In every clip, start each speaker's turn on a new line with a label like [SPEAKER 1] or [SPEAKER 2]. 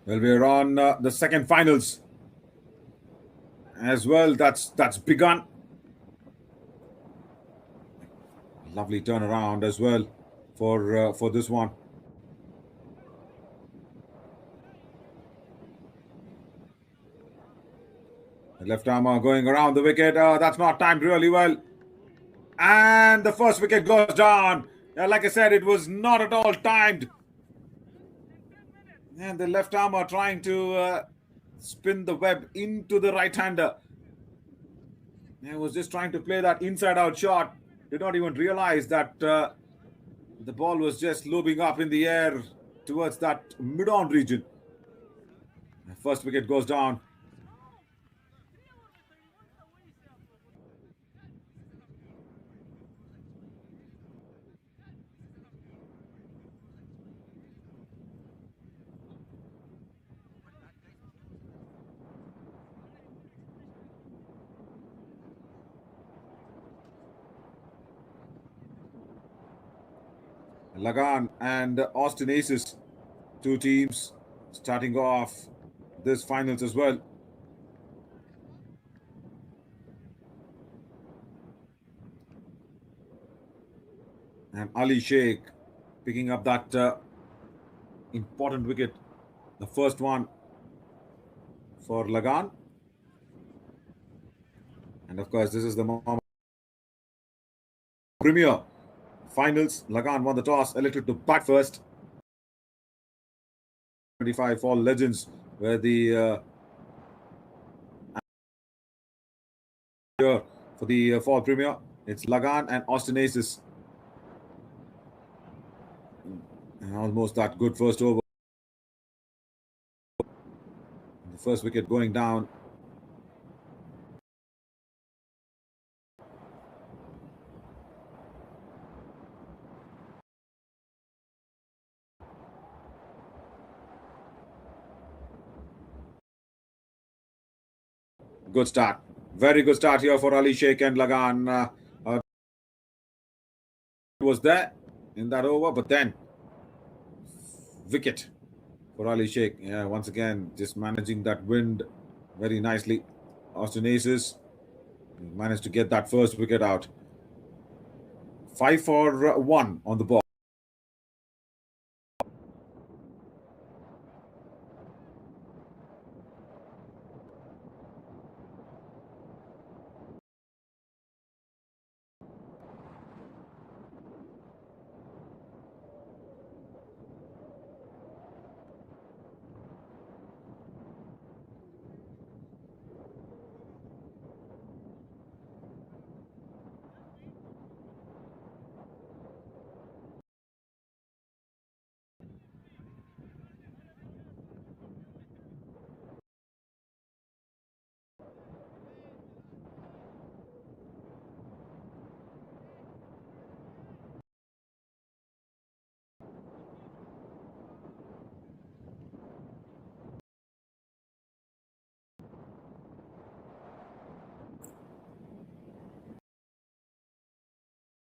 [SPEAKER 1] Well, we're on the second finals as well. That's begun. Lovely turnaround as well for this one. The left armer going around the wicket. That's not timed really well. And the first wicket goes down. Like I said, it was not at all timed. And the left armer trying to spin the web into the right-hander. He was just trying to play that inside-out shot. Did not even realize that the ball was just looping up in the air towards that mid-on region. The first wicket goes down. Lagan and Austin Aces, two teams starting off this finals as well. And Ali Sheikh picking up that important wicket, the first one for Lagan. And of course, this is the Premier finals. Lagan won the toss, elected to bat first. 25 for legends, where the for the fall Premier, it's Lagan and Austin Aces. And almost that good first over. The first wicket going down. Good start. Very good start here for Ali Sheikh and Lagan. Was there in that over, but then wicket for Ali Sheikh. Yeah, once again, just managing that wind very nicely. Austin Aces managed to get that first wicket out. 5 for 1 on the ball.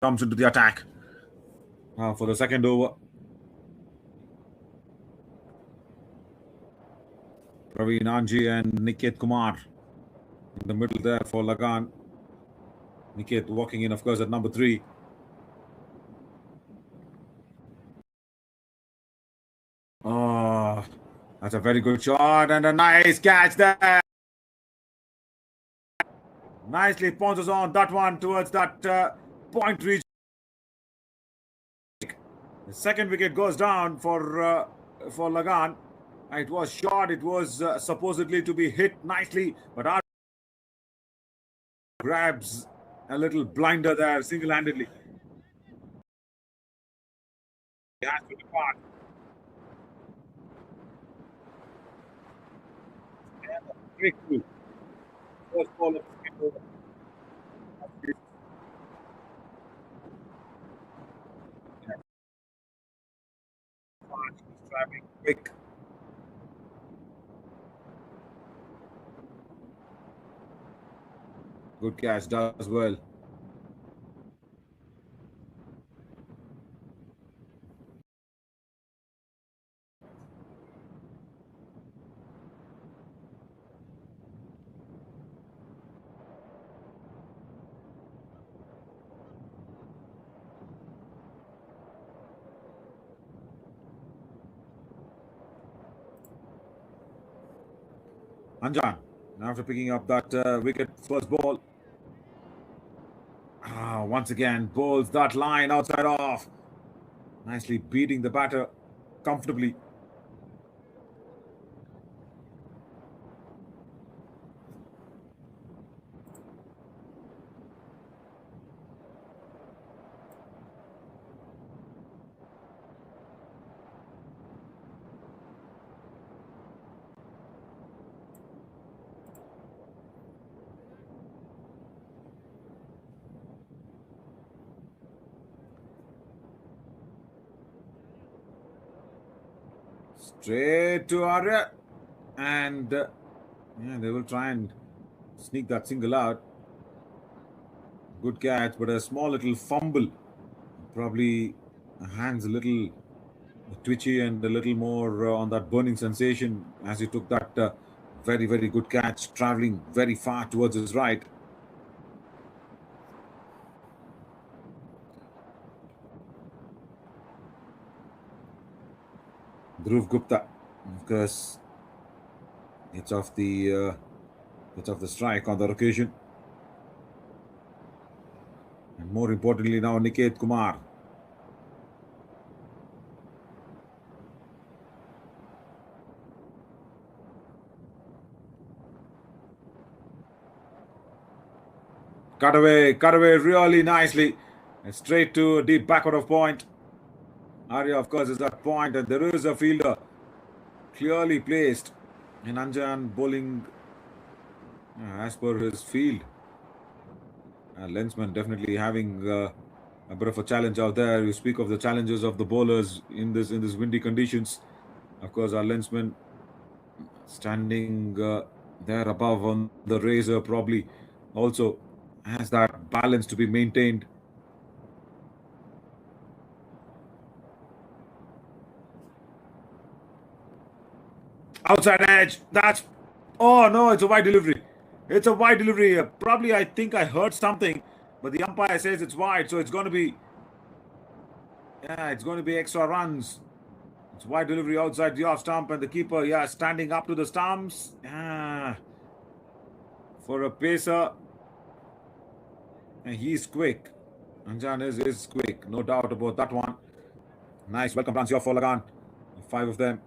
[SPEAKER 1] Comes into the attack for the second over. Praveen Anji and Niket Kumar in the middle there for Lagan. Niket walking in, of course, at number 3. Oh, that's a very good shot and a nice catch there. Nicely pounces on that one towards that point region. The second wicket goes down for Lagan. It was short. It was supposedly to be hit nicely, but our grabs a little blinder there single-handedly. He has to depart. Great move. First ball of the second over. He's traveling quick. Good catch, does well. Anjan, after picking up that wicket, first ball. Once again, bowls that line outside off. Nicely beating the batter comfortably. Straight to Arya. And yeah, they will try and sneak that single out. Good catch, but a small little fumble. Probably hands a little twitchy and a little more on that burning sensation as he took that very, very good catch, traveling very far towards his right. Dhruv Gupta, of course, gets off the strike on that occasion. And more importantly now, Niket Kumar. Cut away really nicely. And straight to deep backward of point. Arya, of course, is at point, and there is a fielder clearly placed. And Anjan bowling as per his field. Lensman definitely having a bit of a challenge out there. You speak of the challenges of the bowlers in this windy conditions. Of course, our Lensman standing there above on the razor probably also has that balance to be maintained. Outside edge. That's... Oh, no, it's a wide delivery. It's a wide delivery. Probably, I think I heard something, but the umpire says it's wide, so it's going to be... Yeah, it's going to be extra runs. It's wide delivery outside the off stump, and the keeper, yeah, standing up to the stumps. Yeah. For a pacer. And he's quick. Anjan is quick. No doubt about that one. Nice. Welcome runs here for Lagan. 5 of them.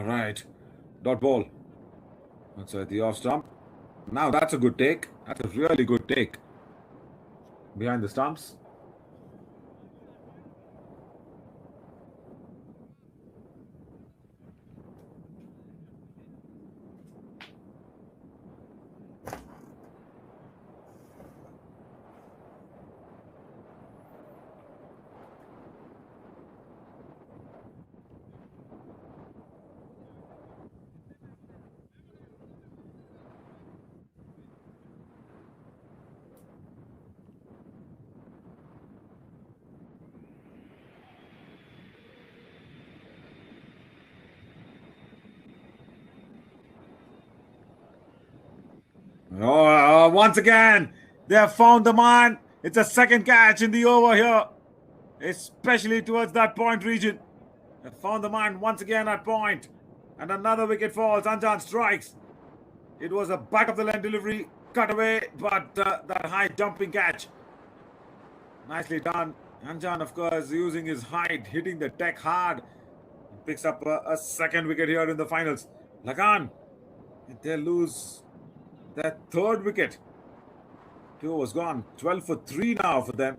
[SPEAKER 1] Right. Dot ball. Outside the off stump. Now that's a good take. That's a really good take. Behind the stumps. Once again, they have found the man. It's a second catch in the over here, especially towards that point region. They found the man once again at point. And another wicket falls. Anjan strikes. It was a back of the line delivery, cut away, but that high jumping catch. Nicely done. Anjan, of course, using his height, hitting the deck hard. Picks up a second wicket here in the finals. Lagan, they lose their third wicket. 2 was gone. 12 for 3 now for them.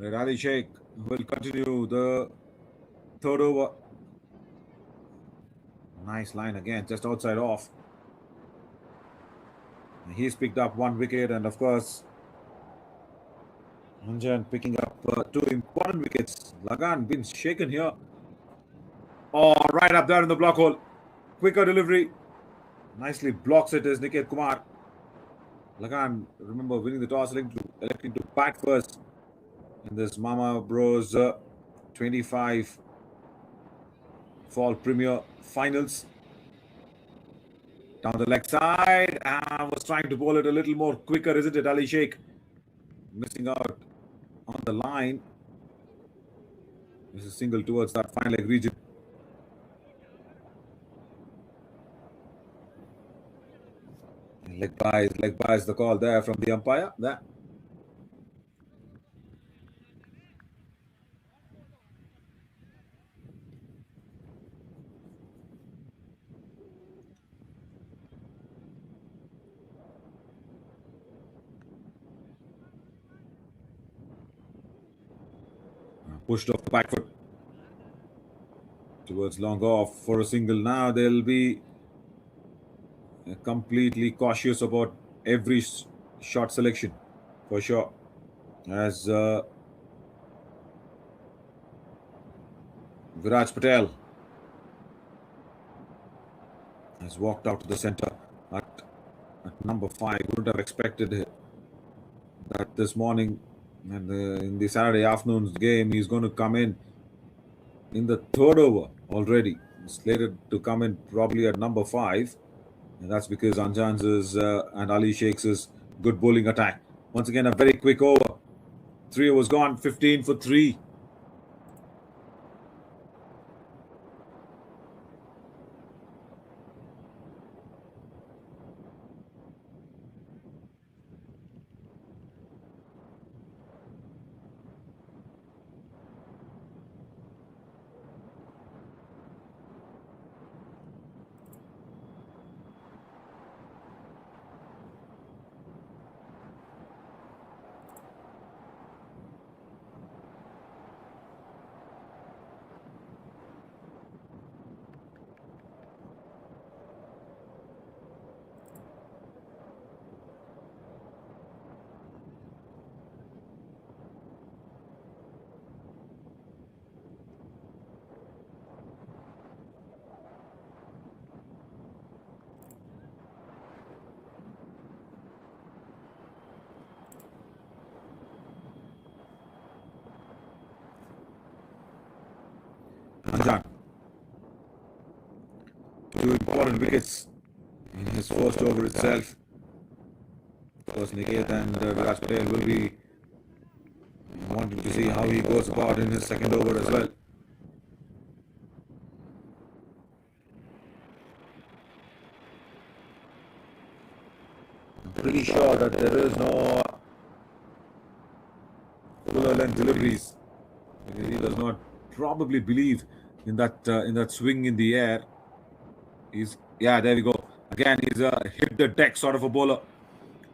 [SPEAKER 1] Where Ali Sheikh will continue the third over. Nice line again, just outside off. He's picked up one wicket, and of course, Anjan picking up two important wickets. Lagan been shaken here. Oh, right up there in the block hole. Quicker delivery. Nicely blocks it is Niket Kumar. Lagan, remember, winning the toss, electing to bat first in this MamaBro's 25 Fall Premier Finals. Down the leg side. I was trying to bowl it a little more quicker, isn't it, Ali Sheikh? Missing out on the line. This is single towards that fine leg region. Leg by is the call there from the umpire. There. Pushed off the back foot towards long off for a single. Now they'll be completely cautious about every shot selection for sure, as Viraj Patel has walked out to the center at number 5. Wouldn't have expected that this morning and in the Saturday afternoon's game he's going to come in the third over already. Slated to come in probably at number 5, and that's because Anjan's and Ali Sheikh's good bowling attack. Once again, a very quick over. 3 overs gone, 15 for 3. Anjan, 2 important wickets in his first over itself. Of course, Niket and Viraj Patel will be wanting to see how he goes about in his second over as well. I'm pretty sure that there is no fuller length deliveries, because he does not probably believe in that swing in the air. There we go. Again, he's hit the deck sort of a bowler.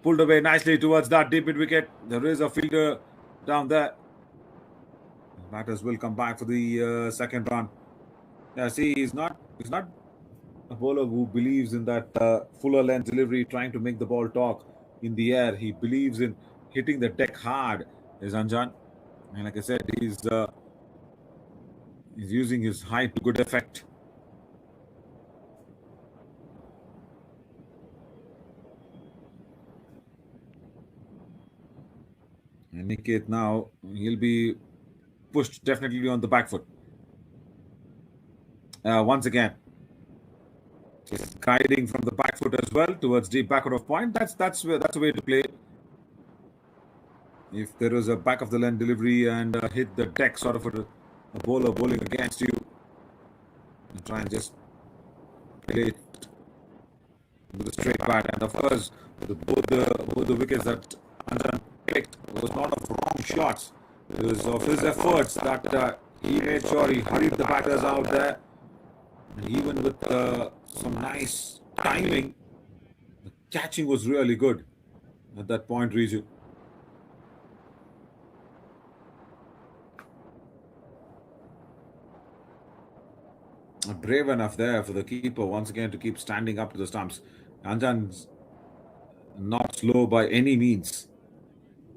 [SPEAKER 1] Pulled away nicely towards that deep mid wicket. There is a fielder down there. Batters will come back for the second run. Yeah, see, he's not a bowler who believes in that fuller length delivery, trying to make the ball talk in the air. He believes in hitting the deck hard, is Anjan. And like I said, he's using his height to good effect. And Niket now, he'll be pushed definitely on the back foot. Once again, just guiding from the back foot as well towards deep backward of point. That's a way to play. If there is a back of the length delivery and hit the deck sort of a bowler bowling against you, and try and just play it with a straight bat. And of course, both the wickets that Anjan picked was not of wrong shots. It was of his efforts that he made sure he hurried the batters out there. And even with some nice timing, the catching was really good at that point region. Brave enough there for the keeper once again to keep standing up to the stumps. Anjan's not slow by any means,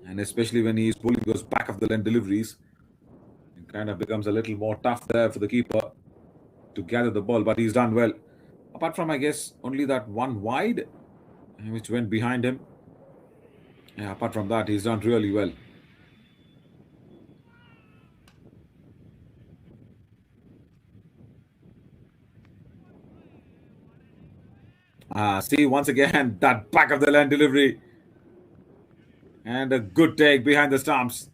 [SPEAKER 1] and especially when he is pulling those back of the lane deliveries, it kind of becomes a little more tough there for the keeper to gather the ball. But he's done well. Apart from, I guess, only that one wide which went behind him. Yeah, apart from that, he's done really well. See, once again, that back of the line delivery and a good take behind the stumps.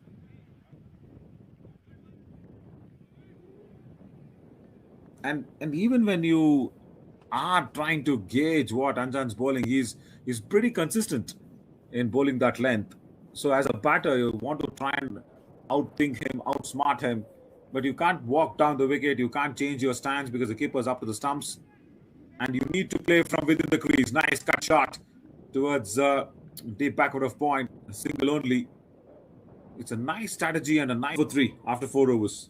[SPEAKER 1] And even when you are trying to gauge what Anjan's bowling, he's pretty consistent in bowling that length. So as a batter, you want to try and outthink him, outsmart him, but you can't walk down the wicket. You can't change your stance because the keeper's up to the stumps, and you need to play from within the crease. Nice cut shot towards deep backward of point, single only. It's a nice strategy and a nice for three after 4 overs.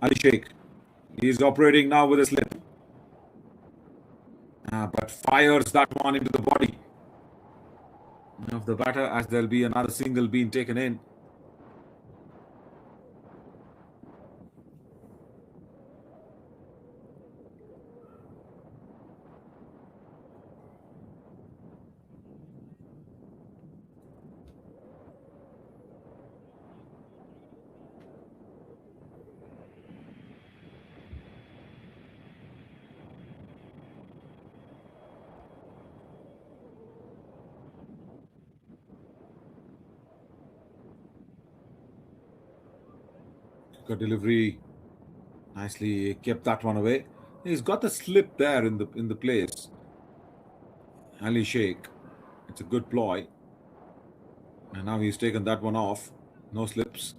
[SPEAKER 1] Ali Sheikh. He's operating now with a slip, but fires that one into the body of the batter as there'll be another single being taken in. Good delivery, nicely kept that one away. He's got the slip there in the place. Ali Sheikh. It's a good ploy. And now he's taken that one off. No slips.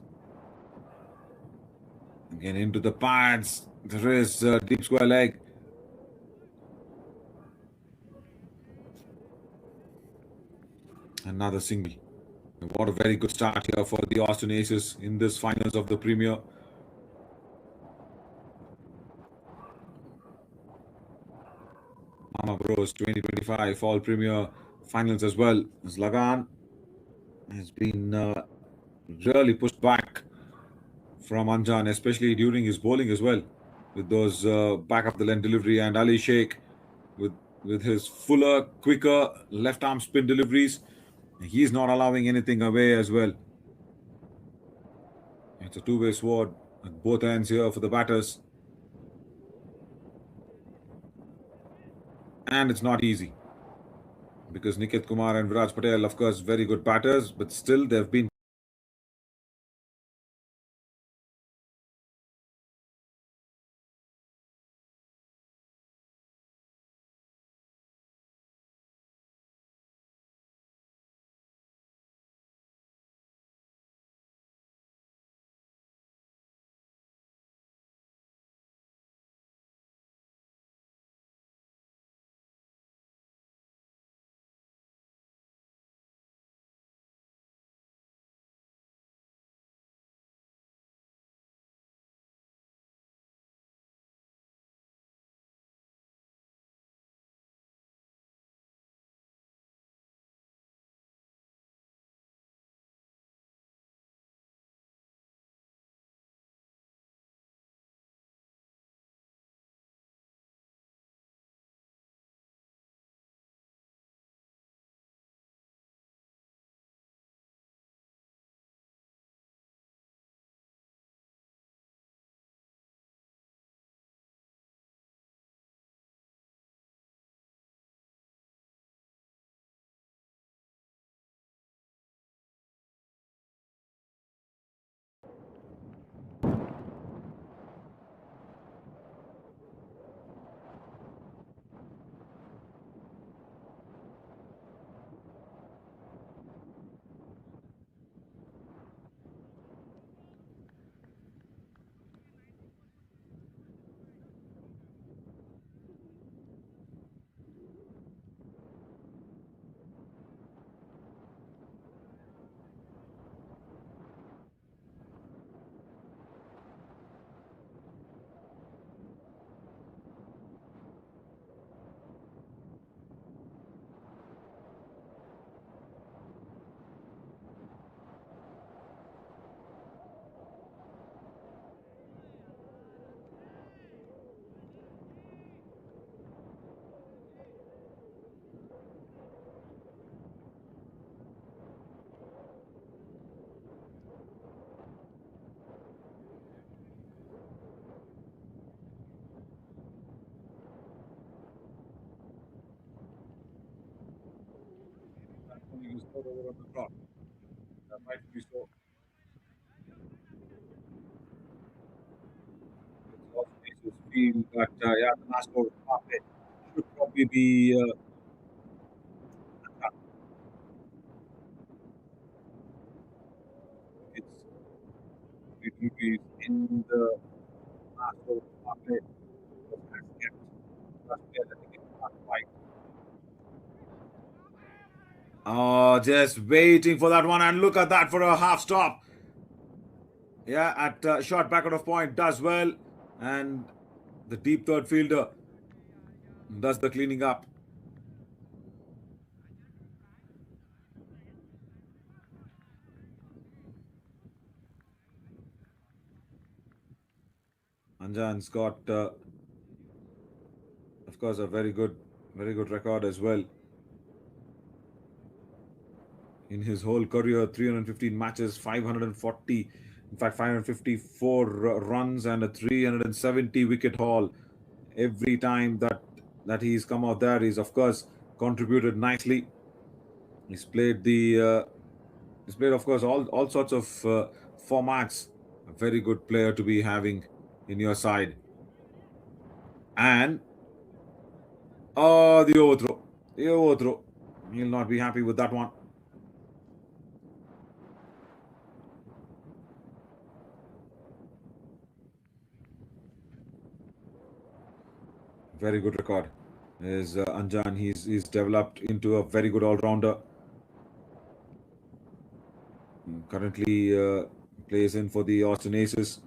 [SPEAKER 1] Again into the pads. There is a deep square leg. Another single. What a very good start here for the Austin Aces in this finals of the Premier. MamaBro's 2025 Fall Premier finals as well. As Lagan has been really pushed back from Anjan, especially during his bowling as well, with those back of the lane delivery, and Ali Sheikh with with his fuller, quicker left arm spin deliveries. He's not allowing anything away as well. It's a two-way sword at both ends here for the batters, and it's not easy because Nikit Kumar and Viraj Patel, of course, very good batters, but still they've been You scored over on the clock. That might be so. It also makes us feel that yeah, the last over of the half day should probably be it's it will be in the last over of the half day. Has kept last player, I think it's not quite. Oh, just waiting for that one, and look at that for a half stop. Yeah, at short back out of point does well, and the deep third fielder does the cleaning up. Anjan's got, of course, a very good record as well in his whole career. 315 matches, 540, in fact, 554 runs and a 370 wicket haul. Every time that he's come out there, he's of course contributed nicely. He's played he's played, of course, all sorts of formats. A very good player to be having in your side. And oh, the overthrow, the overthrow. He'll not be happy with that one. Very good record. Is Anjan? He's developed into a very good all rounder. Currently plays in for the Austin Aces.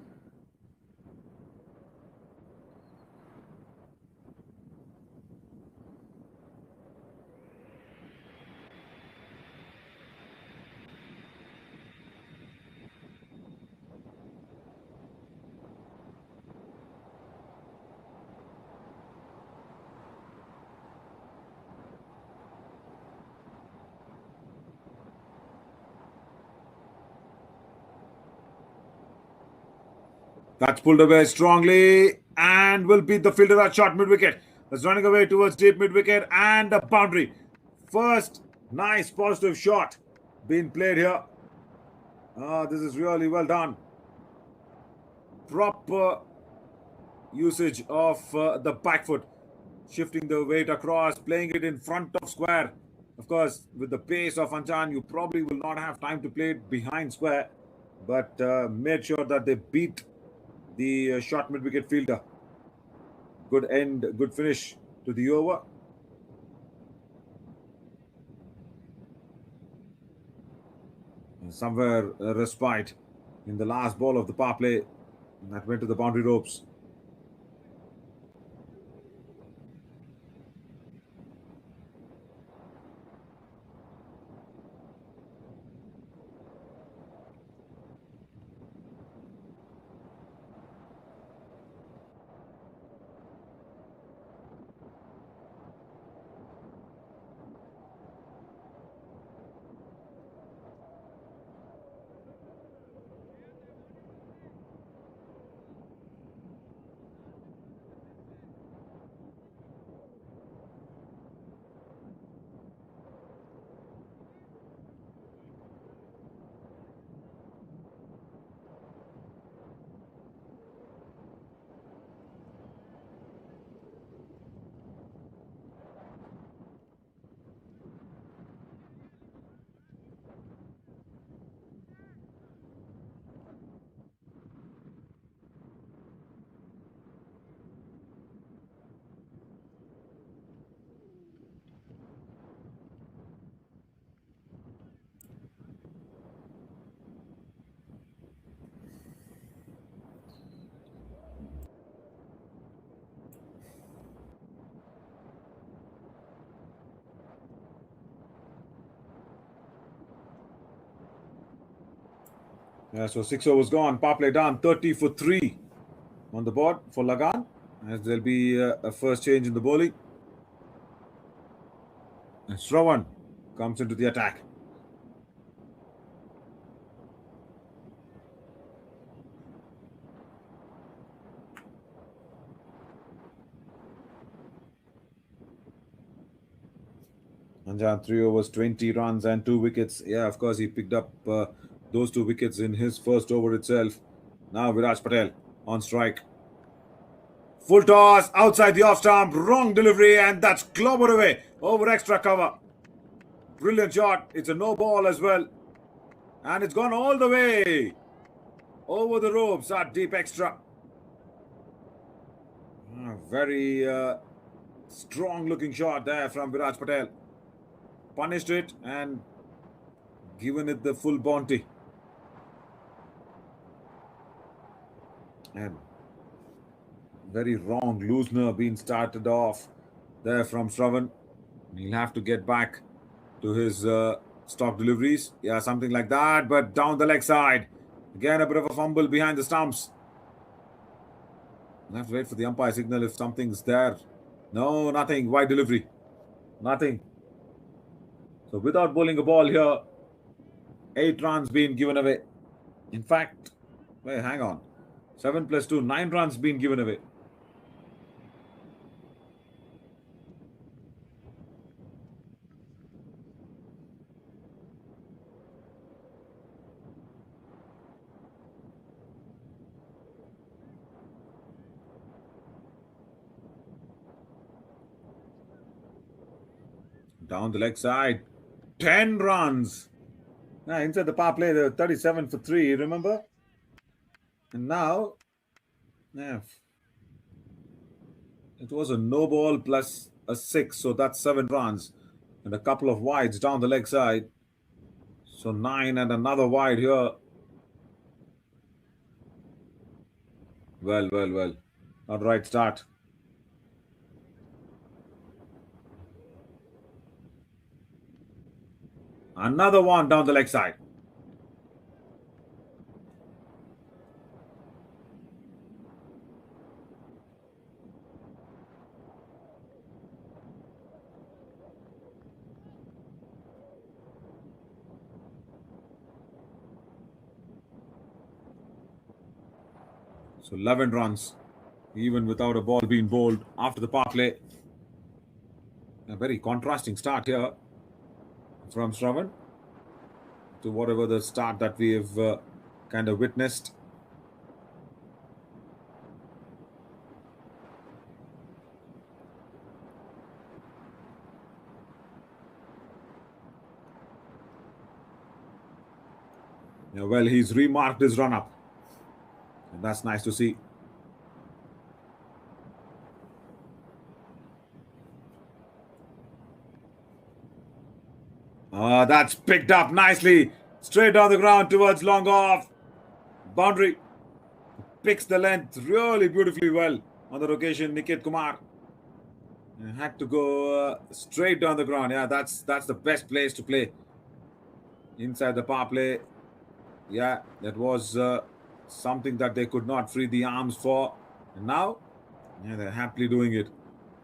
[SPEAKER 1] That's pulled away strongly and will beat the fielder at short mid wicket. That's running away towards deep mid wicket and a boundary. First nice positive shot being played here. This is really well done. Proper usage of the back foot, shifting the weight across, playing it in front of square. Of course, with the pace of Anchan, you probably will not have time to play it behind square, but made sure that they beat the short mid wicket fielder. Good end, good finish to the over. Somewhere a respite in the last ball of the power play that went to the boundary ropes. Yeah, so 6 overs gone. Power play done. 30 for 3 on the board for Lagan. As there'll be a first change in the bowling. And Shravan comes into the attack. Anjan, 3 overs, 20 runs and 2 wickets. Yeah, of course, he picked up those 2 wickets in his first over itself. Now Viraj Patel on strike. Full toss outside the off stump, wrong delivery, and that's clobbered away over extra cover. Brilliant shot. It's a no ball as well. And it's gone all the way over the ropes at deep extra. Very strong looking shot there from Viraj Patel. Punished it and given it the full bounty. And very wrong loosener being started off there from Shravan. He'll have to get back to his stock deliveries. Yeah, something like that, but down the leg side. Again, a bit of a fumble behind the stumps. I'll have to wait for the umpire signal if something's there. No, nothing. Wide delivery. Nothing. So without bowling a ball here, 8 runs being given away. In fact, wait, hang on. 7 plus 2, 9 runs being given away. Down the leg side, 10 runs. Now, inside the power play, they were 37 for 3, remember? And now, yeah, it was a no ball plus a 6, so that's 7 runs. And a couple of wides down the leg side. So 9 and another wide here. Well. Not right start. Another one down the leg side. So 11 runs, even without a ball being bowled after the power play. A very contrasting start here from Shravan to whatever the start that we have kind of witnessed. Yeah, well, he's remarked his run up. And that's nice to see. That's picked up nicely. Straight down the ground towards long off. Boundary. Picks the length really beautifully well on that occasion, Nikit Kumar. Had to go straight down the ground. Yeah, that's the best place to play. Inside the power play. Yeah, that was something that they could not free the arms for. And now, yeah, they're happily doing it.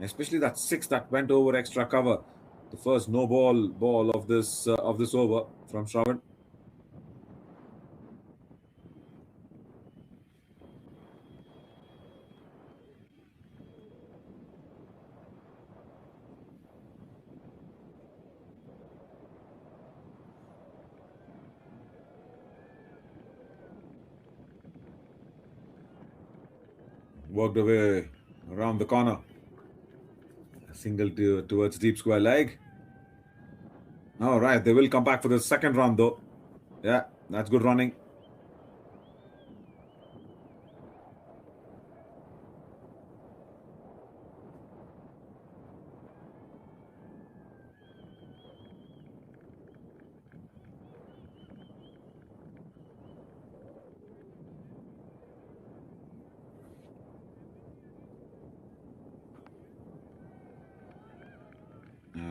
[SPEAKER 1] Especially that 6 that went over extra cover. The first no ball of this over from Shravan. Worked away around the corner. A single towards deep square leg. All right, they will come back for the second run though. Yeah, that's good running.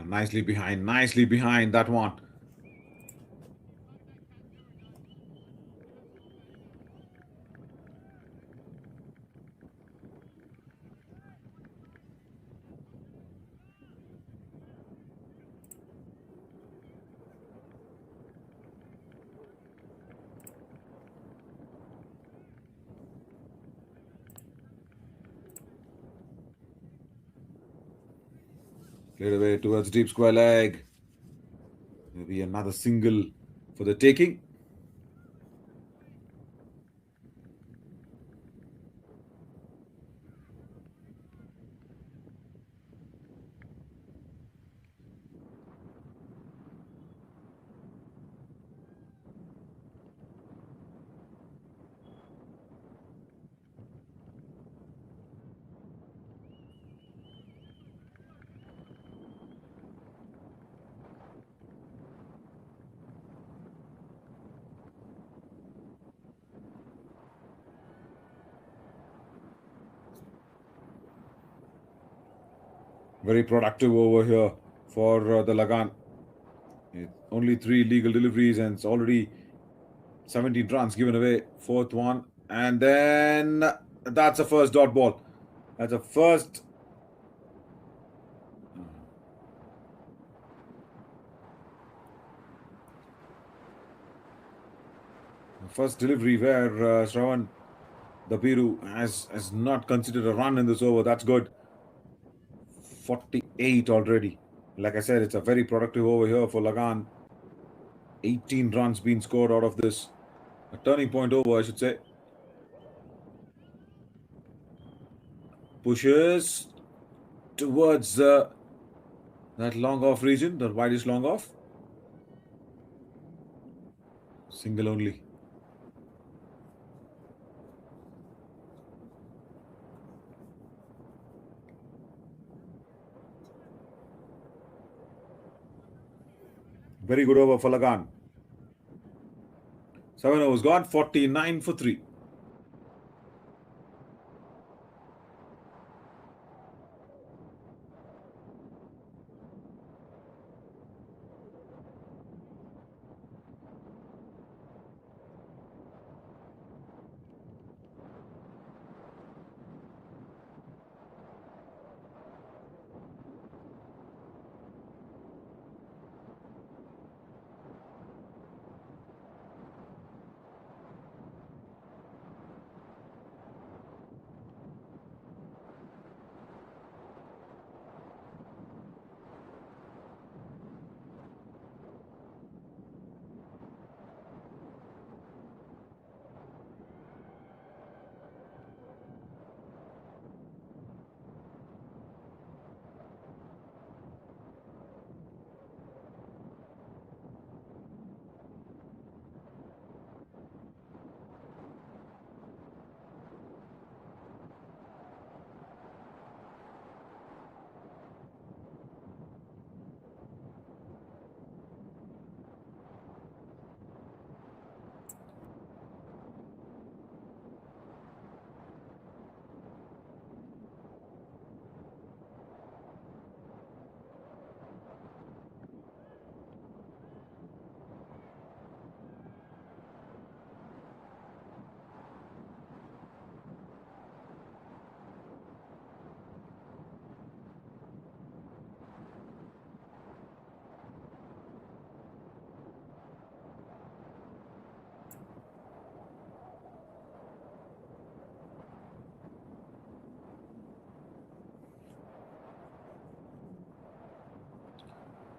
[SPEAKER 1] Nicely behind that one. Played away towards deep square leg. Maybe another single for the taking. Very productive over here for the Lagan. Only 3 legal deliveries and it's already 17 runs given away. Fourth one. And then that's a first dot ball. That's a first. First delivery where Shravan, the Biru, has not considered a run in this over. That's good. 48 already. Like I said, it's a very productive over here for Lagan. 18 runs being scored out of this. A turning point over, I should say. Pushes towards that long off region, the widest long off. Single only. Very good over for Lagan. 7 overs gone, 49 for 3.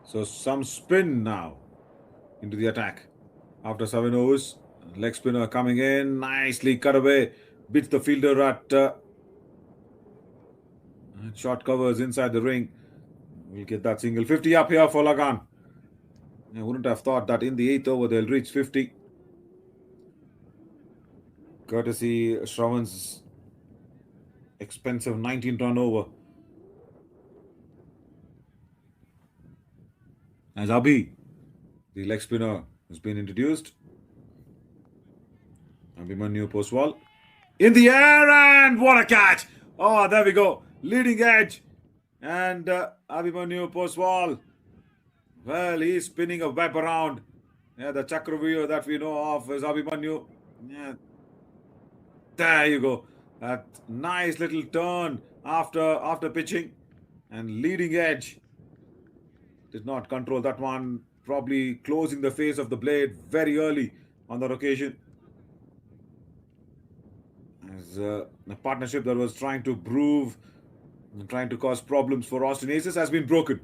[SPEAKER 1] So some spin now into the attack. After 7 overs, leg spinner coming in, nicely cut away, beats the fielder at short covers inside the ring. We'll get that single. 50 up here for Lagan. I wouldn't have thought that in the 8th over they'll reach 50. Courtesy Shravan's expensive 19-run over. As Abhi, the leg spinner, has been introduced. Abhimanyu Postwal. In the air and what a catch! Oh, there we go. Leading edge. And Abhimanyu Postwal. Well, he's spinning a web around. Yeah, the Chakravyuh that we know of is Abhimanyu. Yeah. There you go. That nice little turn after pitching. And leading edge. Did not control that one. Probably closing the face of the blade very early on that occasion. As a partnership that was trying to prove, trying to cause problems for Austin Aces has been broken.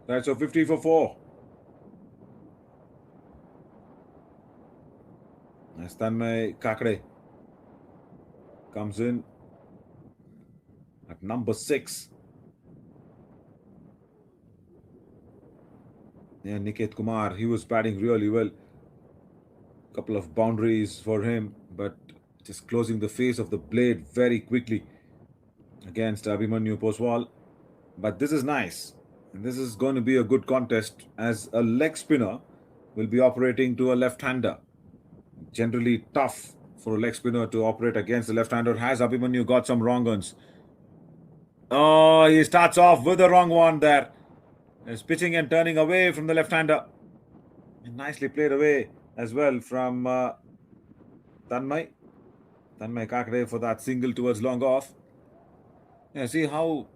[SPEAKER 1] Right, so 50 for 4. Tanmay Kakade comes in at number 6. Yeah, Niket Kumar, he was batting really well. Couple of boundaries for him, but just closing the face of the blade very quickly against Abhimanyu Poswal. But this is nice. And this is going to be a good contest as a leg spinner will be operating to a left-hander. Generally tough for a leg spinner to operate against a left-hander. Has Abhimanyu got some wrong ones? Oh, he starts off with the wrong one there. He's pitching and turning away from the left-hander. Nicely played away as well from Tanmay Kakade for that single towards long off. Yeah, see how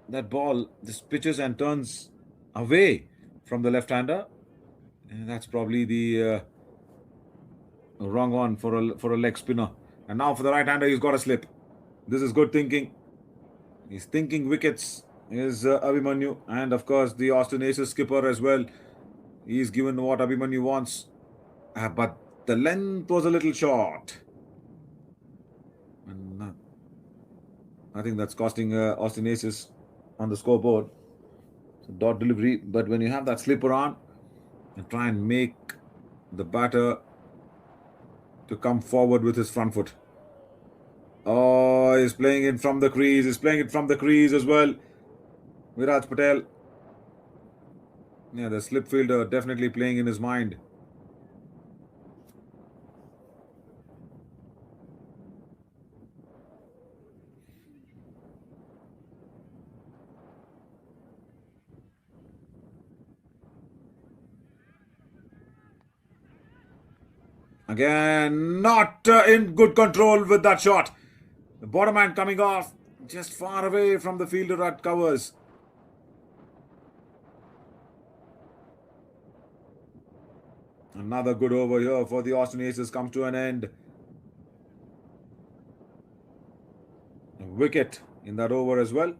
[SPEAKER 1] that ball just pitches and turns away from the left-hander. And that's probably the wrong one for a leg spinner. And now for the right-hander, he's got a slip. This is good thinking. He's thinking wickets is Abhimanyu, and of course the Austin Aces skipper as well. He's given what Abhimanyu wants, but the length was a little short. And I think that's costing Austin Aces on the scoreboard. So dot delivery, but when you have that slipper on, and try and make the batter to come forward with his front foot. Oh, he's playing it from the crease. He's playing it from the crease as well. Viraj Patel. Yeah, the slip fielder definitely playing in his mind. Again, not in good control with that shot. The bottom man coming off just far away from the fielder at covers. Another good over here for the Austin Aces comes to an end. A wicket in that over as well.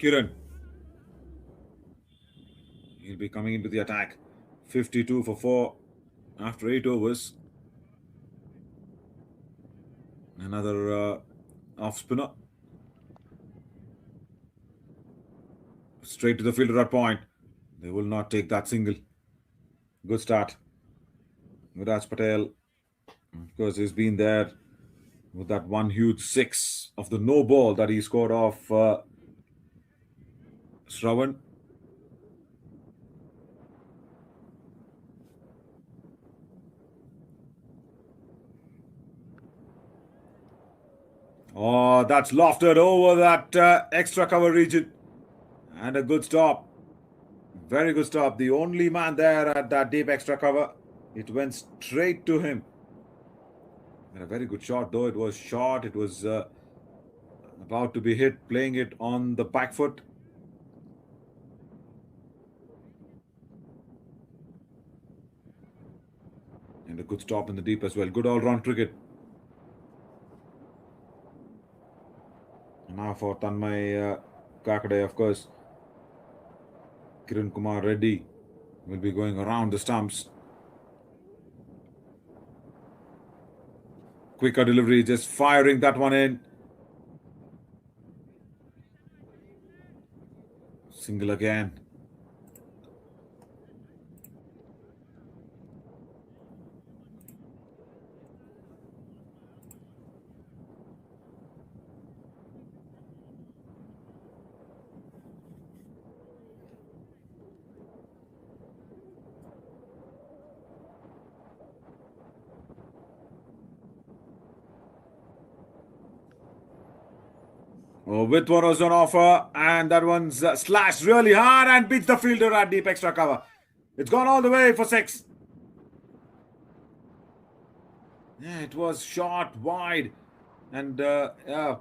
[SPEAKER 1] Kiran. He'll be coming into the attack. 52 for 4 after 8 overs. Another off spinner. Straight to the fielder at point. They will not take that single. Good start. Viraj Patel, of course, he's been there with that one huge 6 of the no ball that he scored off Shravan. Oh, that's lofted over that extra cover region. And a good stop. Very good stop. The only man there at that deep extra cover. It went straight to him. And a very good shot, though. It was short. It was about to be hit, playing it on the back foot. And a good stop in the deep as well. Good all-round cricket. Now for Tanmay Kakade, of course. Kiran Kumar Reddy will be going around the stumps. Quicker delivery, just firing that one in. Single again. Oh, with one was on offer, and that one's slashed really hard and beats the fielder at deep extra cover. It's gone all the way for 6. Yeah, it was short, wide, and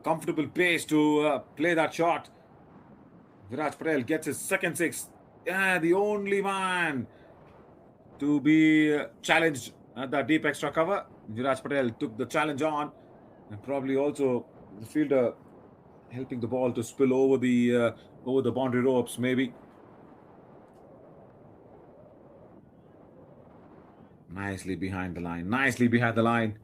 [SPEAKER 1] comfortable pace to play that shot. Viraj Patel gets his second 6. Yeah, the only man to be challenged at that deep extra cover. Viraj Patel took the challenge on, and probably also the fielder helping the ball to spill over the boundary ropes, maybe. Nicely behind the line. Nicely behind the line.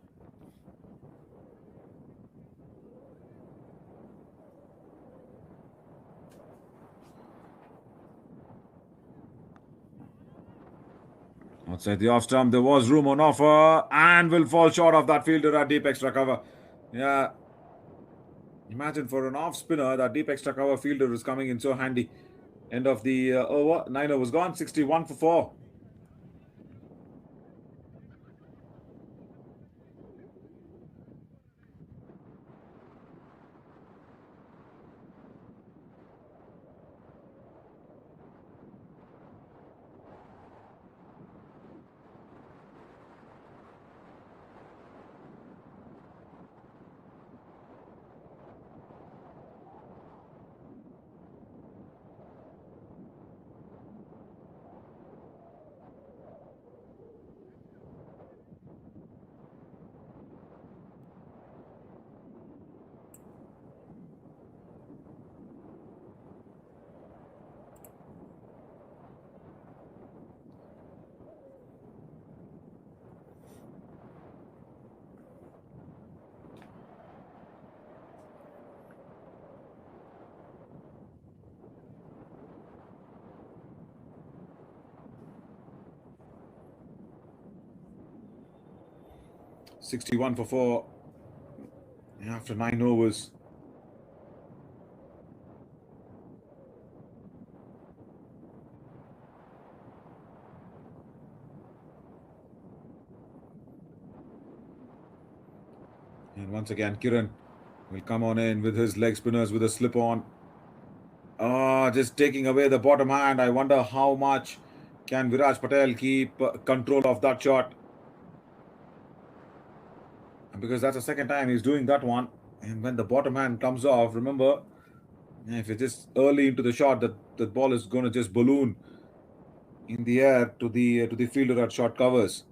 [SPEAKER 1] Outside the off stump, there was room on offer and will fall short of that fielder at deep extra cover. Yeah. Imagine for an off spinner, that deep extra cover fielder is coming in so handy. End of the over. 9 overs gone. 61 for 4. $61 for 4 after 9 overs. And once again, Kiran will come on in with his leg spinners with a slip on. Just taking away the bottom hand. I wonder how much can Viraj Patel keep control of that shot. Because that's the second time he's doing that one. And when the bottom hand comes off, remember, if it's just early into the shot, that ball is going to just balloon in the air to the fielder at short covers.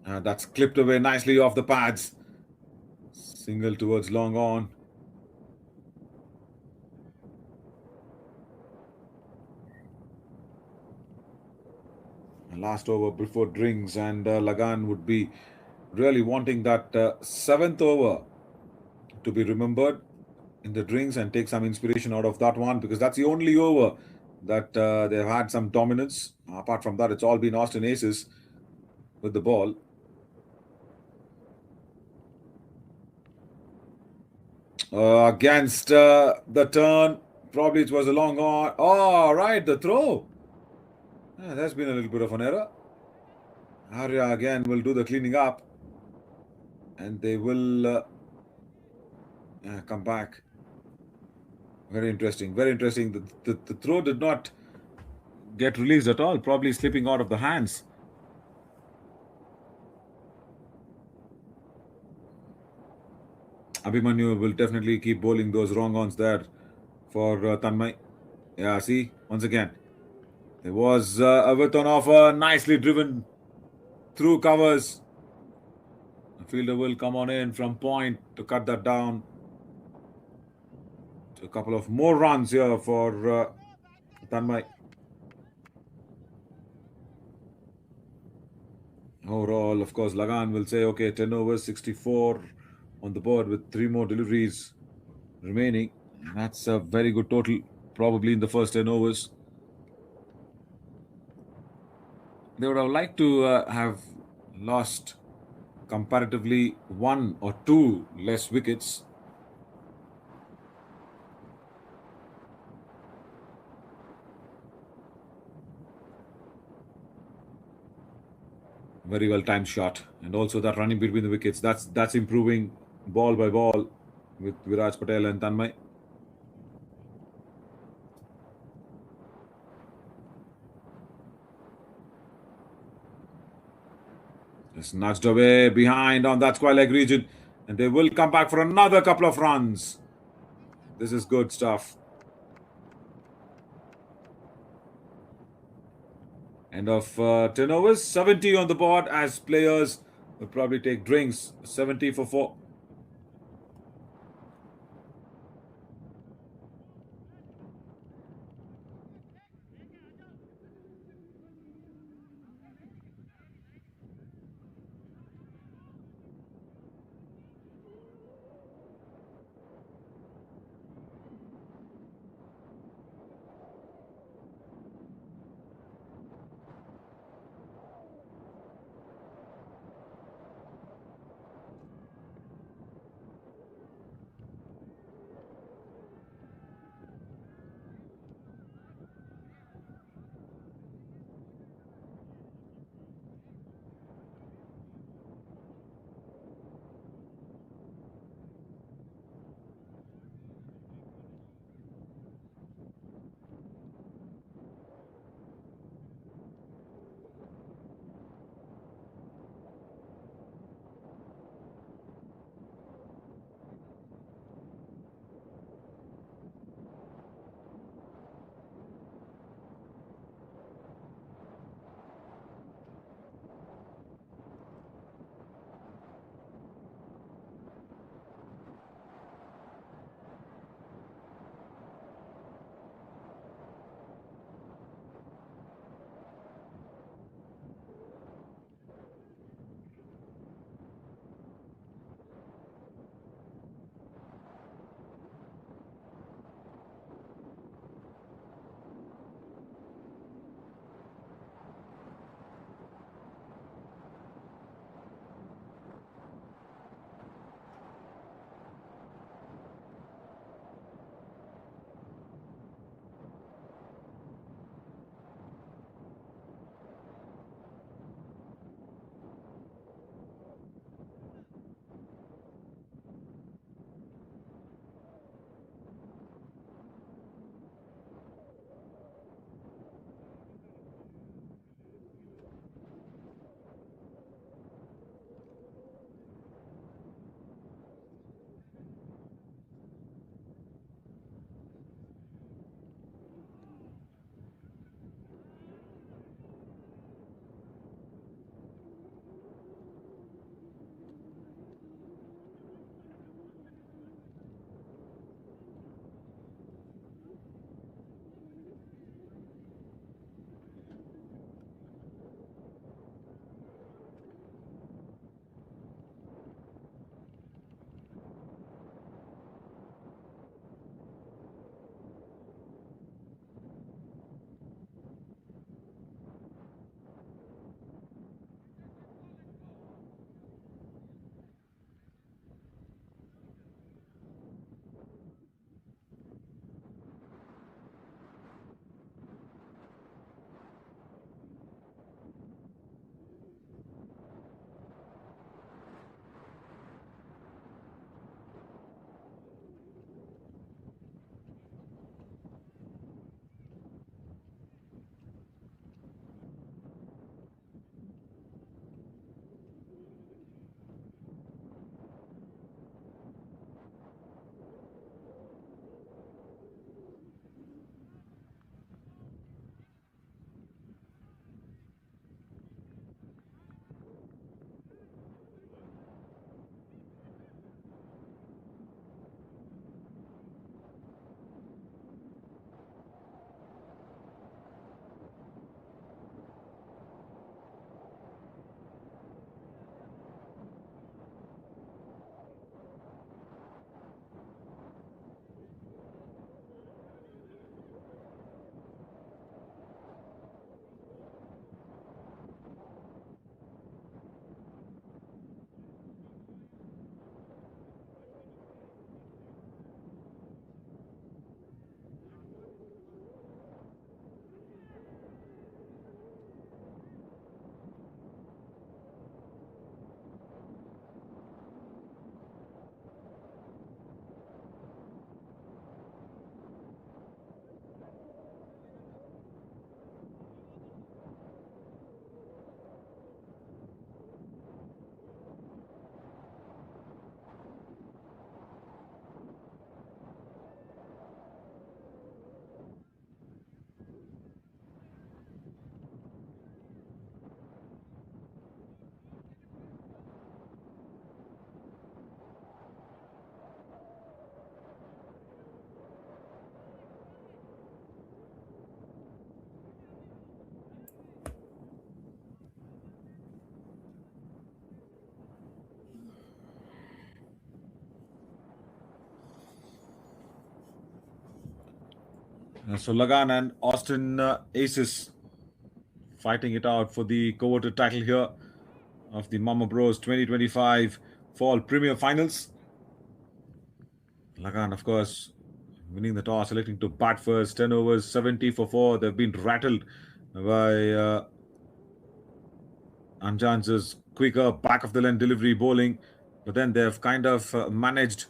[SPEAKER 1] That's clipped away nicely off the pads. Single towards long on. Last over before drinks, and Lagan would be really wanting that 7th over to be remembered in the drinks and take some inspiration out of that one, because that's the only over that they've had some dominance. Apart from that, it's all been Austin aces with the ball. Against the turn, probably it was a long on. Oh, right, the throw. There's been a little bit of an error. Arya again will do the cleaning up, and they will come back. Very interesting. Very interesting. The throw did not get released at all, probably slipping out of the hands. Abhimanyu will definitely keep bowling those wrong ons there for Tanmay. Yeah, see, once again. There was a width on offer, nicely driven through covers. The fielder will come on in from point to cut that down. A couple of more runs here for Tanmay. Overall, of course, Lagan will say, okay, 10 overs, 64 on the board with 3 more deliveries remaining. That's a very good total, probably in the first 10 overs. They would have liked to have lost comparatively 1 or 2 less wickets. Very well timed shot, and also that running between the wickets. That's improving ball by ball with Viraj Patel and Tanmay. Just nudged away behind on that square leg region, and they will come back for another couple of runs. This is good stuff. End of 10 overs, 70 on the board as players will probably take drinks. 70 for 4. So Lagan and Austin Aces fighting it out for the coveted title here of the MamaBro's 2025 Fall Premier Finals. Lagan, of course, winning the toss, selecting to bat first. 10 overs, 70 for 4. They've been rattled by Anjan's quicker back of the lane delivery bowling, but then they've kind of managed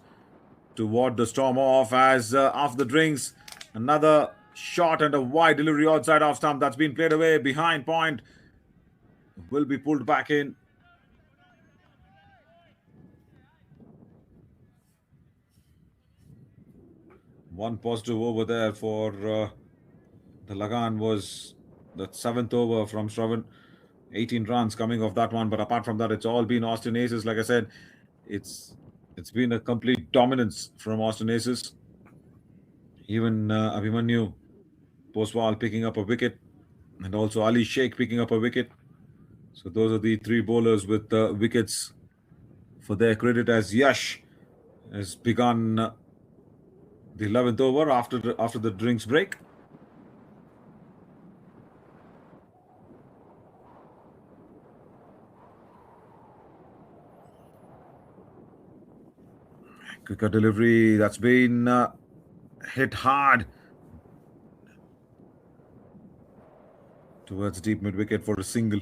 [SPEAKER 1] to ward the storm off as after the drinks, another shot and a wide delivery outside off stump that's been played away behind point will be pulled back in. One positive over there for the Lagan was the 7th over from Shravan. 18 runs coming off that one, but apart from that, it's all been Austin Aces. Like I said, it's been a complete dominance from Austin Aces. Even Abhimanyu Poswal picking up a wicket, and also Ali Sheikh picking up a wicket. So those are the 3 bowlers with wickets for their credit, as Yash has begun the 11th over after the drinks break. Quicker delivery that's been hit hard towards deep mid wicket for a single.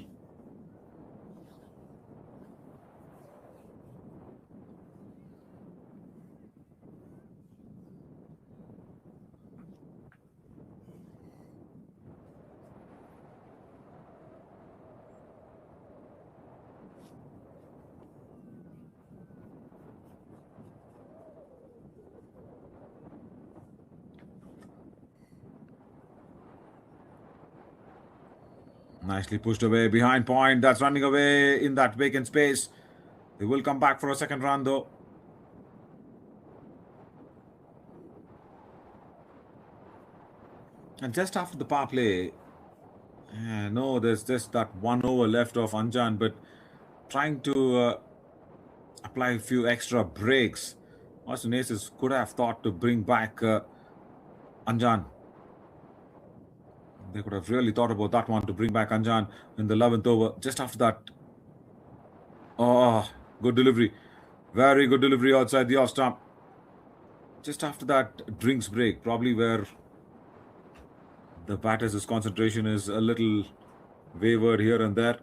[SPEAKER 1] Nicely pushed away behind point. That's running away in that vacant space. They will come back for a second run though. And just after the power play, no, there's just that 1 over left of Anjan, but trying to apply a few extra breaks. Austin Aces could have thought to bring back Anjan. They could have really thought about that one to bring back Anjan in the 11th over. Just after that, oh, good delivery. Very good delivery outside the off stump. Just after that drinks break, probably where the batter's concentration is a little wavered here and there.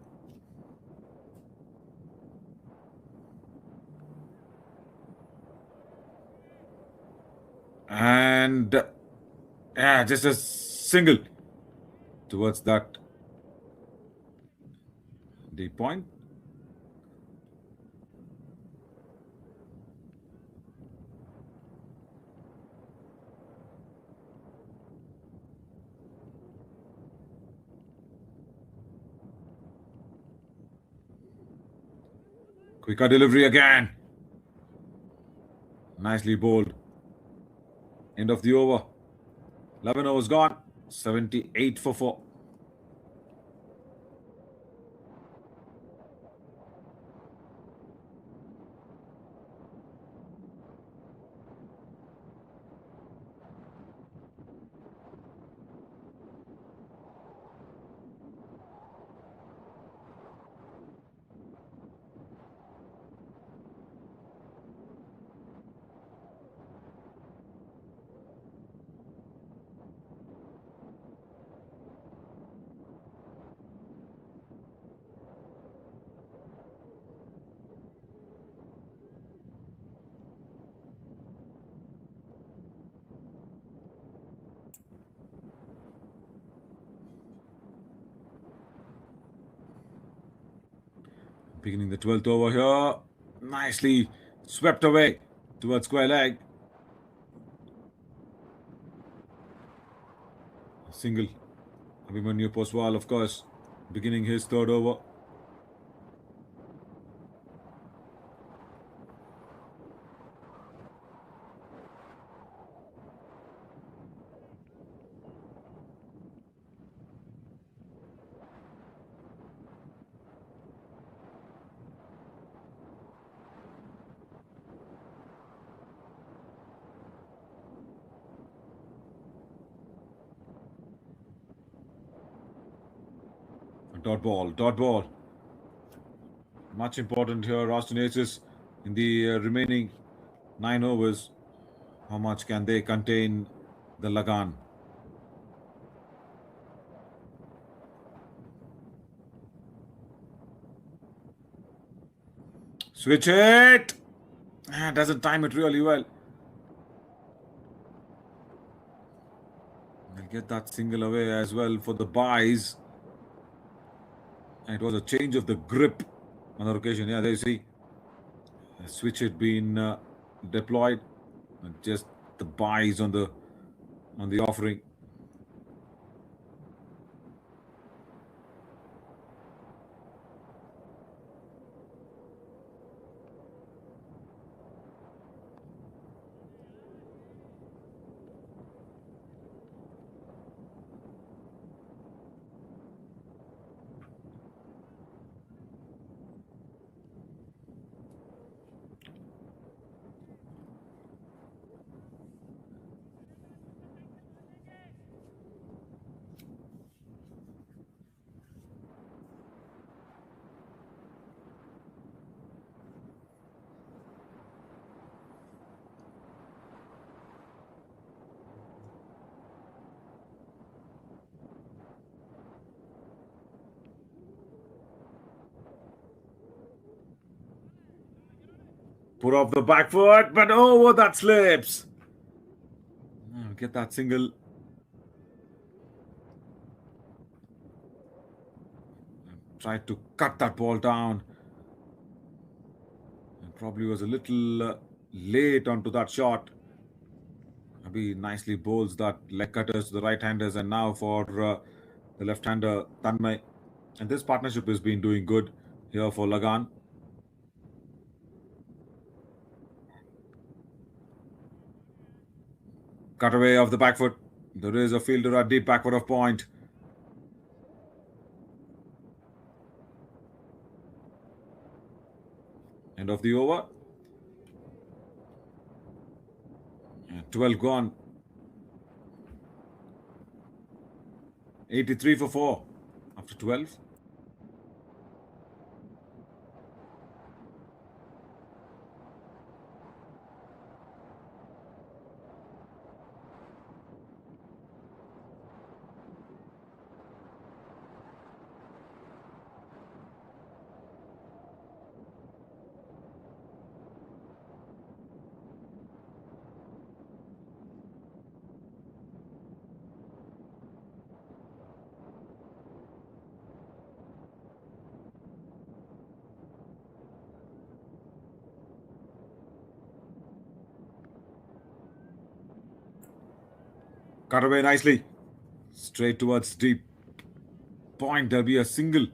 [SPEAKER 1] And just a single towards that deep point. Quicker delivery again. Nicely bowled. End of the over. 11 overs gone. 78 for 4. Beginning the 12th over here. Nicely swept away towards square leg. Single. Abhimanyu Poswal, of course, beginning his 3rd over. Dot ball, dot ball. Much important here, Austin Aces in the remaining 9 overs. How much can they contain the Lagan? Switch it! Doesn't time it really well. They'll get that single away as well for the buys. And it was a change of the grip on that occasion. Yeah, there you see. The switch had been deployed. And just the buys on the offering. Put off the back foot, but oh, that slips. Get that single. Tried to cut that ball down. And probably was a little late onto that shot. Maybe nicely bowls that leg cutters to the right-handers, and now for the left-hander Tanmay. And this partnership has been doing good here for Lagan. Cut away of the back foot. There is a fielder at deep back foot of point. End of the over. 12 gone. 83 for 4 after 12. Cut away nicely. Straight towards deep point. There'll be a single.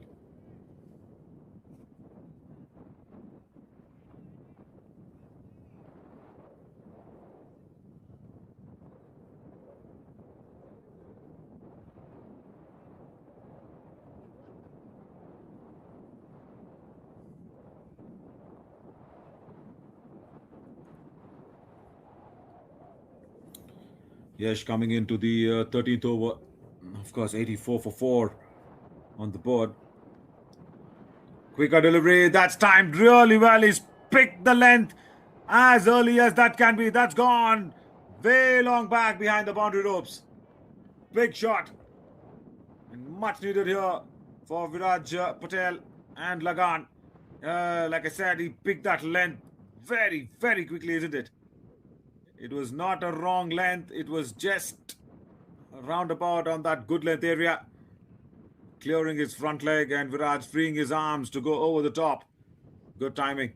[SPEAKER 1] Yash coming into the 13th over. Of course, 84 for 4 on the board. Quicker delivery. That's timed really well. He's picked the length as early as that can be. That's gone way long back behind the boundary ropes. Big shot. And much needed here for Viraj Patel and Lagan. Like I said, he picked that length very, very quickly, isn't it? It was not a wrong length. It was just a roundabout on that good length area. Clearing his front leg and Viraj freeing his arms to go over the top. Good timing.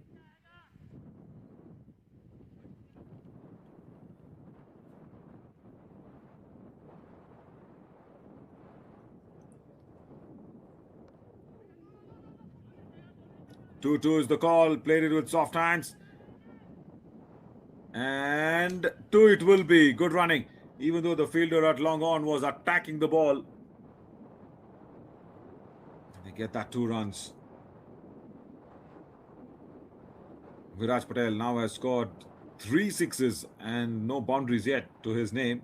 [SPEAKER 1] Two is the call. Played it with soft hands. And 2 it will be. Good running. Even though the fielder at long on was attacking the ball. They get that 2 runs. Viraj Patel now has scored 3 sixes and no boundaries yet to his name.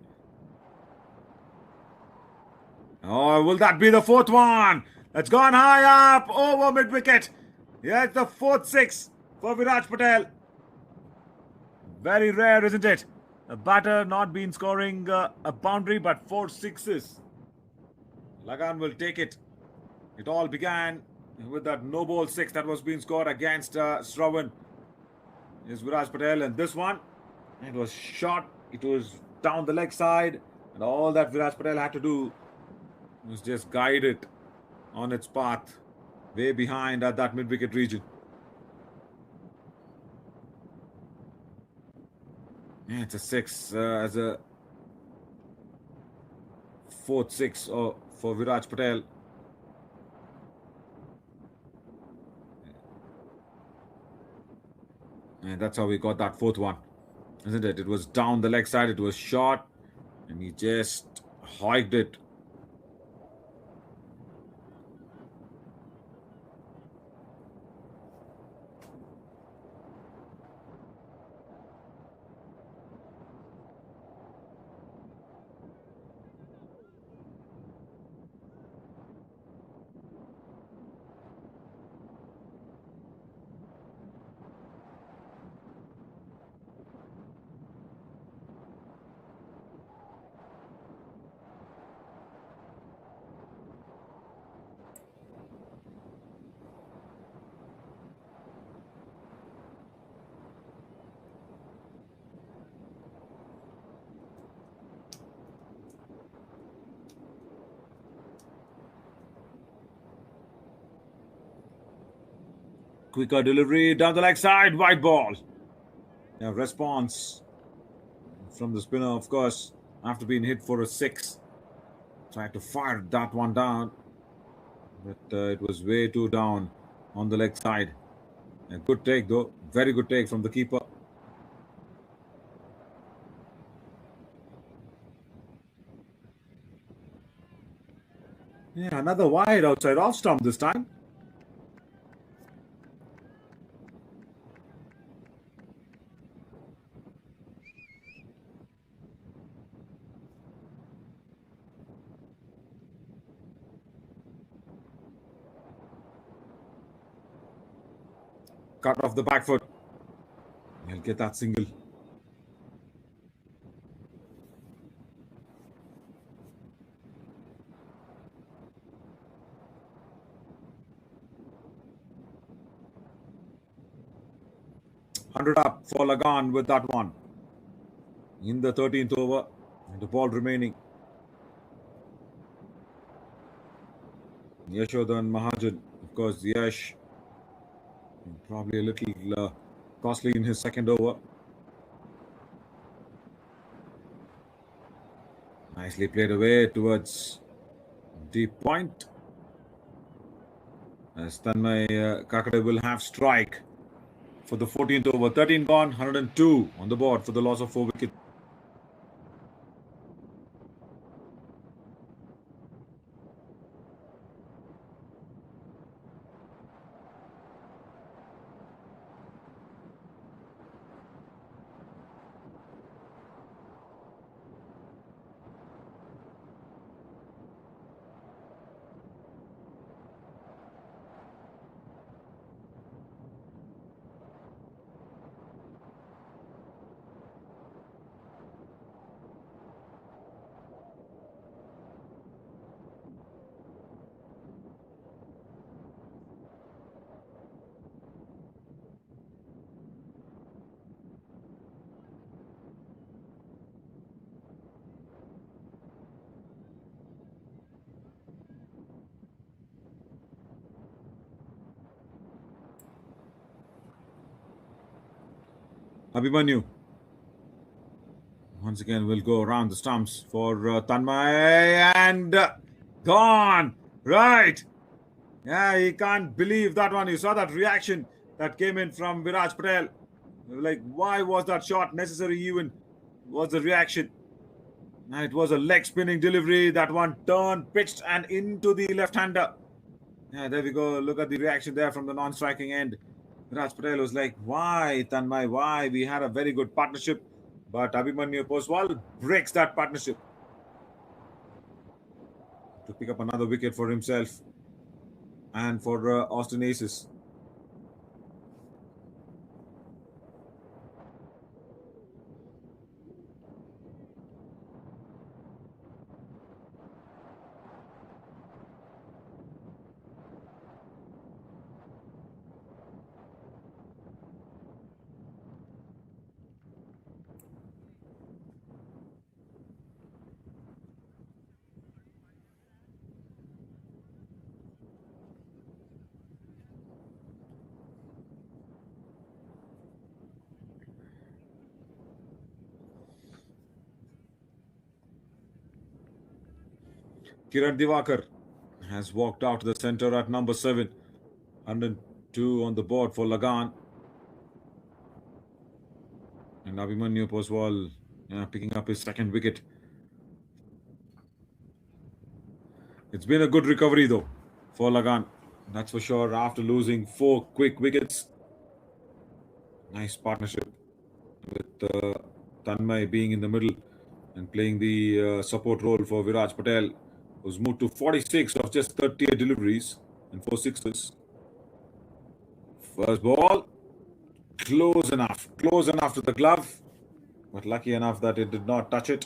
[SPEAKER 1] Oh, will that be the 4th one? It's gone high up over mid-wicket. Yeah, it's the 4th 6 for Viraj Patel. Very rare, isn't it? A batter not been scoring a boundary, but 4 sixes. Lagan will take it. It all began with that no-ball 6 that was being scored against Shravan. Is Viraj Patel, and this one, it was shot. It was down the leg side, and all that Viraj Patel had to do was just guide it on its path, way behind at that mid-wicket region. Yeah, it's a 6 as a 4th 6 for Viraj Patel. And that's how we got that 4th one, isn't it? It was down the leg side, it was short, and he just hiked it. Quicker delivery down the leg side, wide ball. Yeah, response from the spinner, of course, after being hit for a 6. Tried to fire that one down, but it was way too down on the leg side. A good take, though. Very good take from the keeper. Yeah, another wide outside off stump this time. Cut off the back foot. He'll get that single. Hundred up for Lagan with that one. In the 13th over, the ball remaining. Yashodhan Mahajan, of course, Yash, probably a little costly in his 2nd over. Nicely played away towards deep point. As Tanmay Kakade will have strike for the 14th over. 13 gone, 102 on the board for the loss of 4 wickets. Abhimanyu once again will go around the stumps for Tanmay, and gone. Right. Yeah, he can't believe that one. You saw that reaction that came in from Viraj Patel. Like, why was that shot necessary even? Was the reaction. It was a leg spinning delivery. That one turned, pitched, and into the left-hander. Yeah, there we go. Look at the reaction there from the non-striking end. Viraj Patel was like, why, Tanmay, why? We had a very good partnership. But Abhimanyu Poswal breaks that partnership to pick up another wicket for himself. and for Austin Aces. Kiran Divakar has walked out to the center at number 7. 102 on the board for Lagan. And Abhimanyu Poswal picking up his second wicket. It's been a good recovery though for Lagan. That's for sure. After losing 4 quick wickets. Nice partnership with Tanmay being in the middle and playing the support role for Viraj Patel, who's moved to 46 of just 38 deliveries and 4 sixes. First ball, close enough to the glove, but lucky enough that it did not touch it.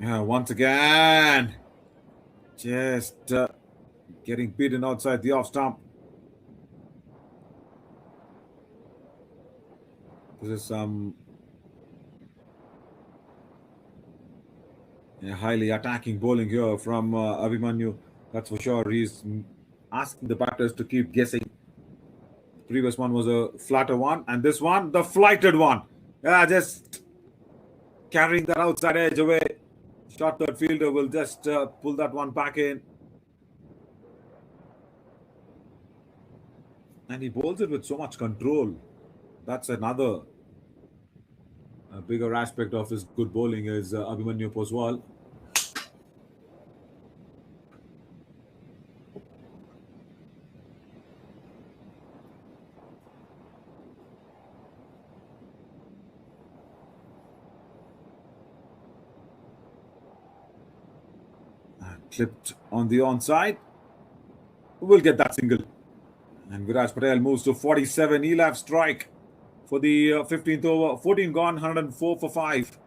[SPEAKER 1] Yeah, once again, just getting beaten outside the off stump. This is some highly attacking bowling here from Abhimanyu. That's for sure. He's asking the batters to keep guessing. The previous one was a flatter one, and this one, the flighted one. Yeah, just carrying that outside edge away. Short third fielder will just pull that one back in. And he bowls it with so much control. That's another bigger aspect of his good bowling is Abhimanyu Poswal. Clipped on the onside. We'll get that single. And Viraj Patel moves to 47. He'll have strike for the 15th over. 14 gone, 104 for 5.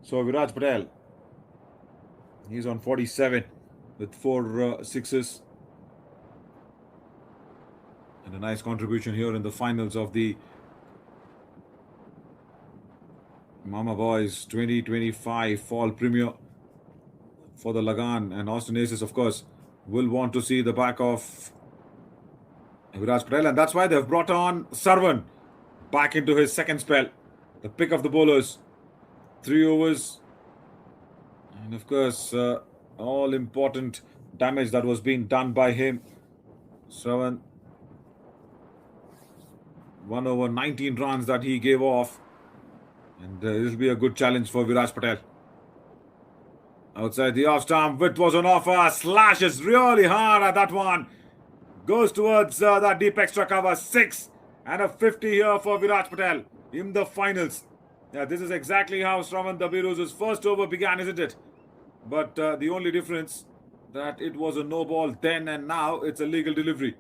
[SPEAKER 1] So Viraj Patel, he's on 47 with 4 sixes. And a nice contribution here in the finals of the MamaBro's 2025 Fall Premier for the Lagan. And Austin Aces, of course, will want to see the back of Viraj Patel. And that's why they've brought on Sarwan back into his second spell. The pick of the bowlers. 3 overs. And of course, all important damage that was being done by him. 7, 1 over 19 runs that he gave off. And this will be a good challenge for Viraj Patel. Outside the off stump, width was on offer. Slashes really hard at that one. Goes towards that deep extra cover. 6 and a 50 here for Viraj Patel in the finals. Yeah, this is exactly how Shravan Dabiru's first over began, isn't it? But the only difference that it was a no ball then and now it's a legal delivery.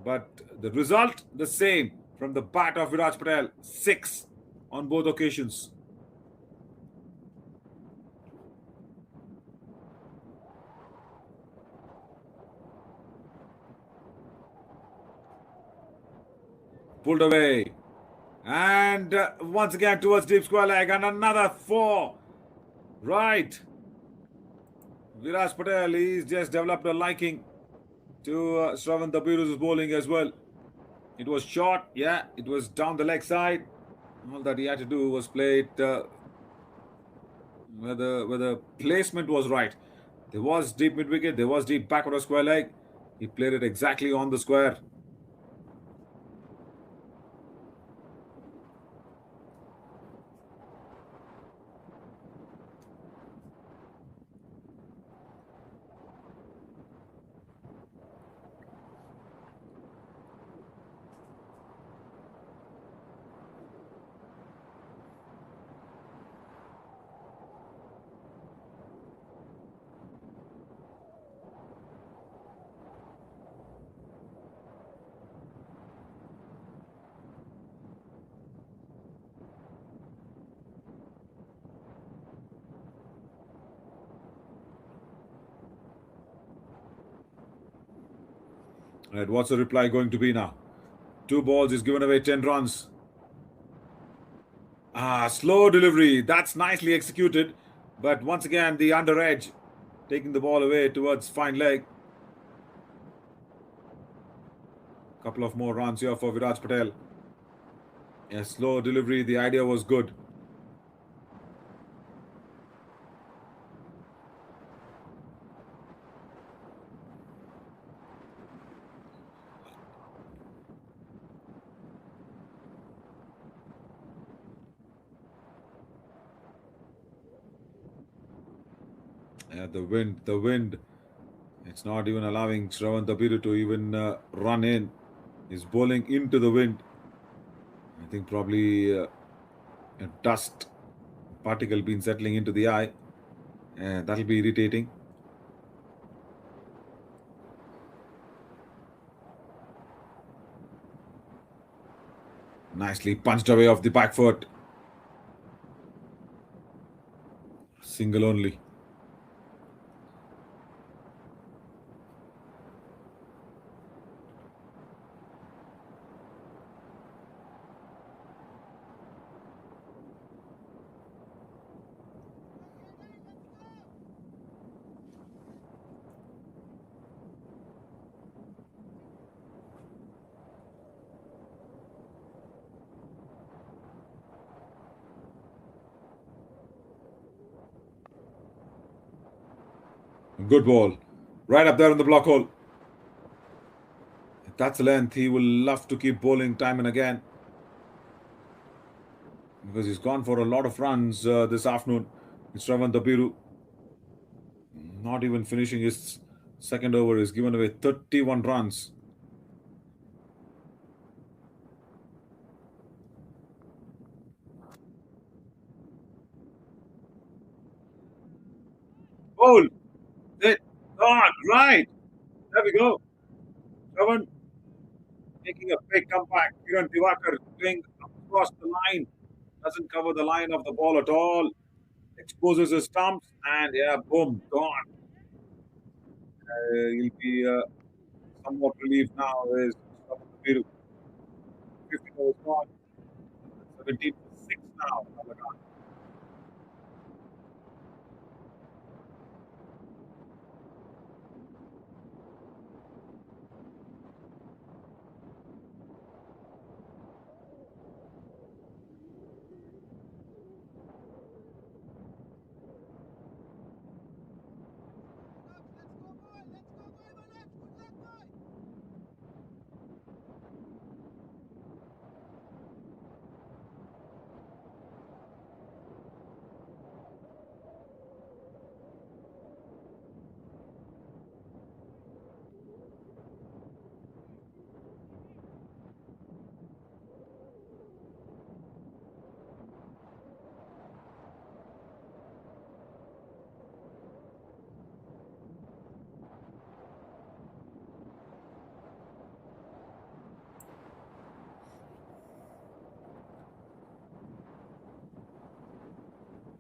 [SPEAKER 1] But the result the same from the bat of Viraj Patel. 6 on both occasions. Pulled away. And once again towards deep square leg. And another 4. Right. Viraj Patel, he's just developed a liking to Shravan Dabiru's bowling as well. It was short. Yeah, it was down the leg side. All that he had to do was play it where the placement was right. There was deep mid wicket. There was deep back of the square leg. He played it exactly on the square. Right, what's the reply going to be now? 2 balls, he's given away 10 runs. Slow delivery. That's nicely executed. But once again, the under edge taking the ball away towards fine leg. Couple of more runs here for Viraj Patel. Yeah, slow delivery. The idea was good. Yeah, the wind. It's not even allowing Shravan Dabiru to even run in. He's bowling into the wind. I think probably a dust particle been settling into the eye. That'll be irritating. Nicely punched away off the back foot. Single only. Good ball. Right up there in the block hole. If that's length, he will love to keep bowling time and again. Because he's gone for a lot of runs this afternoon. It's Shravan Dabiru. Not even finishing his second over. He's given away 31 runs. Ball. Hit. On. Right. There we go. Shravan making a big comeback. Kiran Diwakar playing across the line. Doesn't cover the line of the ball at all. Exposes his stumps. And yeah, boom. Gone. He'll be somewhat relieved now. Is Shravan Dabiru. 50 overs gone. 17 for 6 now. Lagan.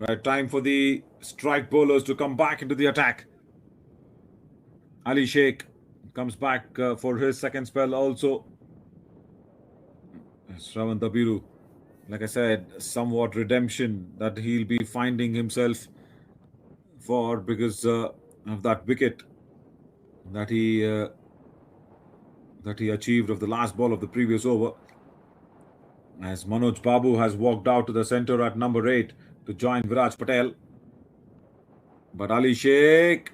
[SPEAKER 1] Right, time for the strike bowlers to come back into the attack. Ali Sheikh comes back for his second spell also. Shravan Dabiru, like I said, somewhat redemption that he'll be finding himself for because of that wicket that he achieved of the last ball of the previous over. As Manoj Babu has walked out to the centre at number 8 to join Viraj Patel. But Ali Sheikh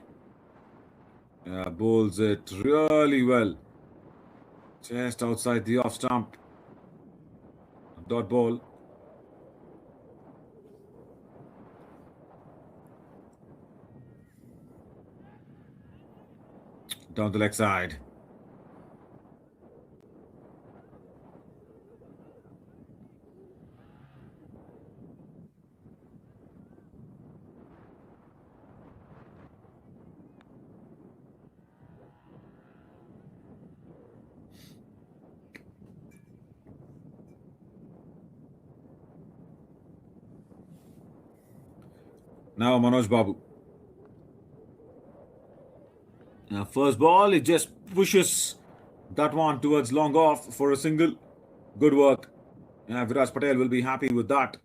[SPEAKER 1] bowls it really well. Just outside the off stump. Dot ball. Down the leg side. Now Manoj Babu. Now first ball, it just pushes that one towards long off for a single. Good work. Viraj Patel will be happy with that.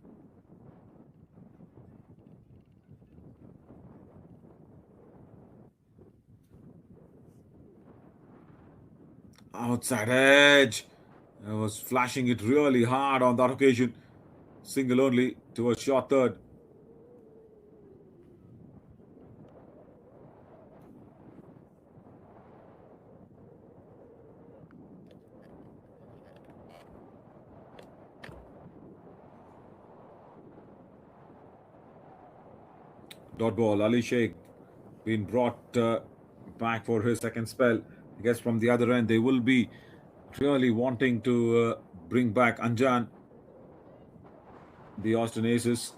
[SPEAKER 1] Outside edge. I was flashing it really hard on that occasion. Single only towards short third. Dot ball. Ali Sheikh been brought back for his second spell. I guess from the other end, they will be really wanting to bring back Anjan, the Austin Aces.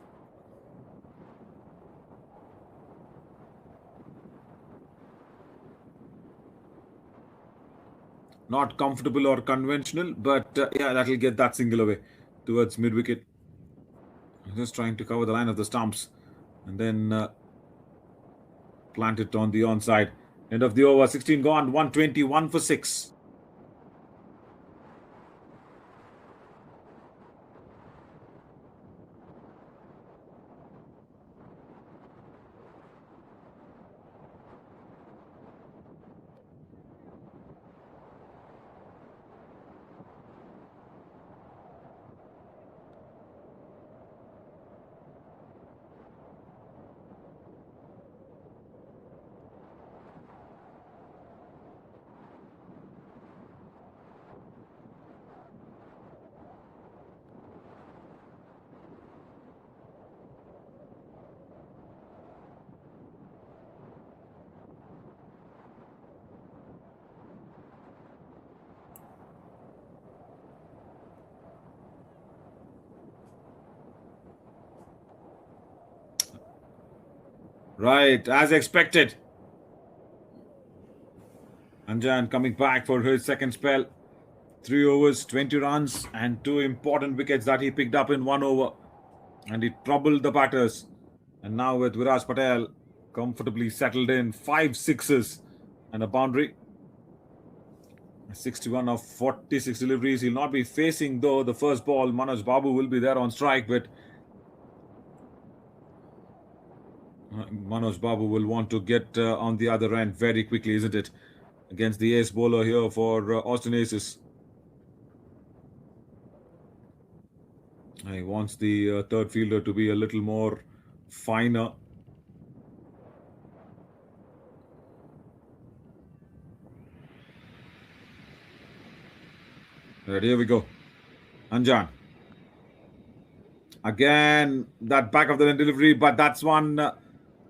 [SPEAKER 1] Not comfortable or conventional, but yeah, that'll get that single away towards mid wicket. Just trying to cover the line of the stumps and then plant it on the onside. End of the over, 16 gone, 121 for 6. Right, as expected. Anjan coming back for his second spell. 3 overs, 20 runs, and 2 important wickets that he picked up in 1 over. And he troubled the batters. And now with Viraj Patel comfortably settled in, 5 sixes and a boundary. 61 of 46 deliveries. He'll not be facing, though, the first ball. Manoj Babu will be there on strike, but Manoj Babu will want to get on the other end very quickly, isn't it? Against the ace bowler here for Austin Aces. He wants the third fielder to be a little more finer. Right, here we go. Anjan. Again, that back of the delivery, but that's one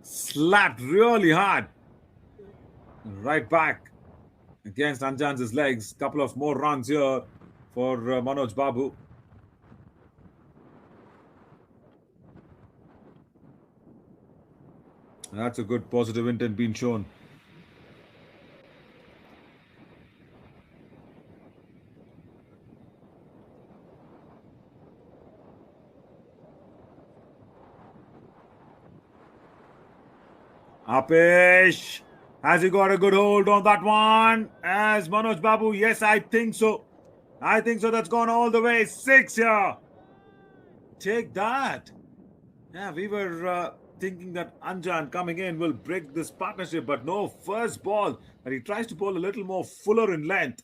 [SPEAKER 1] slapped really hard. Right back against Anjan's legs. Couple of more runs here for Manoj Babu. That's a good positive intent being shown. Apesh, has he got a good hold on that one? As Manoj Babu, yes, I think so. I think so. That's gone all the way. 6 here. Take that. Yeah, we were thinking that Anjan coming in will break this partnership, but no, first ball. And he tries to bowl a little more fuller in length.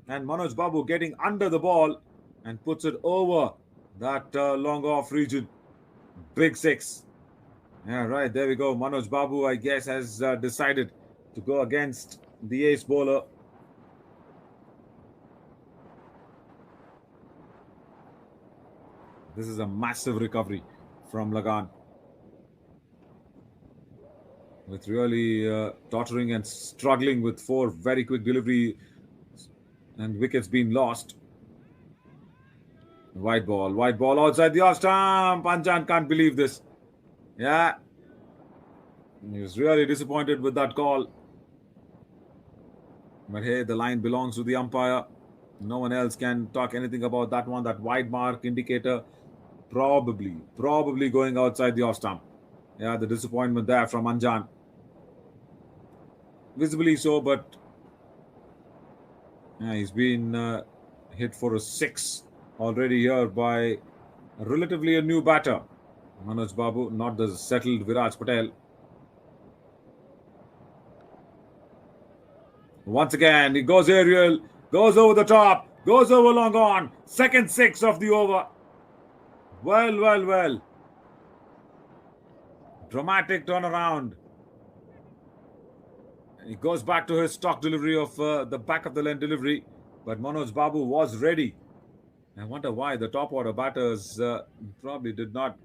[SPEAKER 1] And Manoj Babu getting under the ball and puts it over that long off region. Big 6. Yeah, right. There we go. Manoj Babu, I guess, has decided to go against the ace bowler. This is a massive recovery from Lagan. With really tottering and struggling with 4 very quick delivery and wickets being lost. White ball outside the off stump. Anjan can't believe this. Yeah, he was really disappointed with that call. But hey, the line belongs to the umpire. No one else can talk anything about that one. That wide mark indicator probably going outside the off stump. Yeah, the disappointment there from Anjan. Visibly so, but yeah, he's been hit for a 6 already here by relatively a new batter. Manoj Babu, not the settled Viraj Patel. Once again, he goes aerial, goes over the top, goes over long on. Second 6 of the over. Well. Dramatic turnaround. He goes back to his stock delivery of the back of the lane delivery. But Manoj Babu was ready. I wonder why the top order batters probably did not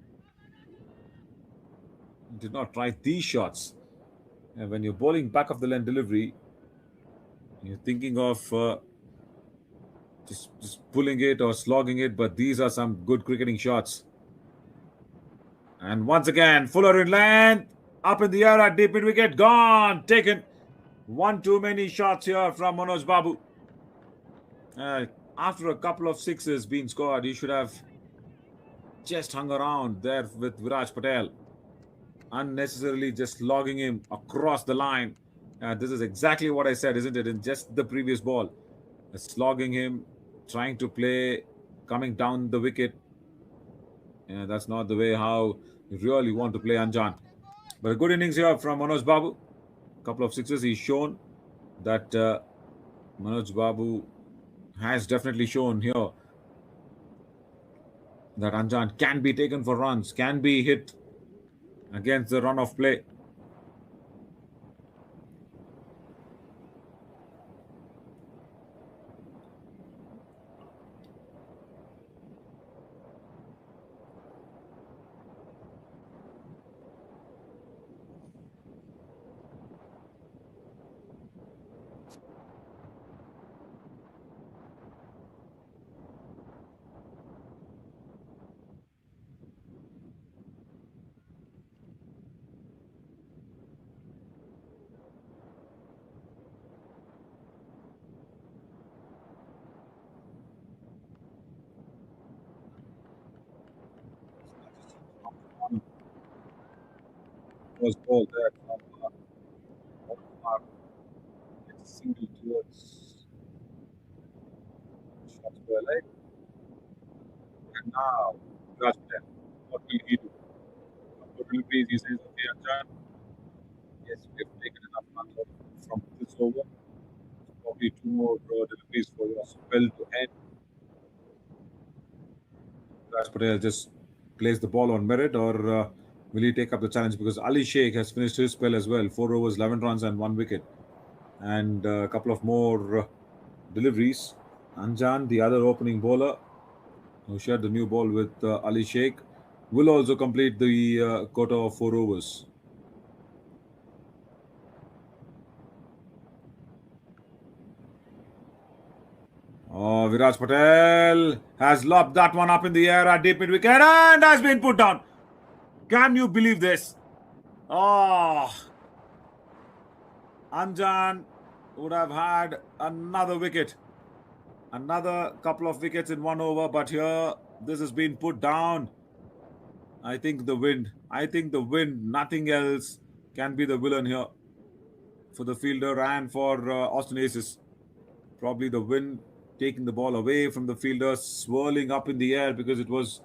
[SPEAKER 1] try these shots. And when you're bowling back of the lane delivery, you're thinking of just pulling it or slogging it. But these are some good cricketing shots. And once again, Fuller in length, up in the air at deep mid wicket, gone, taken. One too many shots here from Manoj Babu. After a couple of 6s being scored, he should have just hung around there with Viraj Patel. Unnecessarily just logging him across the line. This is exactly what I said, isn't it? In just the previous ball. Slogging him, trying to play, coming down the wicket. That's not the way how you really want to play Anjan. But a good innings here from Manoj Babu. Couple of 6s. He's shown that Manoj Babu has definitely shown here that Anjan can be taken for runs, can be hit against the run of play. Was ball there from Mark. It's single towards shots were like. And now, last 10. What will he do? What will be, he says, okay, Anjan, yes, we've taken enough runs from this over. Probably 2 more deliveries for your spell to end. Raj Patel just plays the ball on merit, or will he take up the challenge? Because Ali Sheikh has finished his spell as well, 4 overs, 11 runs, and 1 wicket, and a couple of more deliveries. Anjan, the other opening bowler, who shared the new ball with Ali Sheikh, will also complete the quota of 4 overs. Oh, Viraj Patel has lobbed that one up in the air at deep mid wicket and has been put down. Can you believe this? Oh, Anjan would have had another wicket. Another couple of wickets in 1 over, but here this has been put down. I think the wind, nothing else can be the villain here for the fielder and for Austin Aces. Probably the wind taking the ball away from the fielder, swirling up in the air because it was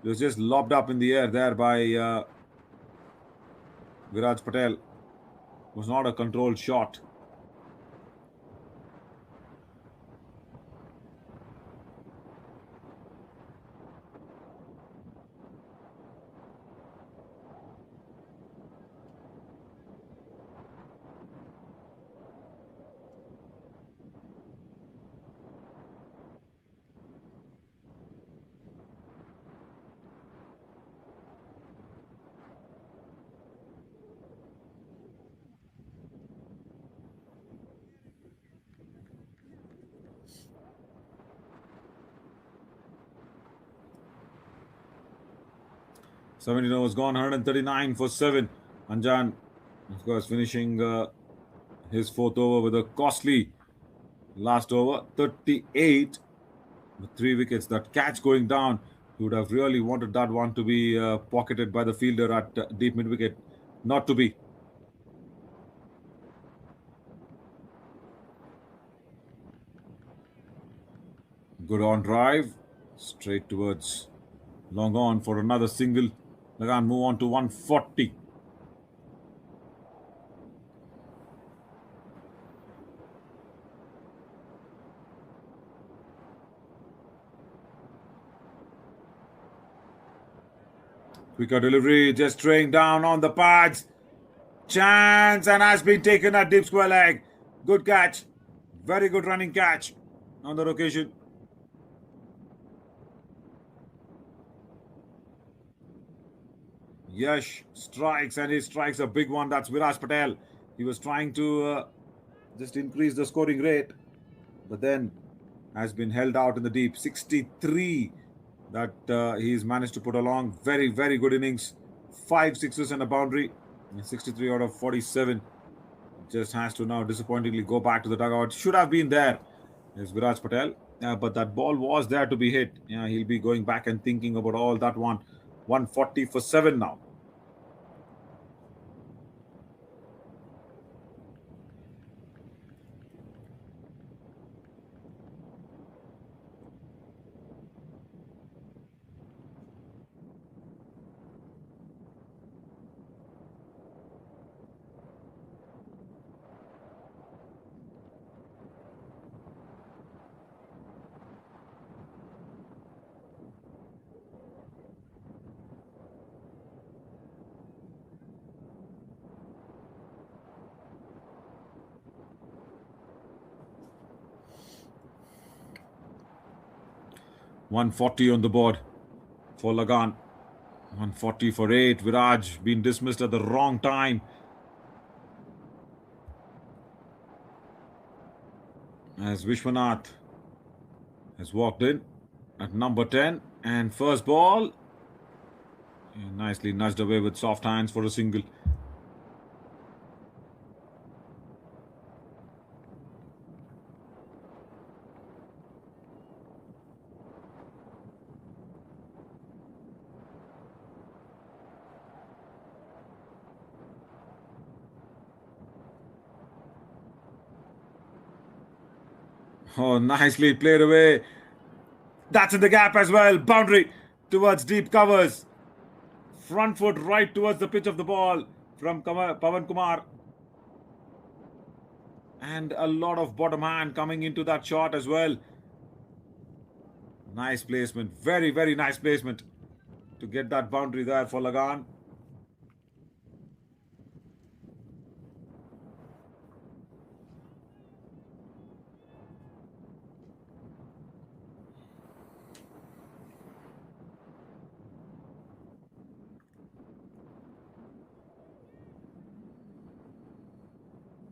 [SPEAKER 1] just lobbed up in the air there by Viraj Patel. It was not a controlled shot. Seventeen overs gone, 139 for 7. Anjan, of course, finishing his fourth over with a costly last over, 38 with 3 wickets. That catch going down, he would have really wanted that one to be pocketed by the fielder at deep mid wicket. Not to be. Good on drive, straight towards long on for another single. Lagan move on to 140. Quicker delivery, just straying down on the pads. Chance and has been taken at deep square leg. Good catch. Very good running catch on that occasion. Yash strikes, and he strikes a big one. That's Viraj Patel. He was trying to just increase the scoring rate, but then has been held out in the deep. 63 that he's managed to put along. Very, very good innings. 5 sixes and a boundary. 63 out of 47. Just has to now disappointingly go back to the dugout. Should have been there. Is Viraj Patel. But that ball was there to be hit. Yeah, he'll be going back and thinking about all that one. 140 for 7 now. $140 on the board for Lagan. 140 for 8. Viraj being dismissed at the wrong time. As Vishwanath has walked in at number 10. And first ball. Nicely nudged away with soft hands for a single. Oh, nicely played away. That's in the gap as well. Boundary towards deep covers. Front foot right towards the pitch of the ball from Pawan Kumar. And a lot of bottom hand coming into that shot as well. Nice placement. Very, very nice placement to get that boundary there for Lagan.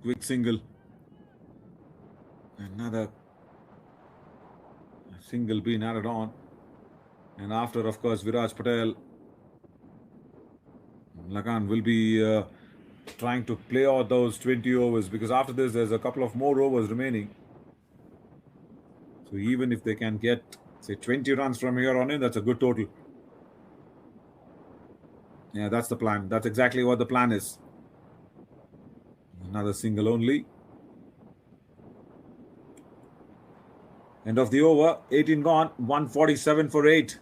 [SPEAKER 1] Quick single. Another single being added on. And after, of course, Viraj Patel, Lagan will be trying to play out those 20 overs because after this, there's a couple of more overs remaining. So even if they can get, say, 20 runs from here on in, that's a good total. Yeah, that's the plan. That's exactly what the plan is. Another single only. End of the over. 18 gone. 147 for 8.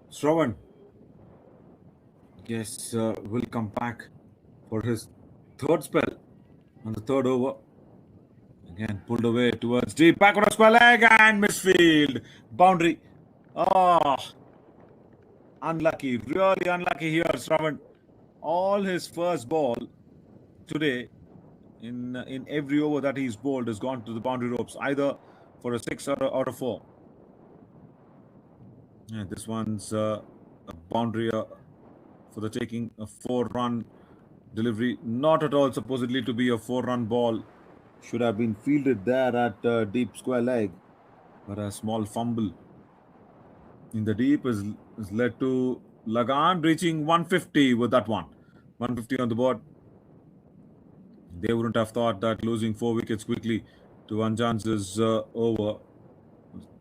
[SPEAKER 1] Shravan, yes, will come back for his third spell on the third over. Again, pulled away towards deep, back on a square leg and misfield. Boundary. Oh, unlucky. Really unlucky here, Shravan. All his first ball today in every over that he's bowled has gone to the boundary ropes, either for a 6 or a 4. Yeah, this one's a boundary for the taking, a 4-run delivery. Not at all supposedly to be a 4-run ball. Should have been fielded there at deep square leg. But a small fumble in the deep has led to Lagan reaching 150 with that one. 150 on the board. They wouldn't have thought that losing 4 wickets quickly to Anjan's is over.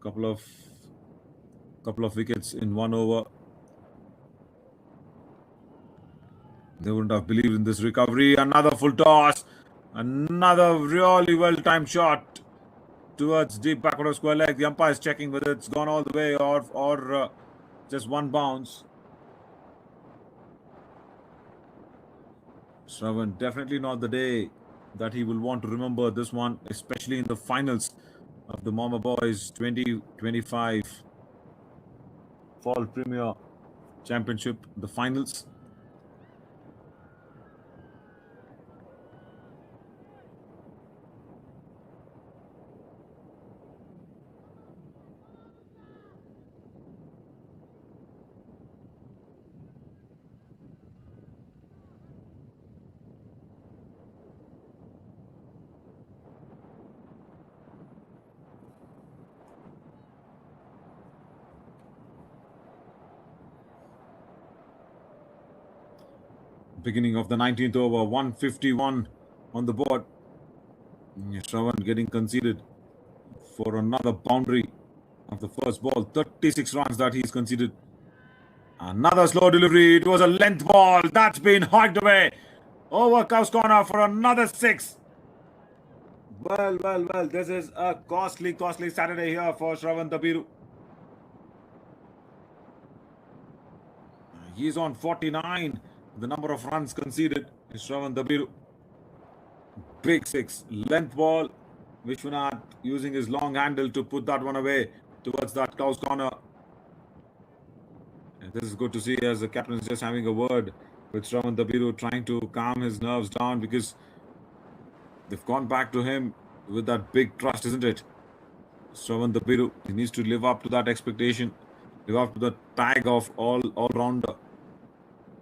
[SPEAKER 1] Couple of wickets in 1 over. They wouldn't have believed in this recovery. Another full toss. Another really well-timed shot towards deep backward of square leg. The umpire is checking whether it's gone all the way or just one bounce. Shravan, definitely not the day that he will want to remember this one, especially in the finals of the MamaBro's 2025 Fall Premier Championship, the finals. Beginning of the 19th over, 151 on the board. Shravan getting conceded for another boundary of the first ball. 36 runs that he's conceded. Another slow delivery. It was a length ball. That's been hiked away. Over Cow's corner for another 6. Well. This is a costly Saturday here for Shravan Dabiru. He's on 49. The number of runs conceded is Shravan Dabiru. Big 6. Length ball. Vishwanath using his long handle to put that one away towards that Cow's corner. And this is good to see as the captain is just having a word with Shravan Dabiru, trying to calm his nerves down because they've gone back to him with that big trust, isn't it? Shravan Dabiru, he needs to live up to that expectation, live up to the tag of all-rounder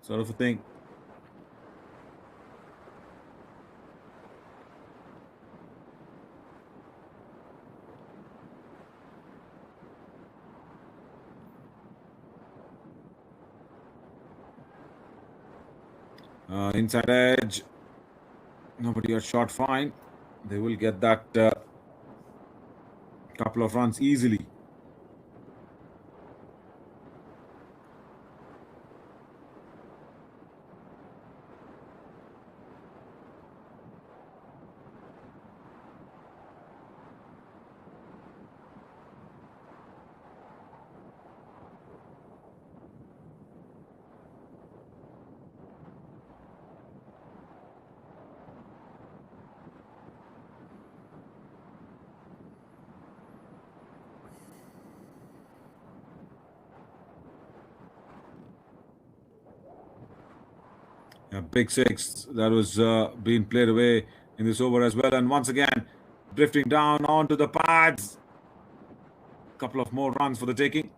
[SPEAKER 1] sort of a thing. Inside edge. Nobody got shot fine. They will get that couple of runs easily. A big six that was being played away in this over as well. And once again, drifting down onto the pads. Couple of more runs for the taking.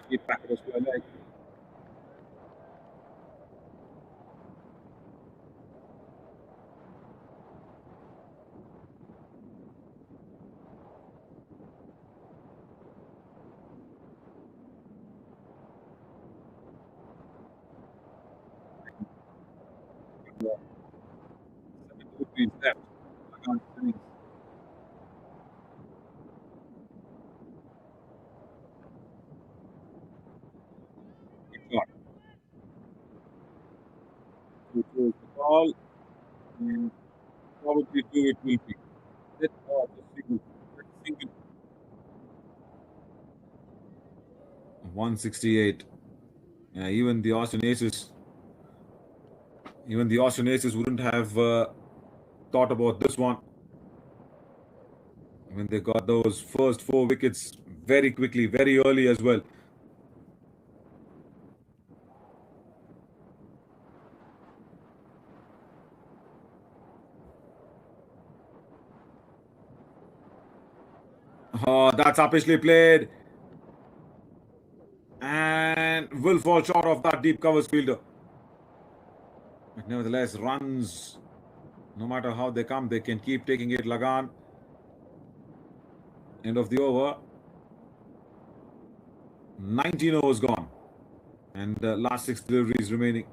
[SPEAKER 1] Keep back to square leg. Yeah, 7 left. Lagan Innings. Good shot. Two throws the ball. And probably two it will be. Let just single. Single. 168. Yeah, even the Austin Aces wouldn't have thought about this one when they got those first 4 wickets very quickly, very early as well. Oh, that's uppishly played and will fall short of that deep covers fielder. But nevertheless, runs, no matter how they come, they can keep taking it. Lagan, end of the over. 19 overs gone, and last 6 deliveries remaining.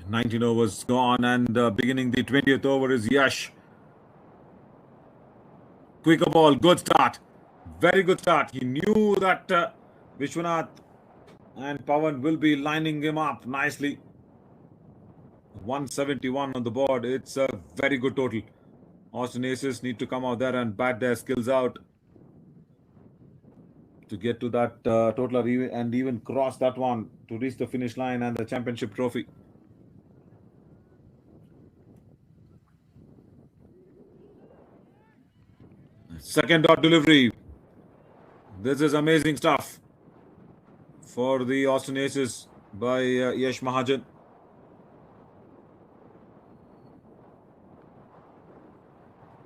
[SPEAKER 1] Nineteen overs gone, and beginning the 20th over is Yash. Quicker ball, good start. Very good start. He knew that Vishwanath and Pawan will be lining him up nicely. 171 on the board. It's a very good total. Austin Aces need to come out there and bat their skills out to get to that total and even cross that one to reach the finish line and the championship trophy. Second dot delivery. This is amazing stuff for the Austin Aces by Yash Mahajan.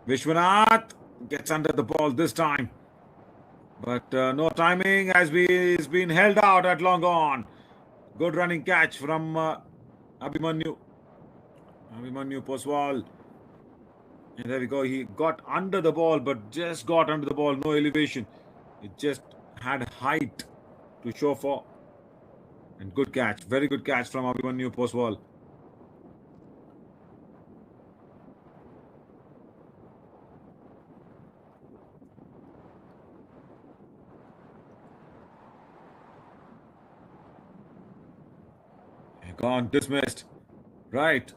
[SPEAKER 1] Vishwanath gets under the ball this time. But no timing as he's been held out at long on. Good running catch from Abhimanyu. Abhimanyu Poswal. And there we go. He got under the ball, but just got under the ball. No elevation. It just had height to show for. And good catch. Very good catch from Abhimanyu Poswal. Gone, dismissed. Right.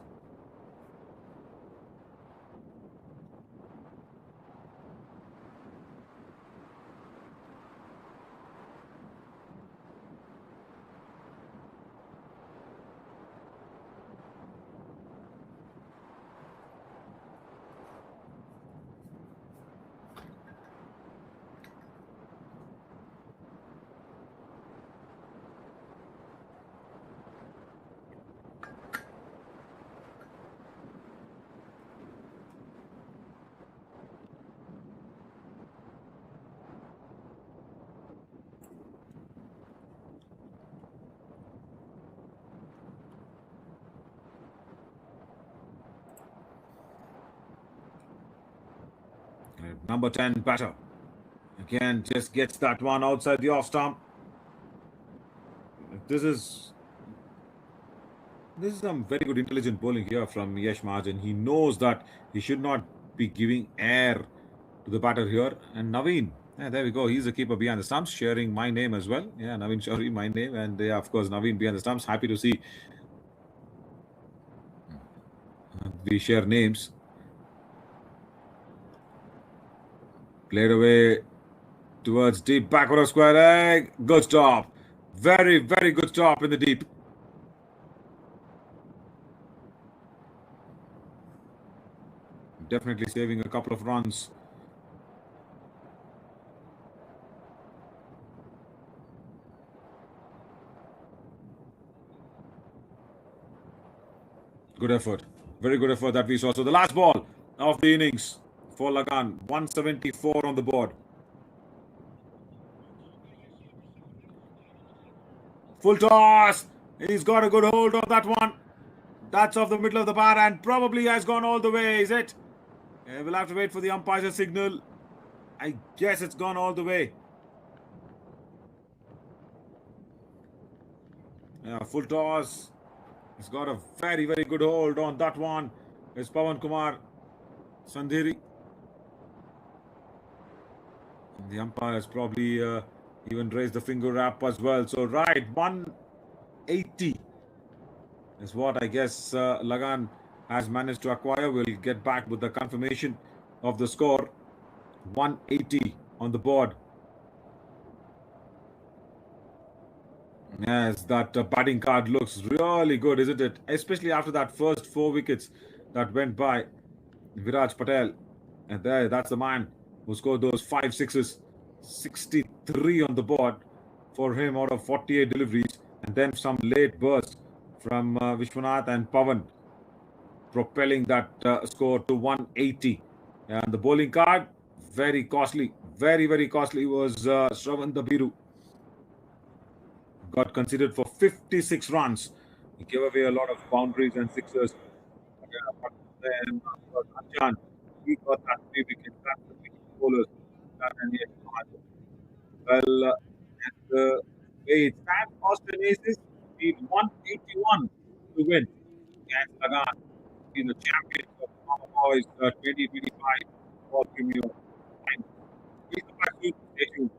[SPEAKER 1] Number 10 batter. Again, just gets that one outside the off stump. This is This is some very good intelligent bowling here from Yash Mahajan. He knows that he should not be giving air to the batter here. And Naveen, yeah, there we go. He's the keeper behind the stumps, sharing my name as well. Yeah, Naveen Shauri, my name. And yeah, of course, Naveen behind the stumps. Happy to see we share names. Played away towards deep backward of square leg. Good stop. Very, very good stop in the deep. Definitely saving a couple of runs. Good effort. Very good effort that we saw. So the last ball of the innings for Lagan. 174 on the board. Full toss. He's got a good hold of that one. That's off the middle of the bar and probably has gone all the way, is it? We'll have to wait for the umpire's signal. I guess it's gone all the way. Full toss. He's got a very, very good hold on that one. It's Pawan Kumar Sandhiri. The umpire has probably even raised the finger up as well. So, right, 180 is what I guess Lagan has managed to acquire. We'll get back with the confirmation of the score. 180 on the board. Yes, that batting card looks really good, isn't it? Especially after that first 4 wickets that went by. Viraj Patel. And that's the man who scored those 5 sixes. 63 on the board for him out of 48 deliveries. And then some late burst from Vishwanath and Pawan, propelling that score to 180. And the bowling card, very costly. Very, very costly was Shravan Dabiru. Got considered for 56 runs. He gave away a lot of boundaries and sixers. But then Achan, he got that 3 wickets. That's the big bowlers. And yet, well, and the way it stands, Austin Aces need 181 to win against Lagan. Be the champions of MamaBro's 2025 World Premier Finals. Please the stay tuned.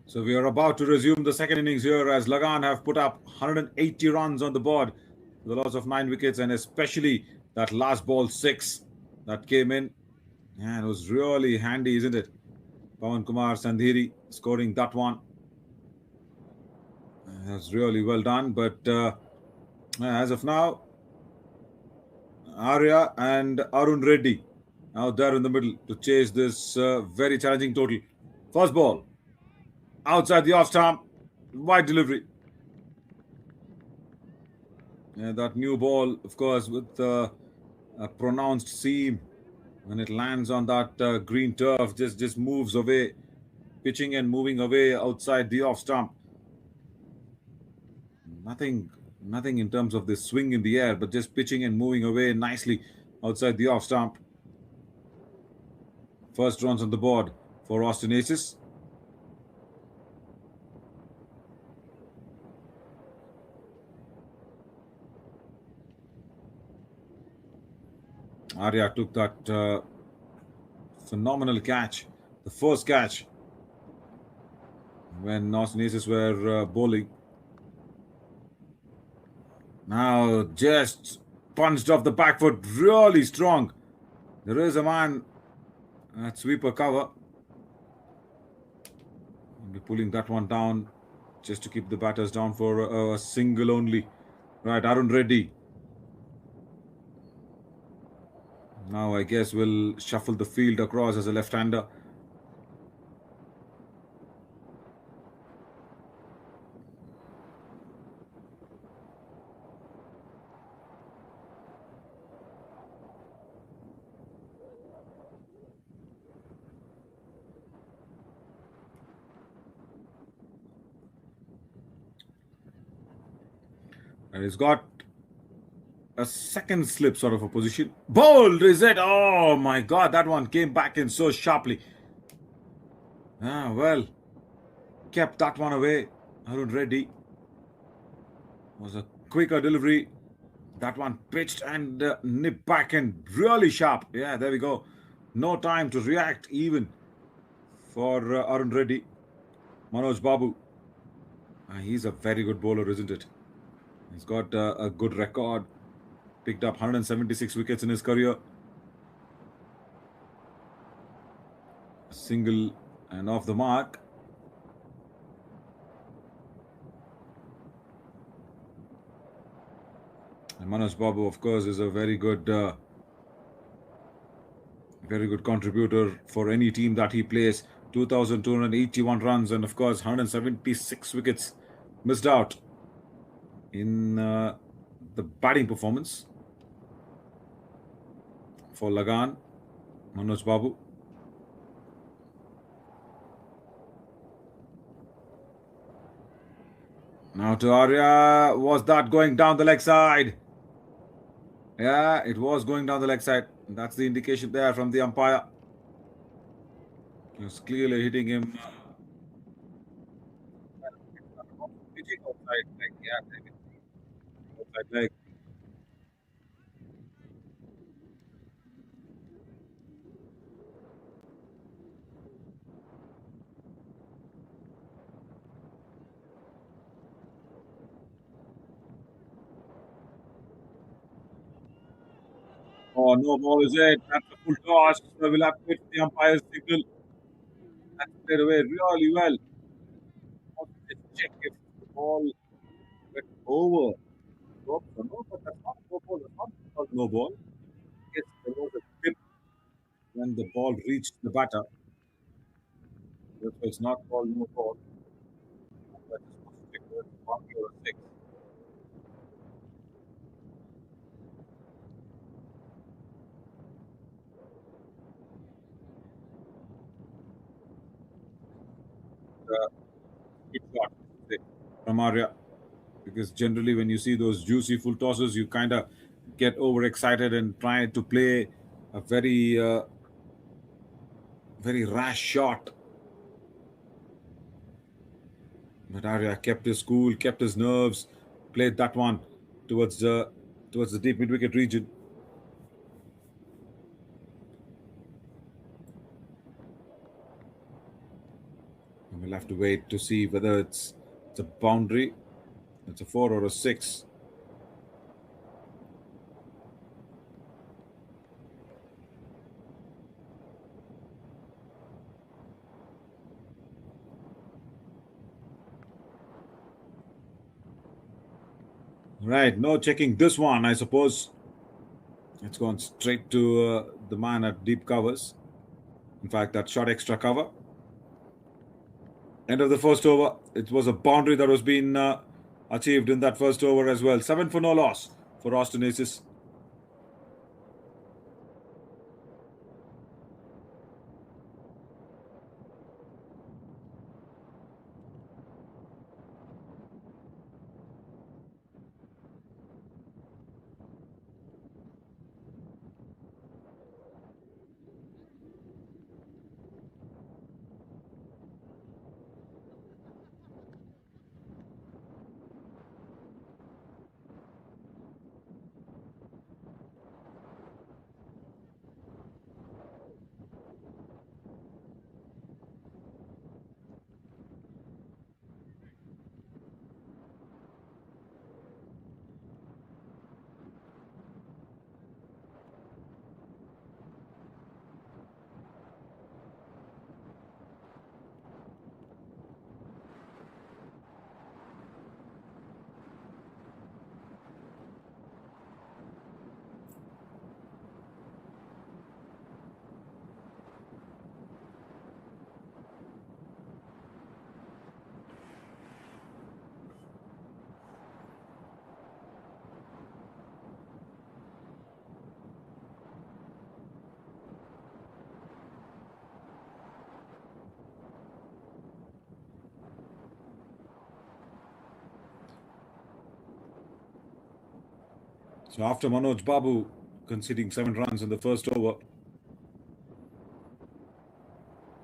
[SPEAKER 1] So we are about to resume the second innings here as Lagan have put up 180 runs on the board with a loss of 9 wickets, and especially that last ball 6 that came in. Yeah, it was really handy, isn't it? Pawan Kumar Sandhiri scoring that one. That's really well done. But as of now, Arya and Arun Reddy out there in the middle to chase this very challenging total. First ball, outside the off stump, wide delivery. Yeah, that new ball, of course, with a pronounced seam when it lands on that green turf, just moves away, pitching and moving away outside the off stump. Nothing, nothing in terms of the swing in the air, but just pitching and moving away nicely outside the off stump. First runs on the board for Austin Aces. Arya took that phenomenal catch, the first catch when Austin Aces were bowling. Now just punched off the back foot, really strong. There is a man at sweeper cover. I'll be pulling that one down just to keep the batters down for a single only. Right, Arun Reddy. Now I guess we'll shuffle the field across as a left-hander. And he's got a second slip sort of a position. Bowled, is it? Oh my God, that one came back in so sharply. Ah, well, kept that one away. Arun Reddy was a quicker delivery. That one pitched and nipped back and really sharp. Yeah, there we go. No time to react even for Arun Reddy. Manoj Babu. He's a very good bowler, isn't it? He's got a good record. Picked up 176 wickets in his career. Single and off the mark. And Manoj Babu, of course, is a very good contributor for any team that he plays. 2,281 runs and, of course, 176 wickets missed out in the batting performance for Lagan, Manoj Babu. Now to Arya. Was that going down the leg side? Yeah, it was going down the leg side. That's the indication there from the umpire. He was clearly hitting him. Pitching outside leg. Yeah, outside leg. Oh, no ball is it. That's a full toss. So we'll have to wait for the umpire's signal. That's played away really well. Let's check if the ball went over. No, no, but that's not no ball. That's not called no ball. Yes, there was a tip when the ball reached the batter. So it's not called no ball. But it's supposed to take one or six. Uh, Good shot from Arya. Because generally, when you see those juicy full tosses, you kind of get overexcited and try to play a very rash shot. But Arya kept his cool, kept his nerves, played that one towards the deep mid wicket region. We'll have to wait to see whether it's a boundary. It's a 4 or a 6. Right, no checking this one, I suppose. It's gone straight to the man at deep covers. In fact, that short extra cover. End of the first over. It was a boundary that was being achieved in that first over as well. 7 for no loss for Austin Aces. So after Manoj Babu conceding 7 runs in the first over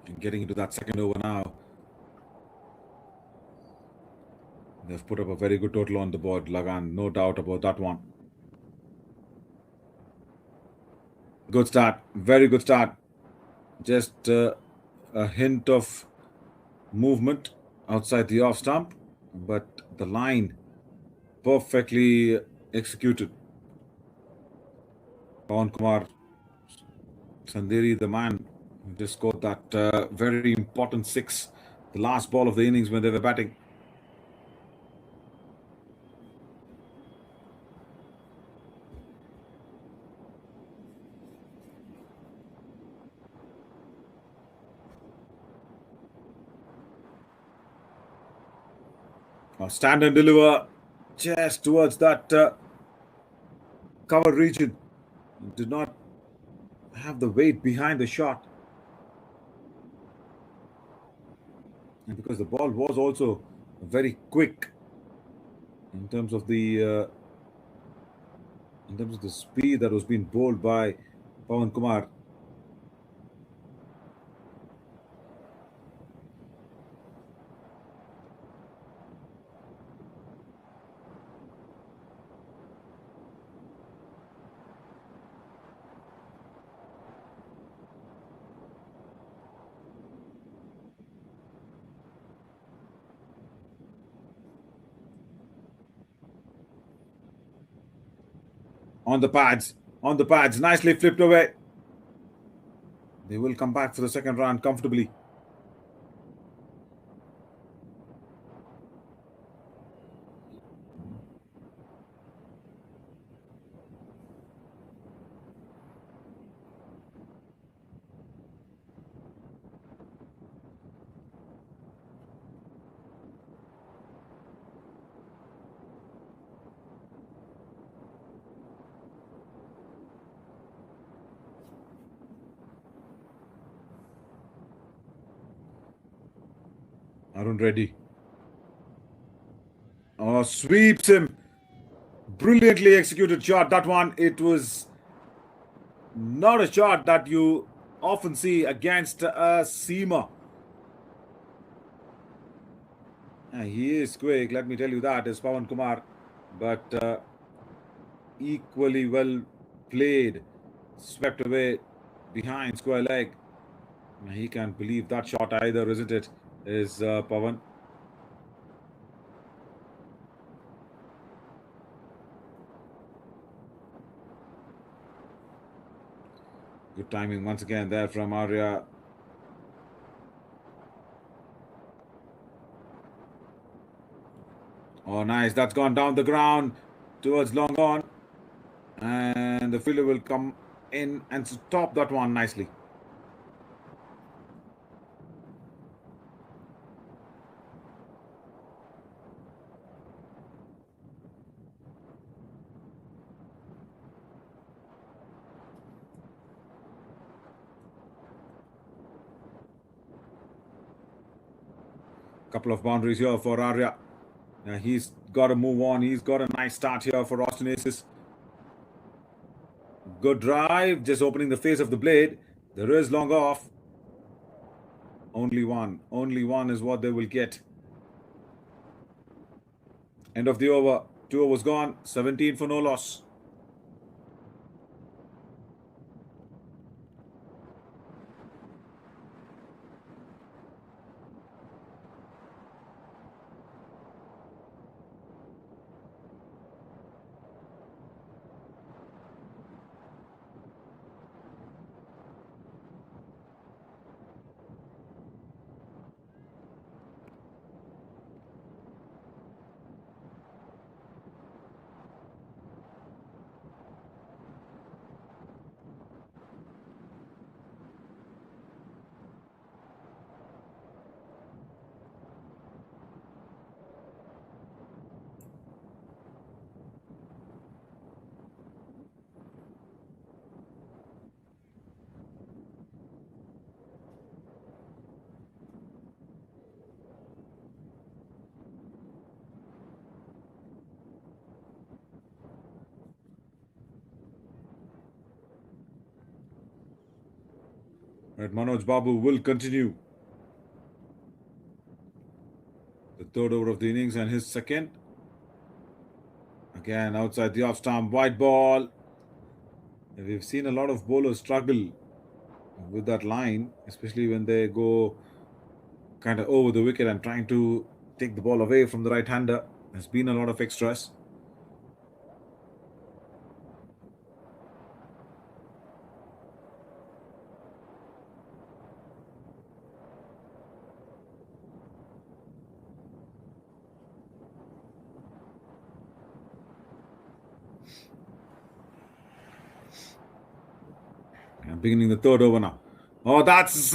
[SPEAKER 1] and getting into that second over now, they've put up a very good total on the board, Lagan, no doubt about that one. Good start, very good start. Just a hint of movement outside the off stump, but the line perfectly executed. Pawan Kumar Sanderi, the man who just scored that very important 6, the last ball of the innings when they were batting. Stand and deliver just towards that cover region. Did not have the weight behind the shot. And because the ball was also very quick in terms of the speed that was being bowled by Pawan Kumar. On the pads, nicely flipped away. They will come back for the second round comfortably. Arun Reddy. Sweeps him. Brilliantly executed shot. That one, it was not a shot that you often see against a seamer. He is quick, let me tell you that, is Pawan Kumar. But equally well played. Swept away behind square leg. He can't believe that shot either, isn't it? is Pawan. Good timing once again there from Arya. Oh, nice. That's gone down the ground towards long on. And the fielder will come in and stop that one nicely. Couple of boundaries here for Arya. He's got to move on. He's got a nice start here for Austin Aces. Good drive, just opening the face of the blade. There is long off. Only one. Only one is what they will get. End of the over. 2 overs gone. 17 for no loss. Right, Manoj Babu will continue. The third over of the innings and his second. Again, outside the off stump, wide ball. We've seen a lot of bowlers struggle with that line, especially when they go kind of over the wicket and trying to take the ball away from the right-hander. There's been a lot of extras. And beginning the third over now. Oh, that's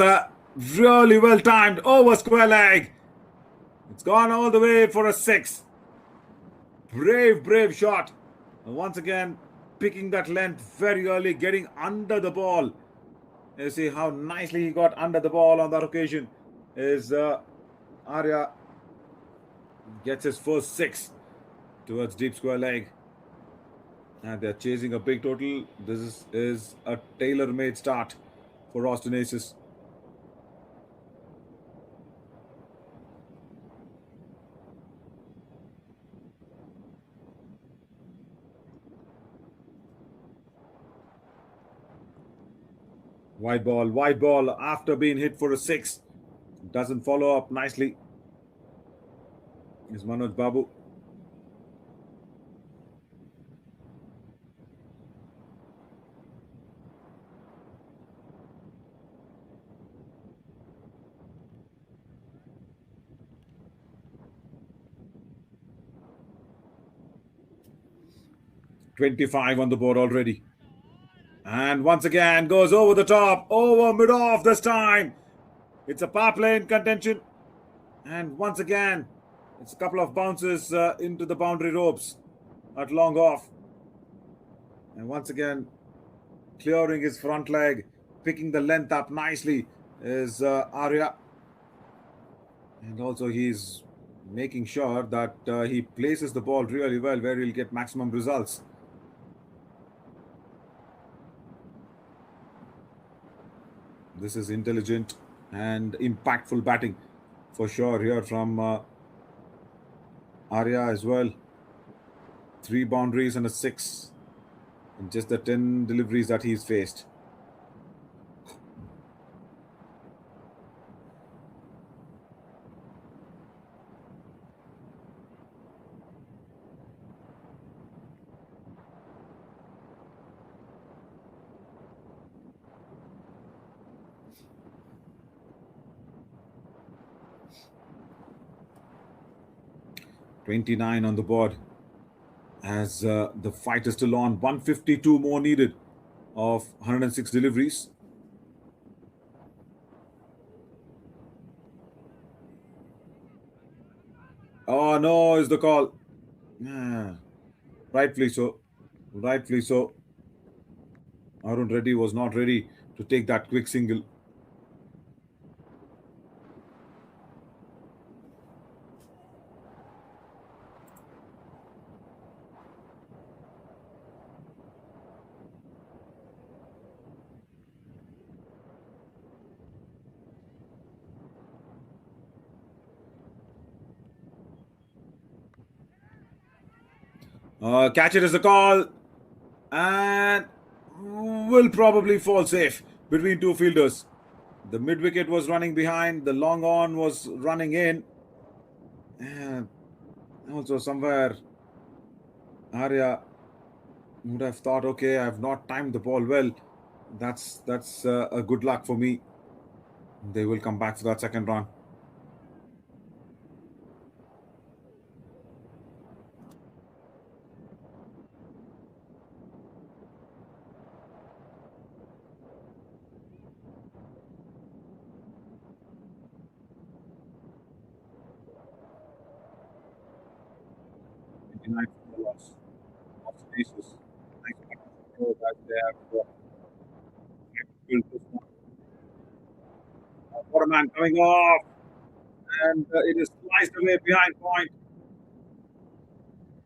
[SPEAKER 1] really well timed over square leg. It's gone all the way for a 6. Brave, brave shot. And once again, picking that length very early, getting under the ball. You see how nicely he got under the ball on that occasion. Is Arya gets his first 6 towards deep square leg. And they're chasing a big total. This is a tailor-made start for Austin Aces. Wide ball after being hit for a 6. Doesn't follow up nicely. Is Manoj Babu. $25 on the board already. And once again goes over the top, over mid-off this time. It's a power play in contention. And once again, it's a couple of bounces into the boundary ropes at long off. And once again, clearing his front leg, picking the length up nicely is Arya. And also he's making sure that he places the ball really well where he'll get maximum results. This is intelligent and impactful batting for sure here from Arya as well. 3 boundaries and a 6 in just the 10 deliveries that he's faced. . 29 on the board as the fight is still on. 152 more needed of 106 deliveries. Oh no, is the call. Ah, rightfully so. Rightfully so. Arun Reddy was not ready to take that quick single. Catch it is the call. And will probably fall safe between two fielders. The mid wicket was running behind, the long on was running in. And also, somewhere, Arya would have thought, okay, I've not timed the ball well. That's a good luck for me. They will come back for that second run. Nice loss of spaces. Nice that they have built this one. Waterman coming off, and it is sliced away behind point.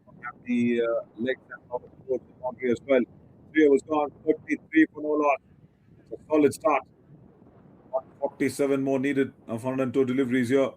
[SPEAKER 1] At the legs and power towards the boundary as well. 3 overs gone, 33 for no loss. It's a solid start. 147 more needed of 102 deliveries here.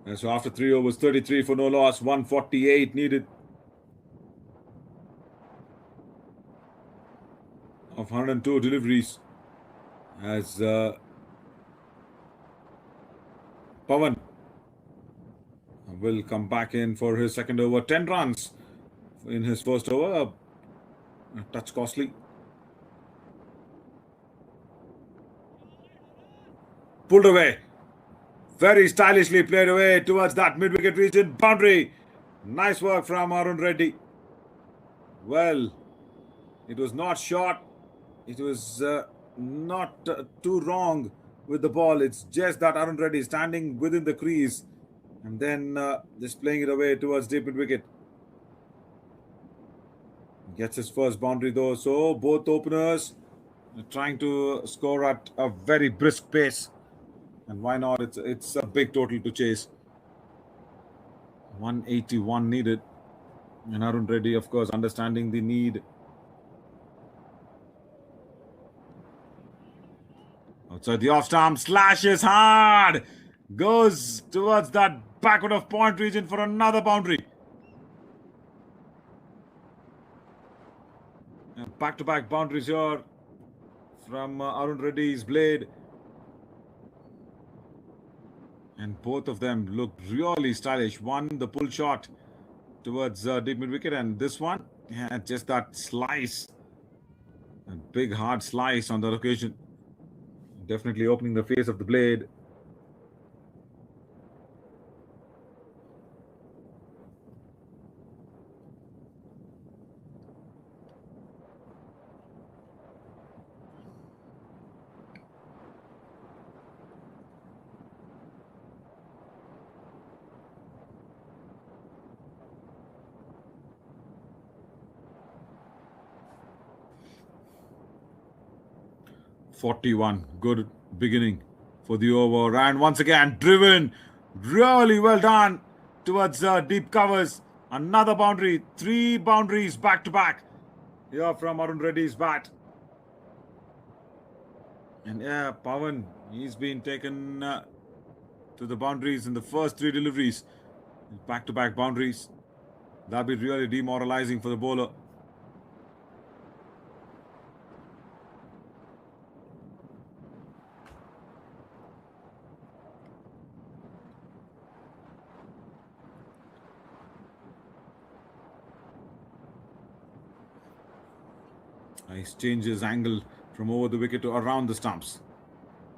[SPEAKER 1] And so after 3 overs, 33 for no loss, 148 needed of 102 deliveries. As Pawan will come back in for his second over. 10 runs in his first over. A touch costly. Pulled away. Very stylishly played away towards that mid-wicket region. Boundary. Nice work from Arun Reddy. Well, it was not short. It was not too wrong with the ball. It's just that Arun Reddy is standing within the crease and then just playing it away towards deep mid-wicket. Gets his first boundary though. So both openers trying to score at a very brisk pace. And why not? It's a big total to chase. 181 needed. And Arun Reddy, of course, understanding the need. Outside the off stump, slashes hard. Goes towards that backward of point region for another boundary. Back-to-back boundaries here from Arun Reddy's blade. And both of them look really stylish. One, the pull shot towards deep mid-wicket, and this one, yeah, just that slice. A big hard slice on that occasion. Definitely opening the face of the blade. 41. Good beginning for the over. And once again, driven. Really well done towards deep covers. Another boundary. 3 boundaries back to back here from Arun Reddy's bat. And yeah, Pawan, he's been taken to the boundaries in the first 3 deliveries. Back to back boundaries. That'll be really demoralizing for the bowler. He changes angle from over the wicket to around the stumps.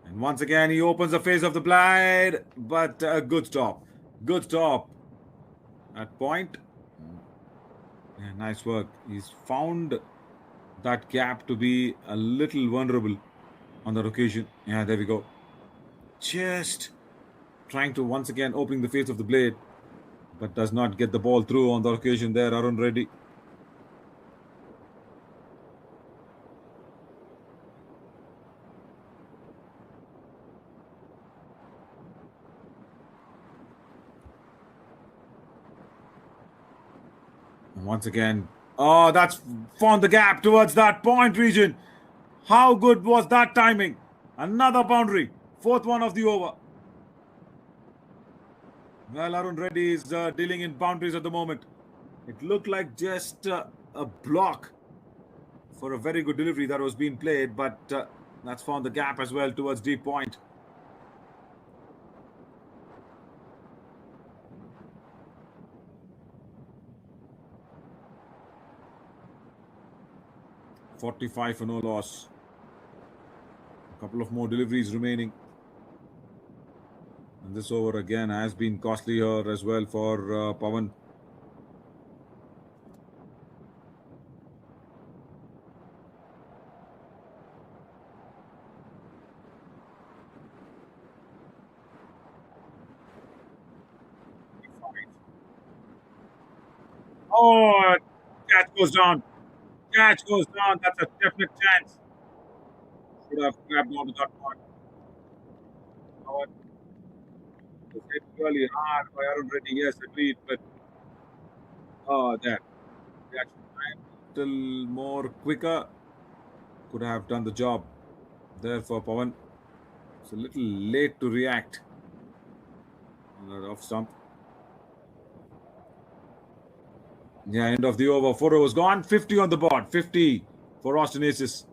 [SPEAKER 1] And once again, he opens the face of the blade, but a good stop. Good stop. At point. Yeah, nice work. He's found that gap to be a little vulnerable on that occasion. Yeah, there we go. Just trying to once again opening the face of the blade, but does not get the ball through on the occasion there, Arun Reddy. Once again, oh, that's found the gap towards that point region. How good was that timing? Another boundary, 4th one of the over. Well, Arun Reddy is dealing in boundaries at the moment. It looked like just a block for a very good delivery that was being played, but that's found the gap as well towards deep point. .45 for no loss. A couple of more deliveries remaining. And this over again has been costly here as well for Pawan. Oh, catch goes down. Catch goes down. That's a definite chance. Should have grabbed onto that one. Pawan was hit really hard by Arun Reddy. Yes, agreed. But that reaction time little more quicker could have done the job there for Pawan. It's a little late to react on that off stump. Yeah, end of the over. 4 overs gone. 50 on the board. 50 for Austin Aces.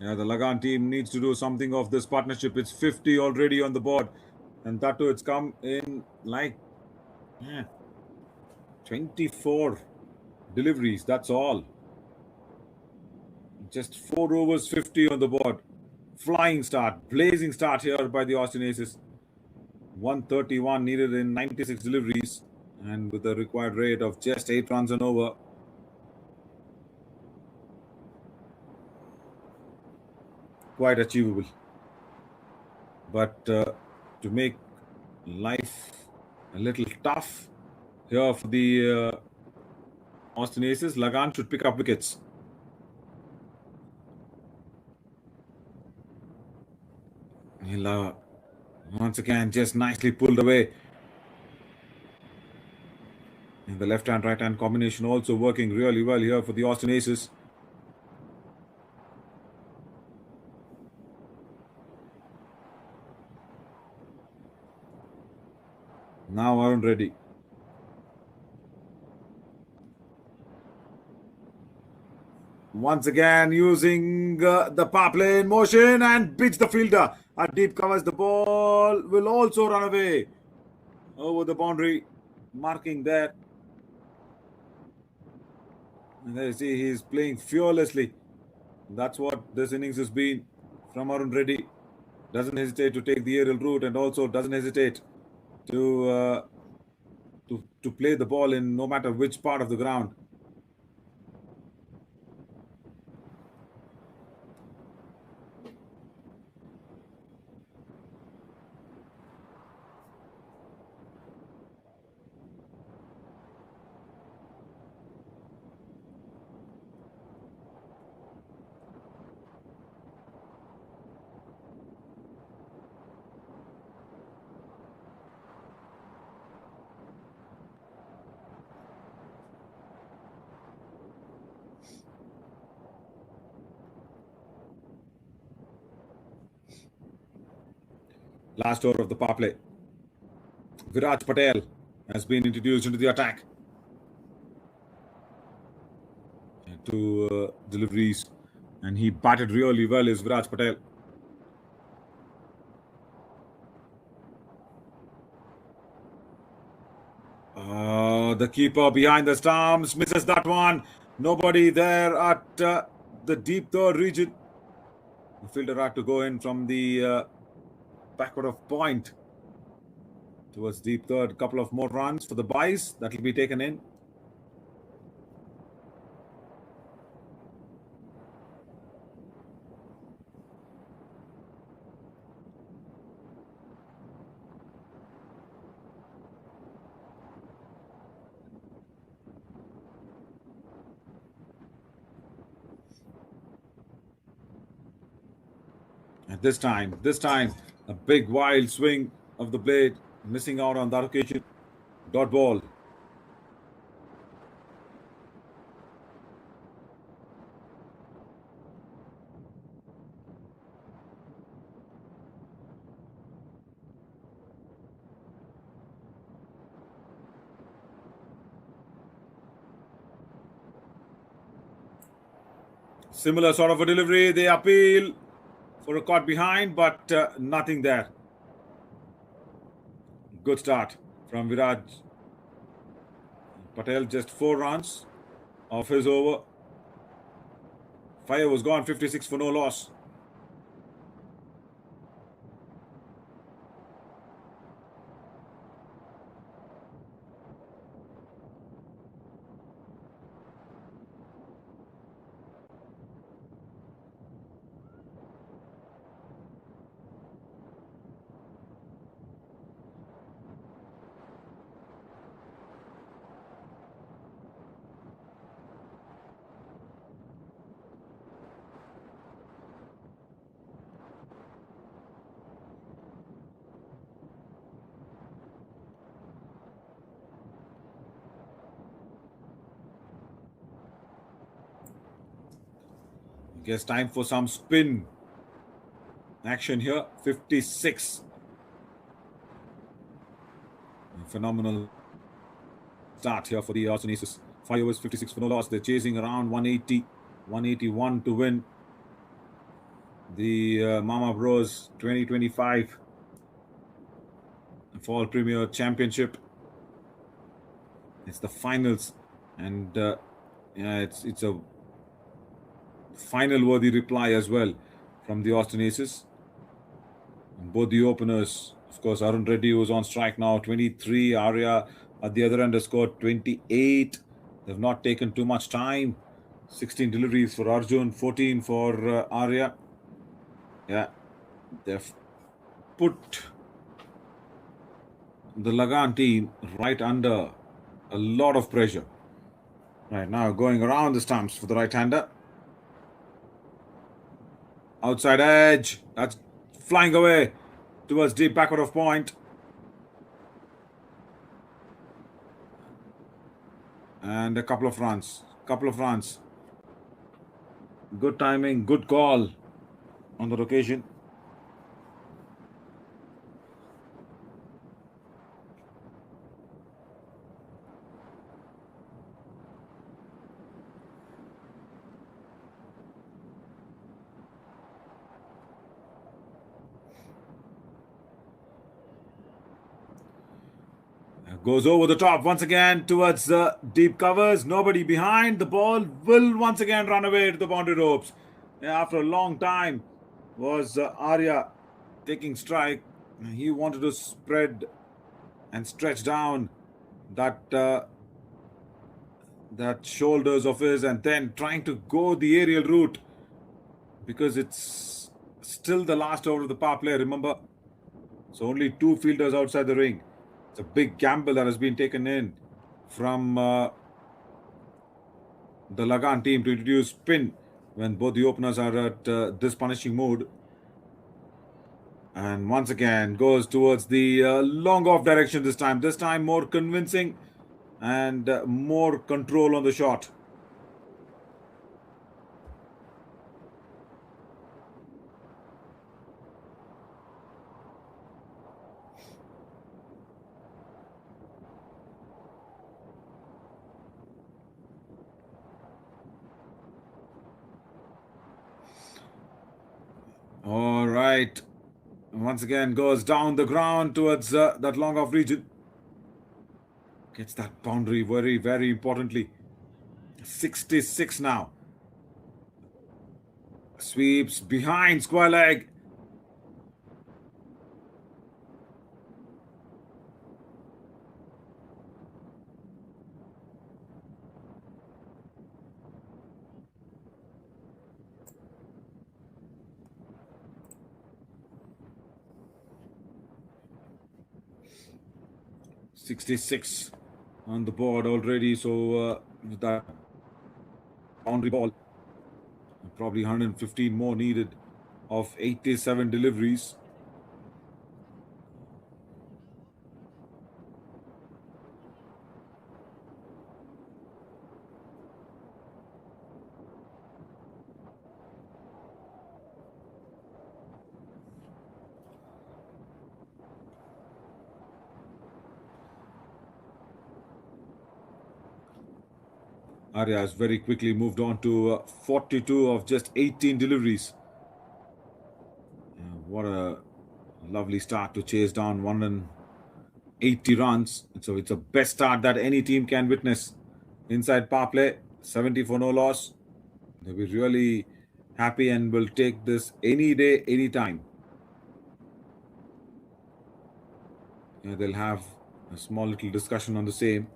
[SPEAKER 1] Yeah, the Lagan team needs to do something of this partnership. It's 50 already on the board. And that too, it's come in like 24 deliveries. That's all. Just 4 overs, 50 on the board. Flying start, blazing start here by the Austin Aces. 131 needed in 96 deliveries. And with a required rate of just 8 runs and over. Quite achievable. But to make life a little tough here for the Austin Aces, Lagan should pick up wickets. He'll once again just nicely pulled away. And the left hand right hand combination also working really well here for the Austin Aces. Now Arun Reddy. Once again using the power play in motion and beats the fielder. A deep covers the ball, will also run away over the boundary, marking there. And there you see he's playing fearlessly. That's what this innings has been from Arun Reddy. Doesn't hesitate to take the aerial route and also doesn't hesitate to play the ball in no matter which part of the ground. Last over of the power play. Viraj Patel has been introduced into the attack. Two deliveries, and he batted really well is Viraj Patel. The keeper behind the stumps misses that one. Nobody there at the deep third region. The fielder had to go in from the backward of point towards deep third. Couple of more runs for the boys that will be taken in. And this time, a big wild swing of the blade, missing out on that occasion. Dot ball. Similar sort of a delivery. They appeal for a caught behind, but nothing there. Good start from Viraj Patel. Just 4 runs of his over. Fire was gone, 56 for no loss. Guess time for some spin action here. 56. Phenomenal start here for the Austin Aces. 5 overs, 56 for no loss. They're chasing around 180, 181 to win the MamaBro's 2025 Fall Premier Championship. It's the finals, and it's a final worthy reply as well from the Austin Aces. And both the openers, of course, Arun Reddy was on strike now, 23. Arya at the other end has scored 28. They've not taken too much time. 16 deliveries for Arjun, 14 for Arya. Yeah, they've put the Lagan team right under a lot of pressure. Right now, going around the stumps for the right-hander. Outside edge. That's flying away towards deep backward of point. And a couple of runs. Good timing, good call on that occasion. Goes over the top once again towards the deep covers. Nobody behind. The ball will once again run away to the boundary ropes. After a long time, was Arya taking strike. He wanted to spread and stretch down that that shoulders of his, and then trying to go the aerial route because it's still the last over of the power play. Remember, so only two fielders outside the ring. It's a big gamble that has been taken in from the Lagan team to introduce spin when both the openers are at this punishing mood. And once again goes towards the long off direction this time. This time more convincing and more control on the shot. All right. Once again goes down the ground towards that long off region. Gets that boundary very, very importantly. 66 now. Sweeps behind square leg. $66 on the board already. So with that boundary ball, probably 115 more needed of 87 deliveries. Arya has very quickly moved on to 42 of just 18 deliveries. What a lovely start to chase down 180 runs. So it's the best start that any team can witness inside power play. 70 for no loss. They'll be really happy and will take this any day, any time. They'll have a small little discussion on the same.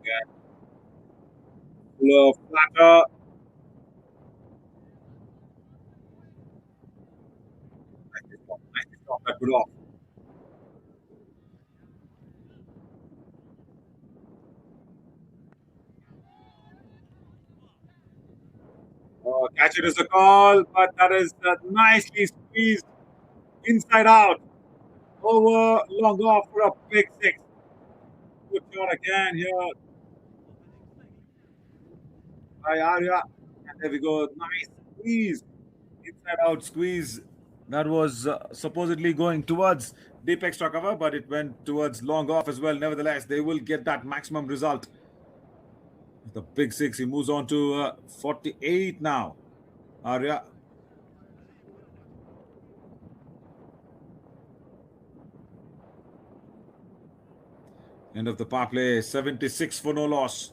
[SPEAKER 1] Yeah. Full of flatter. Nice stop that good off. Catch it is a call, but that is nicely squeezed inside out. Over, long off for a big six. Good shot again here by Arya. And there we go. Nice squeeze. Inside out squeeze. That was supposedly going towards deep extra cover, but it went towards long off as well. Nevertheless, they will get that maximum result. The big six. He moves on to 48 now. Arya. End of the power play. 76 for no loss.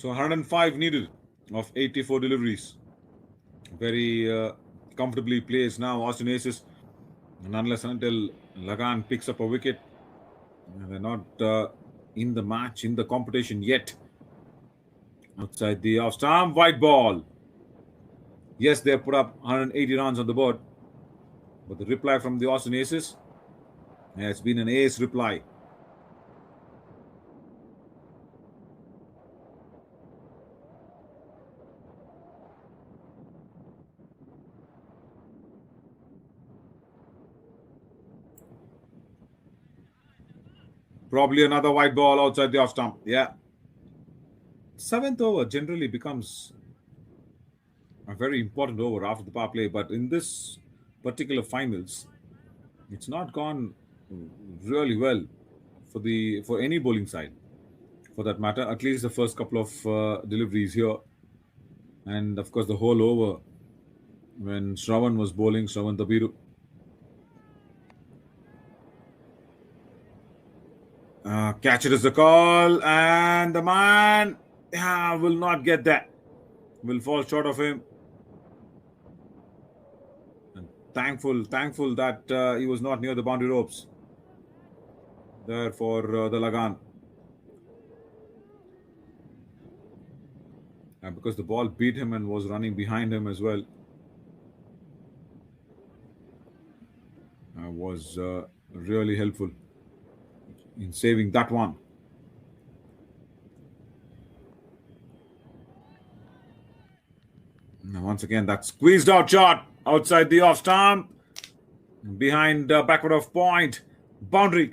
[SPEAKER 1] So 105 needed of 84 deliveries. Very comfortably placed now. Austin Aces, and unless and until Lagan picks up a wicket, they're not in the match, in the competition yet. Outside the off stump, white ball. Yes, they put up 180 runs on the board, but the reply from the Austin Aces has been an ace reply. Probably another white ball outside the off stump. Yeah. Seventh over generally becomes a very important over after the power play, but in this particular finals, it's not gone really well for any bowling side, for that matter. At least the first couple of deliveries here, and of course the whole over when Shravan was bowling, Shravan Dabiru. Catch it is the call, and the man will not get that. Will fall short of him. And thankful that he was not near the boundary ropes there for the Lagan. Because the ball beat him and was running behind him as well. Was really helpful in saving that one. Now once again, that squeezed out shot outside the off stump, behind backward of point, boundary.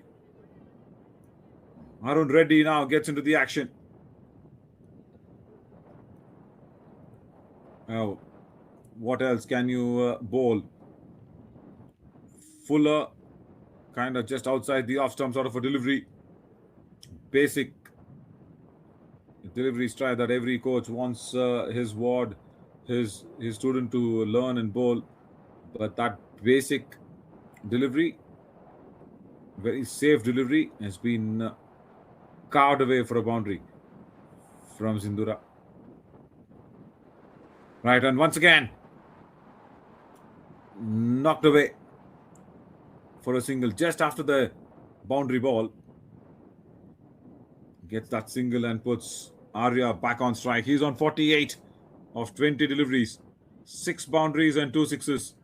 [SPEAKER 1] Arun Reddy now gets into the action. Now, what else can you bowl? Fuller, kind of just outside the off stump sort of a delivery. Basic delivery style that every coach wants his ward, his student to learn and bowl. But that basic delivery, very safe delivery, has been carved away for a boundary from Sindura. Right, and once again, knocked away for a single just after the boundary ball. Gets that single and puts Arya back on strike. He's on 48 of 20 deliveries, 6 boundaries and 2 sixes.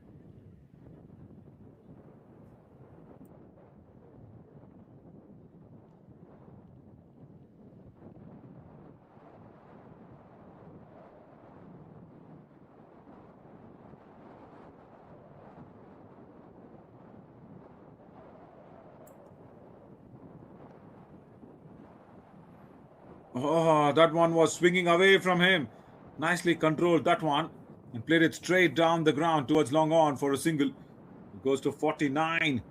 [SPEAKER 1] Oh, that one was swinging away from him. Nicely controlled that one and played it straight down the ground towards long on for a single. It goes to 49.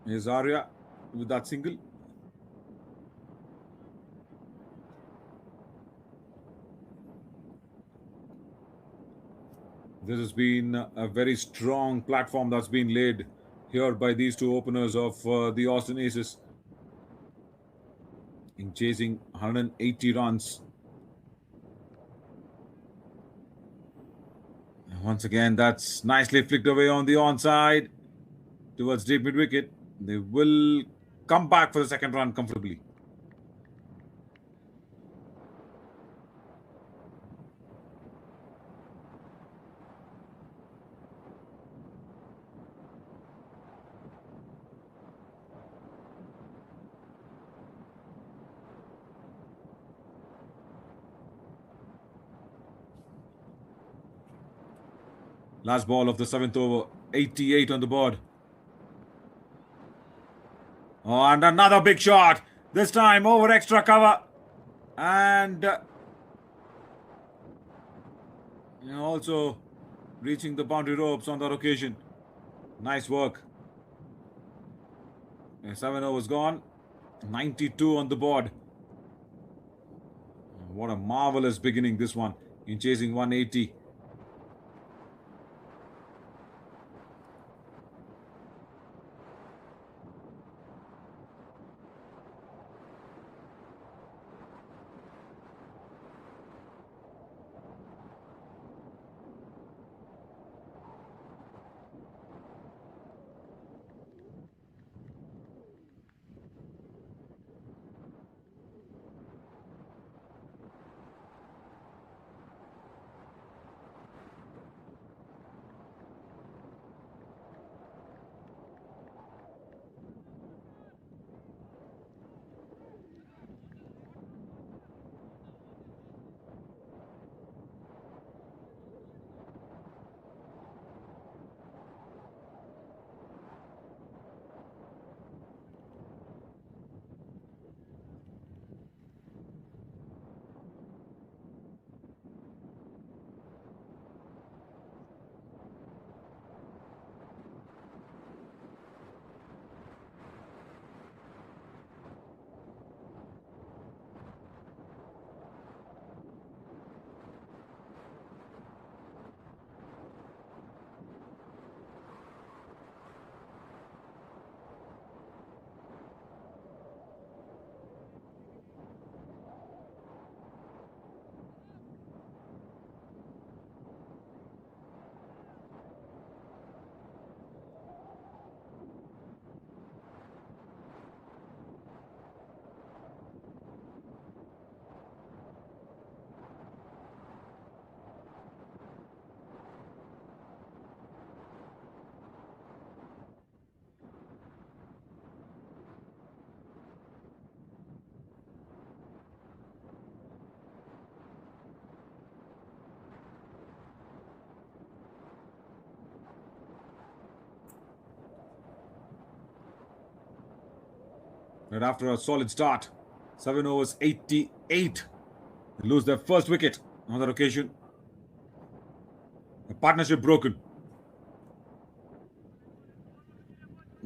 [SPEAKER 1] Here's Arya with that single. This has been a very strong platform that's been laid here by these two openers of the Austin Aces in chasing 180 runs. And once again, that's nicely flicked away on the onside towards deep mid wicket. They will come back for the second run comfortably. Last ball of the 7th over, 88 on the board. Oh, and another big shot. This time over extra cover. And also reaching the boundary ropes on that occasion. Nice work. 7 overs gone. 92 on the board. What a marvelous beginning this one in chasing 180. right after a solid start. 7 overs, 88. They lose their first wicket on that occasion. The partnership broken.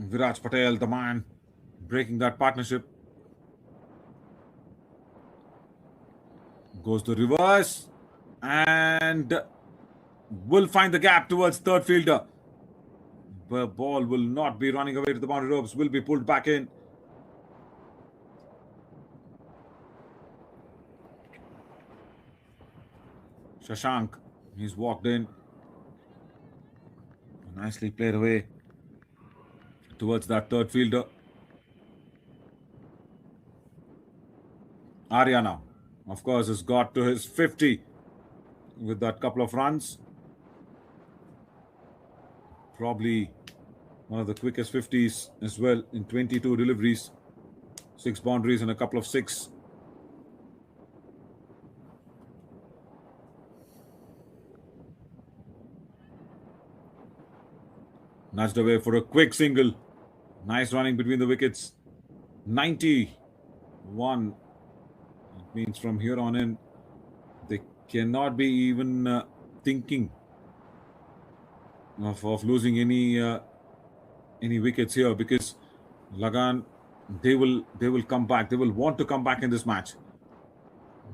[SPEAKER 1] Viraj Patel, the man, breaking that partnership. Goes to reverse and will find the gap towards third fielder. The ball will not be running away to the boundary ropes, will be pulled back in. Shashank, he's walked in. Nicely played away towards that third fielder. Arya now, of course, has got to his 50 with that couple of runs. Probably one of the quickest 50s as well in 22 deliveries. 6 boundaries and a couple of 6. Nudged away for a quick single. Nice running between the wickets. 91. It means from here on in, they cannot be even thinking of losing any wickets here, because Lagan, they will come back. They will want to come back in this match,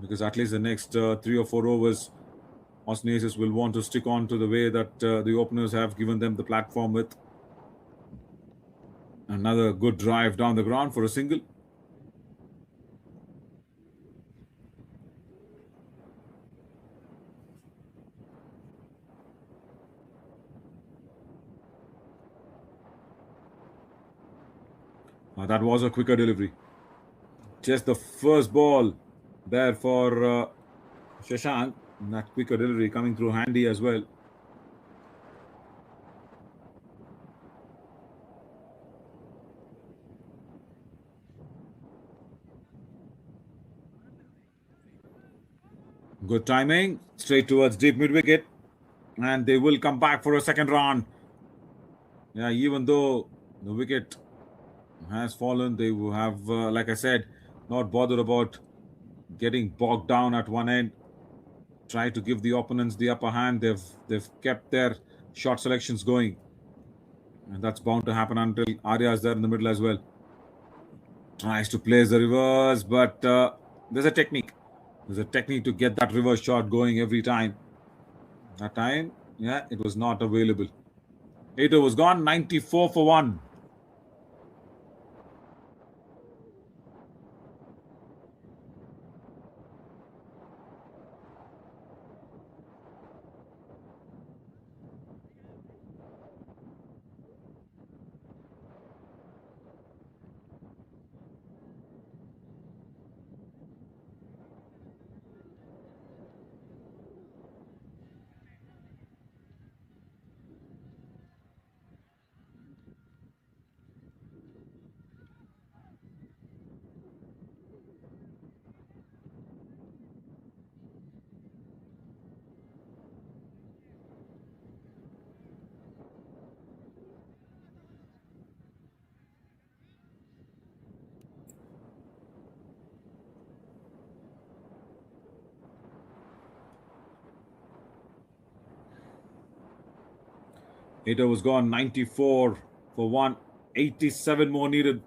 [SPEAKER 1] because at least the next 3 or 4 overs, Austin Aces will want to stick on to the way that the openers have given them the platform with. Another good drive down the ground for a single. That was a quicker delivery. Just the first ball there for Shashank. That quicker delivery coming through handy as well. Good timing. Straight towards deep mid-wicket. And they will come back for a second run. Yeah, even though the wicket has fallen, they will have, like I said, not bothered about getting bogged down at one end. Try to give the opponents the upper hand. They've kept their shot selections going. And that's bound to happen until Arya is there in the middle as well. Tries to place the reverse, but there's a technique. There's a technique to get that reverse shot going every time. That time, yeah, it was not available. 8 overs gone, 94 for 1. Eight overs gone, 94 for 1. 87 more needed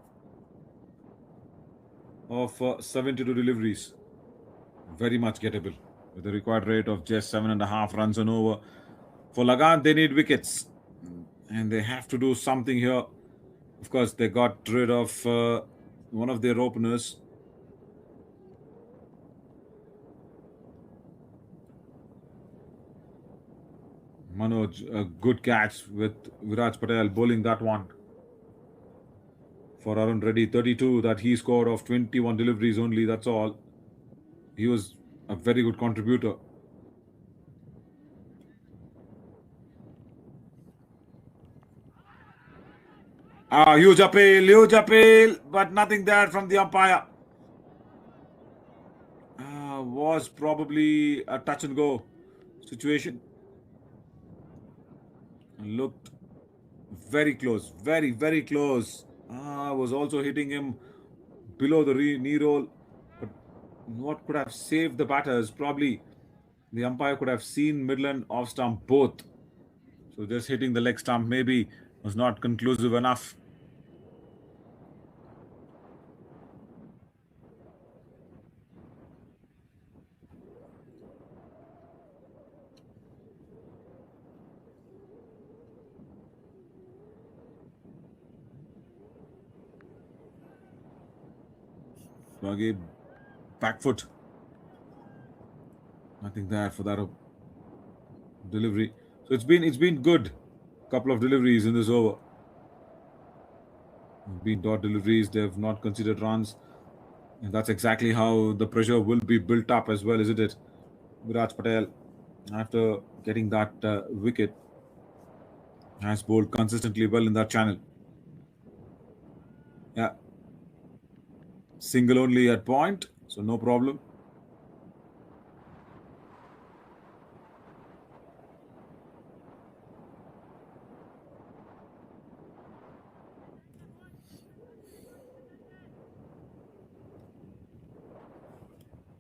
[SPEAKER 1] of 72 deliveries. Very much gettable with a required rate of just 7.5 runs an over. For Lagan, they need wickets, and they have to do something here. Of course, they got rid of one of their openers. Manoj, a good catch with Viraj Patel bowling that one. For Arun Reddy, 32 that he scored of 21 deliveries only, that's all. He was a very good contributor. Huge appeal, but nothing there from the umpire. Was probably a touch and go situation. Looked very close, very, very close. Was also hitting him below the knee roll. But what could have saved the batters? Probably the umpire could have seen Midland off stump both. So just hitting the leg stump maybe was not conclusive enough. So again, back foot. Nothing there for that delivery. So it's been good. Couple of deliveries in this over. Been dot deliveries. They've not considered runs. And that's exactly how the pressure will be built up as well, isn't it? Viraj Patel, after getting that wicket, has bowled consistently well in that channel. Yeah. Single only at point, so no problem.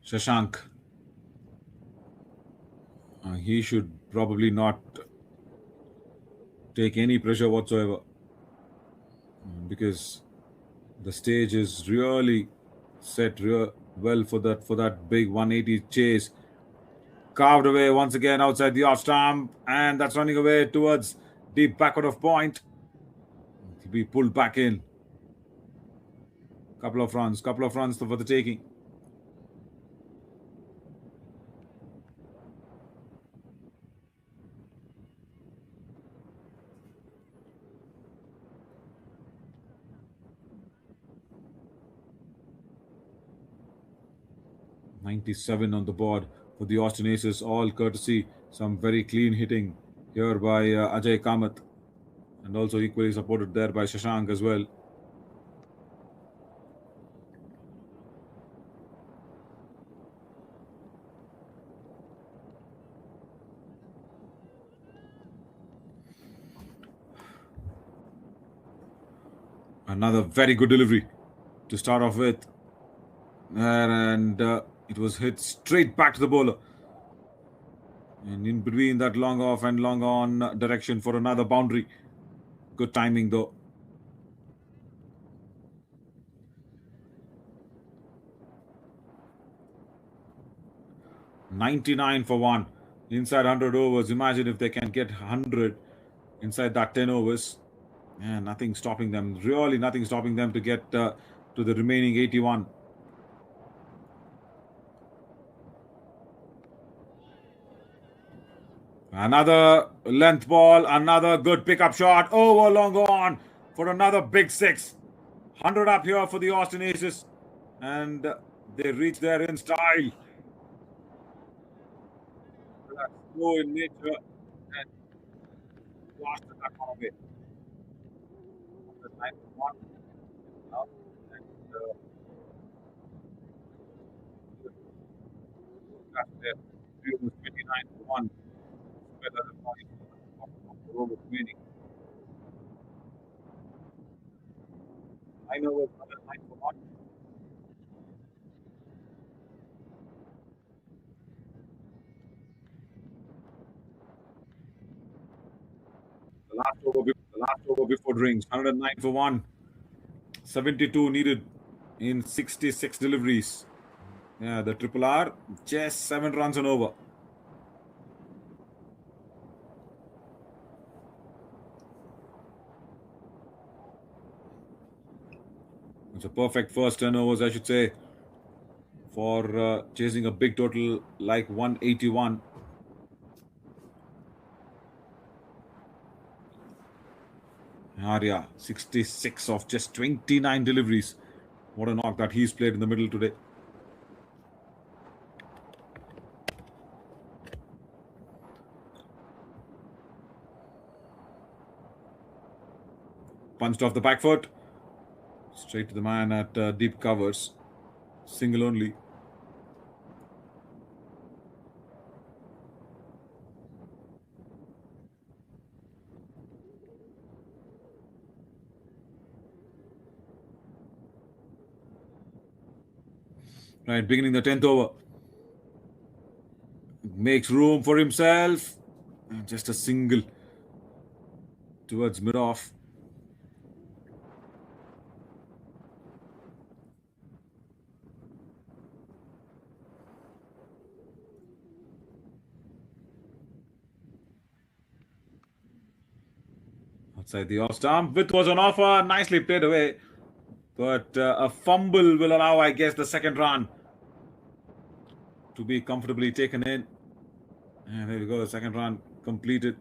[SPEAKER 1] Shashank. He should probably not take any pressure whatsoever because the stage is really set well for that big 180 chase. Carved away once again outside the off stump, and that's running away towards deep backward of point. To be pulled back in. Couple of runs for the taking. $97 on the board for the Austin Aces, all courtesy some very clean hitting here by Ajay Kamath, and also equally supported there by Shashank as well. Another very good delivery to start off with, and it was hit straight back to the bowler. And in between that long off and long on direction for another boundary. Good timing though. $99 for one. Inside 100 overs. Imagine if they can get 100 inside that 10 overs. Yeah, nothing stopping them. Really nothing stopping them to get to the remaining 81. Another length ball, another good pickup shot. Over long on for another big six. 100 up here for the Austin Aces. And they reach there in style. Slow in nature and lost that one away. The 9 up and that's there. 29 to 1. Better than point of the over remaining. I know it's another 9 for 1. The last over before drinks. 109 for 1. 72 needed in 66 deliveries. Yeah, the triple R, just 7 runs and over. It's a perfect first 10 overs, I should say, for chasing a big total like 181. Arya, 66 of just 29 deliveries. What a knock that he's played in the middle today. Punched off the back foot. Straight to the man at deep covers. Single only. Right, beginning the 10th over. Makes room for himself. And just a single towards mid-off. Outside the off stump. Width was on offer. Nicely played away. But a fumble will allow, I guess, the second run to be comfortably taken in. And there we go. The second run completed.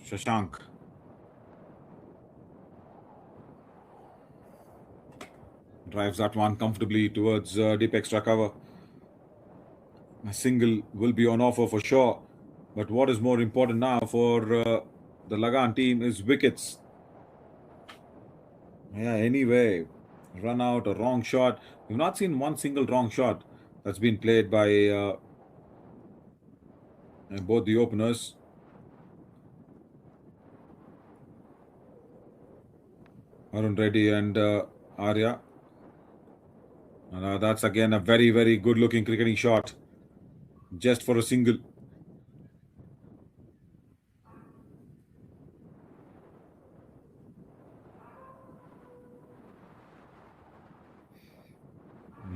[SPEAKER 1] Shashank. Drives that one comfortably towards deep extra cover. A single will be on offer for sure. But what is more important now for the Lagan team is wickets. Yeah, anyway, run out, a wrong shot. We've not seen one single wrong shot that's been played by both the openers. Arun Reddy and Arya. That's again a very, very good looking cricketing shot. Just for a single.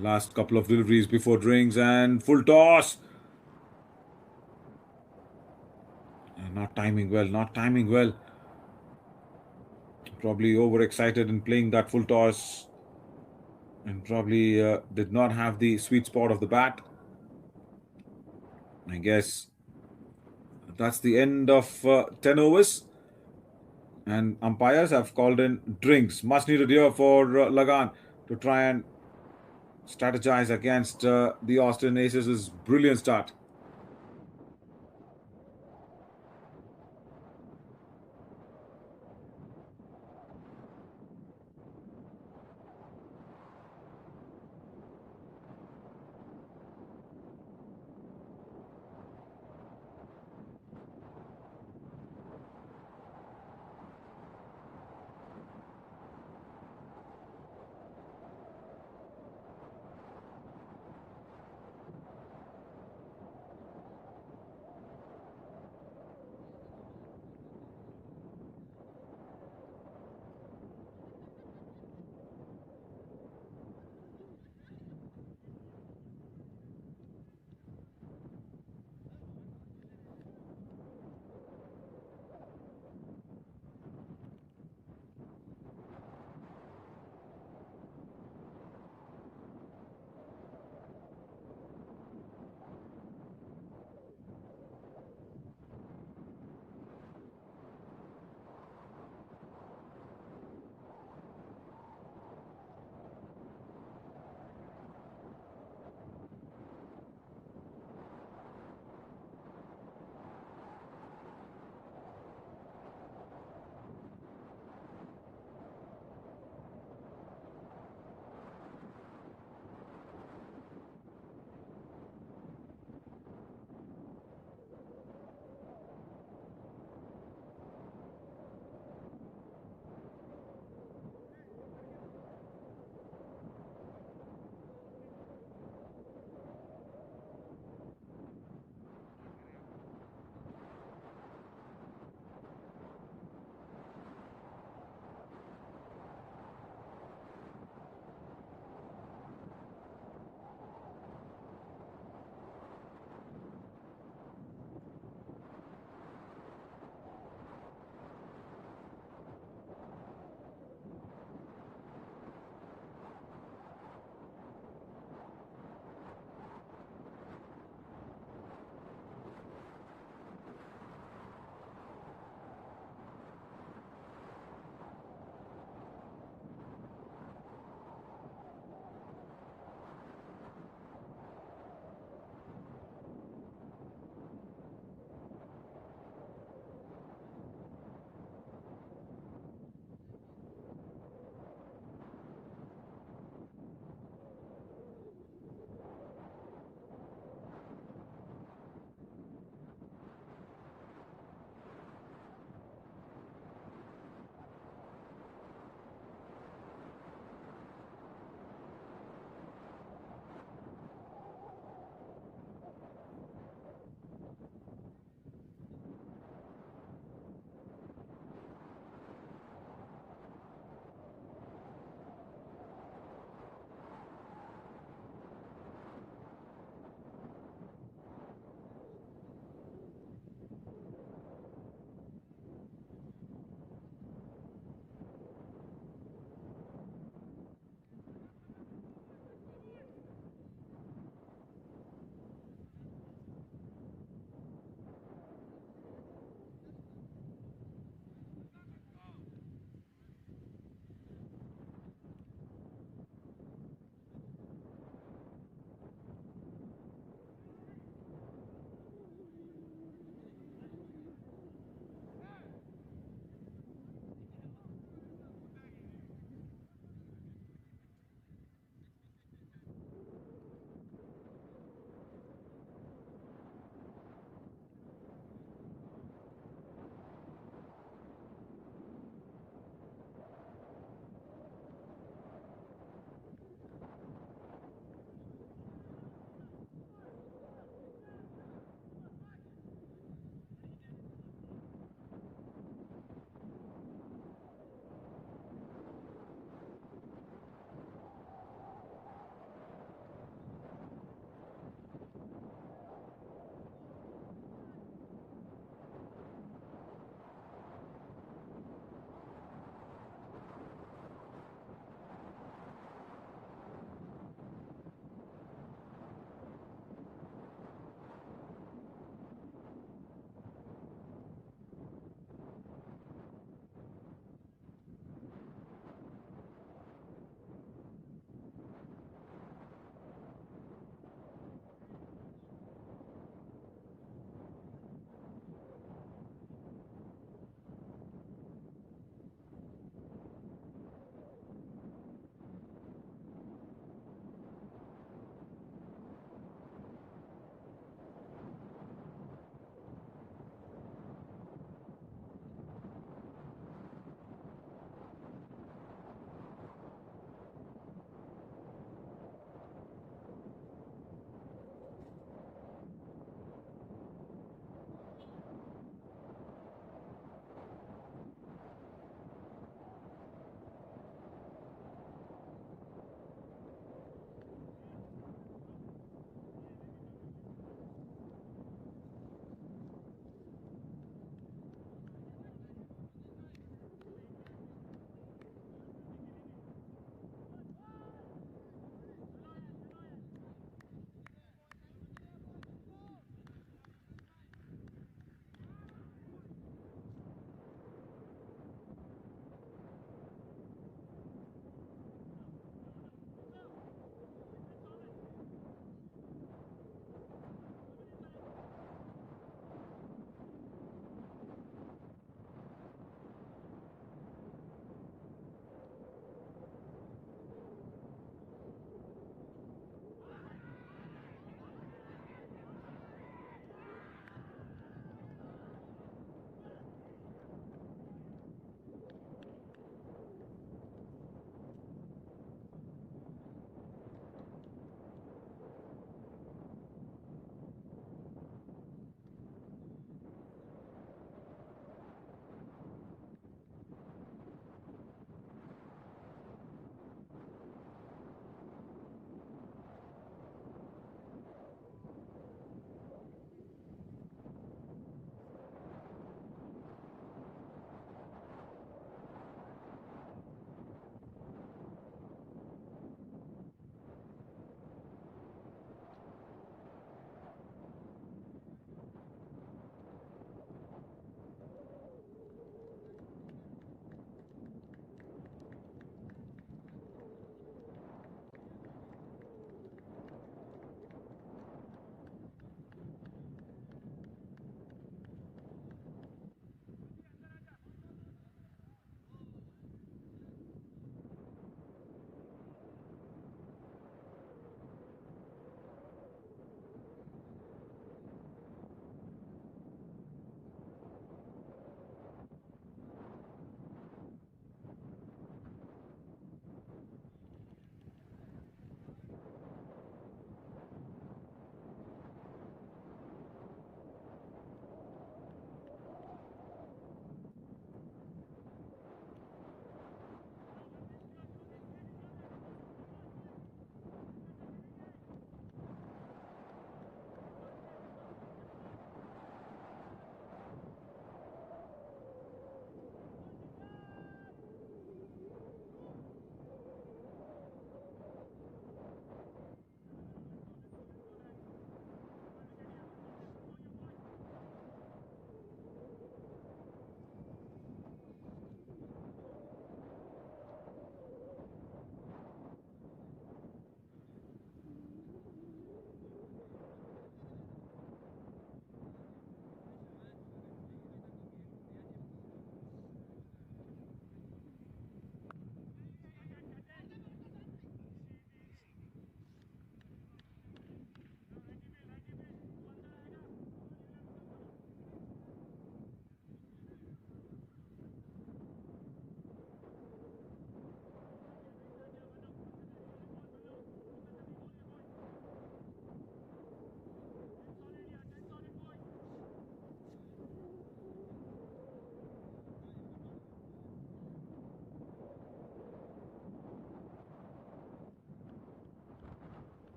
[SPEAKER 1] Last couple of deliveries before drinks and full toss. Not timing well, not timing well. Probably overexcited in playing that full toss. And probably did not have the sweet spot of the bat. I guess that's the end of 10 overs. And umpires have called in drinks. Much needed here for Lagan to try and strategize against the Austin Aces' brilliant start.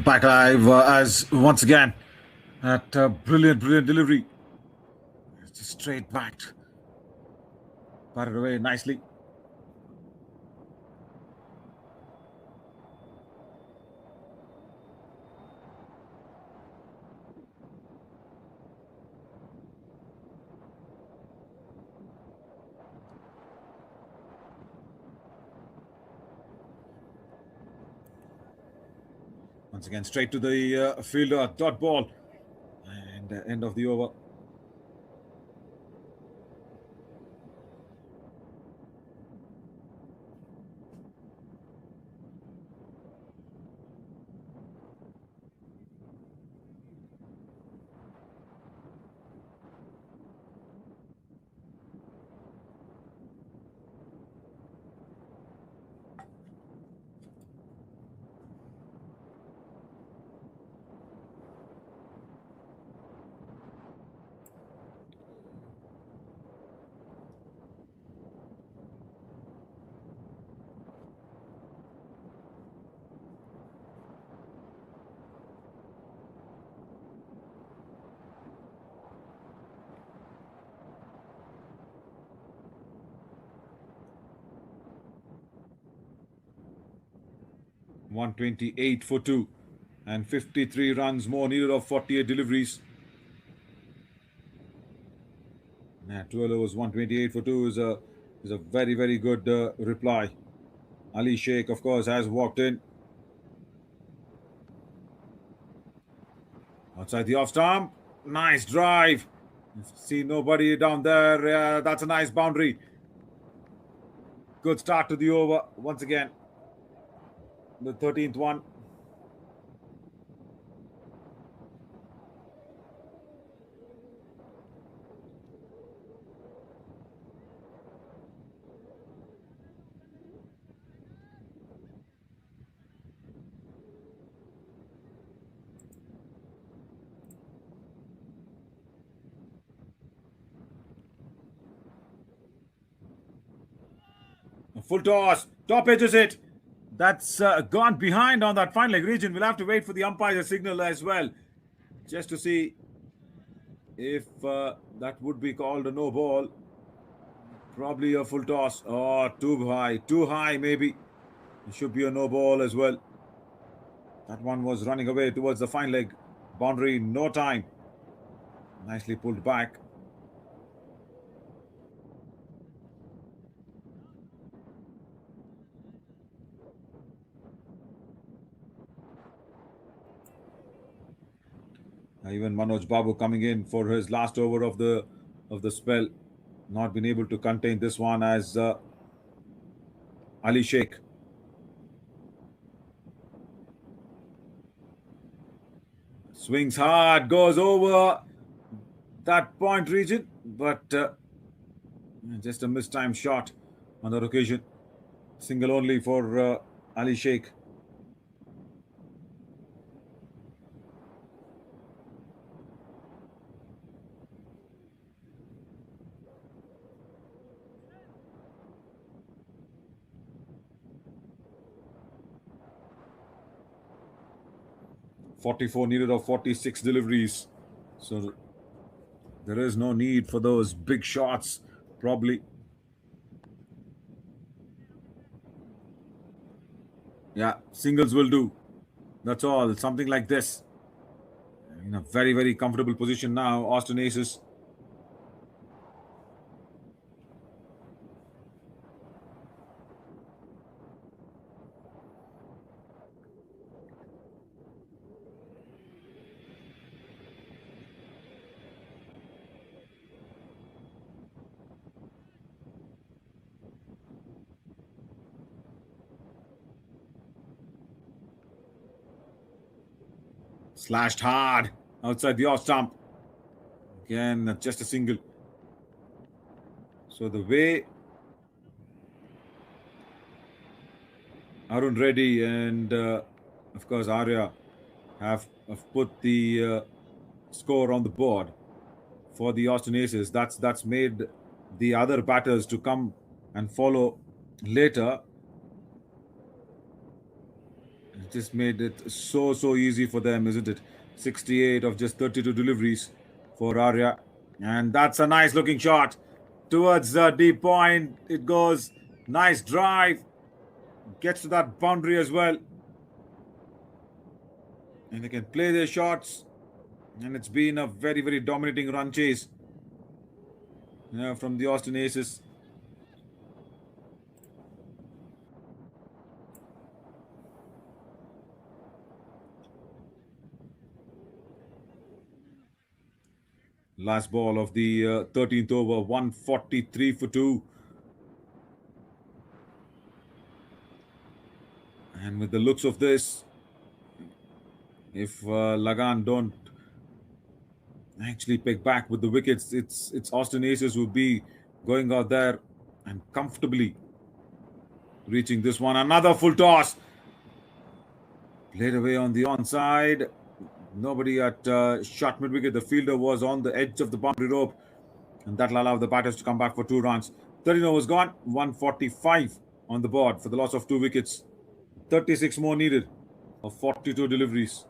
[SPEAKER 1] back live as once again at brilliant delivery. Just straight back. Batted away nicely. Once again, straight to the fielder, dot ball, and end of the over. $128 for 2 and 53 runs more needed of 48 deliveries. 12 overs, 128 for 2 is a very good reply. Ali Sheikh, of course, has walked in. Outside the off stump. Nice drive. See nobody down there. That's a nice boundary. Good start to the over once again. The 13th one. A full toss. Top edges it. That's gone behind on that fine leg region. We'll have to wait for the umpire's signal as well, just to see if that would be called a no ball. Probably a full toss. Oh, too high maybe. It should be a no ball as well. That one was running away towards the fine leg boundary. No time. Nicely pulled back. Even Manoj Babu coming in for his last over of the spell, not been able to contain this one as Ali Sheikh. Swings hard, goes over that point region, but just a mistimed shot on that occasion. Single only for Ali Sheikh. $44 needed of 46 deliveries. So there is no need for those big shots, probably. Yeah, singles will do. That's all. Something like this. In a very comfortable position now, Austin Aces. Slashed hard outside the off stump. Again, just a single. So the way Arun Reddy and of course Arya have put the score on the board for the Austin Aces, that's made the other batters to come and follow later. It just made it so easy for them, isn't it? 68 of just 32 deliveries for Arya. And that's a nice looking shot towards the deep point. It goes. Nice drive. Gets to that boundary as well. And they can play their shots. And it's been a very dominating run chase from the Austin Aces. Last ball of the 13th over, 143 for 2. And with the looks of this, if Lagan don't actually pick back with the wickets, it's Austin Aces who will be going out there and comfortably reaching this one. Another full toss. Played away on the onside. Nobody at short mid wicket. The fielder was on the edge of the boundary rope. And that'll allow the batters to come back for 2 runs. 13 overs gone. 145 on the board for the loss of 2 wickets. 36 more needed for 42 deliveries.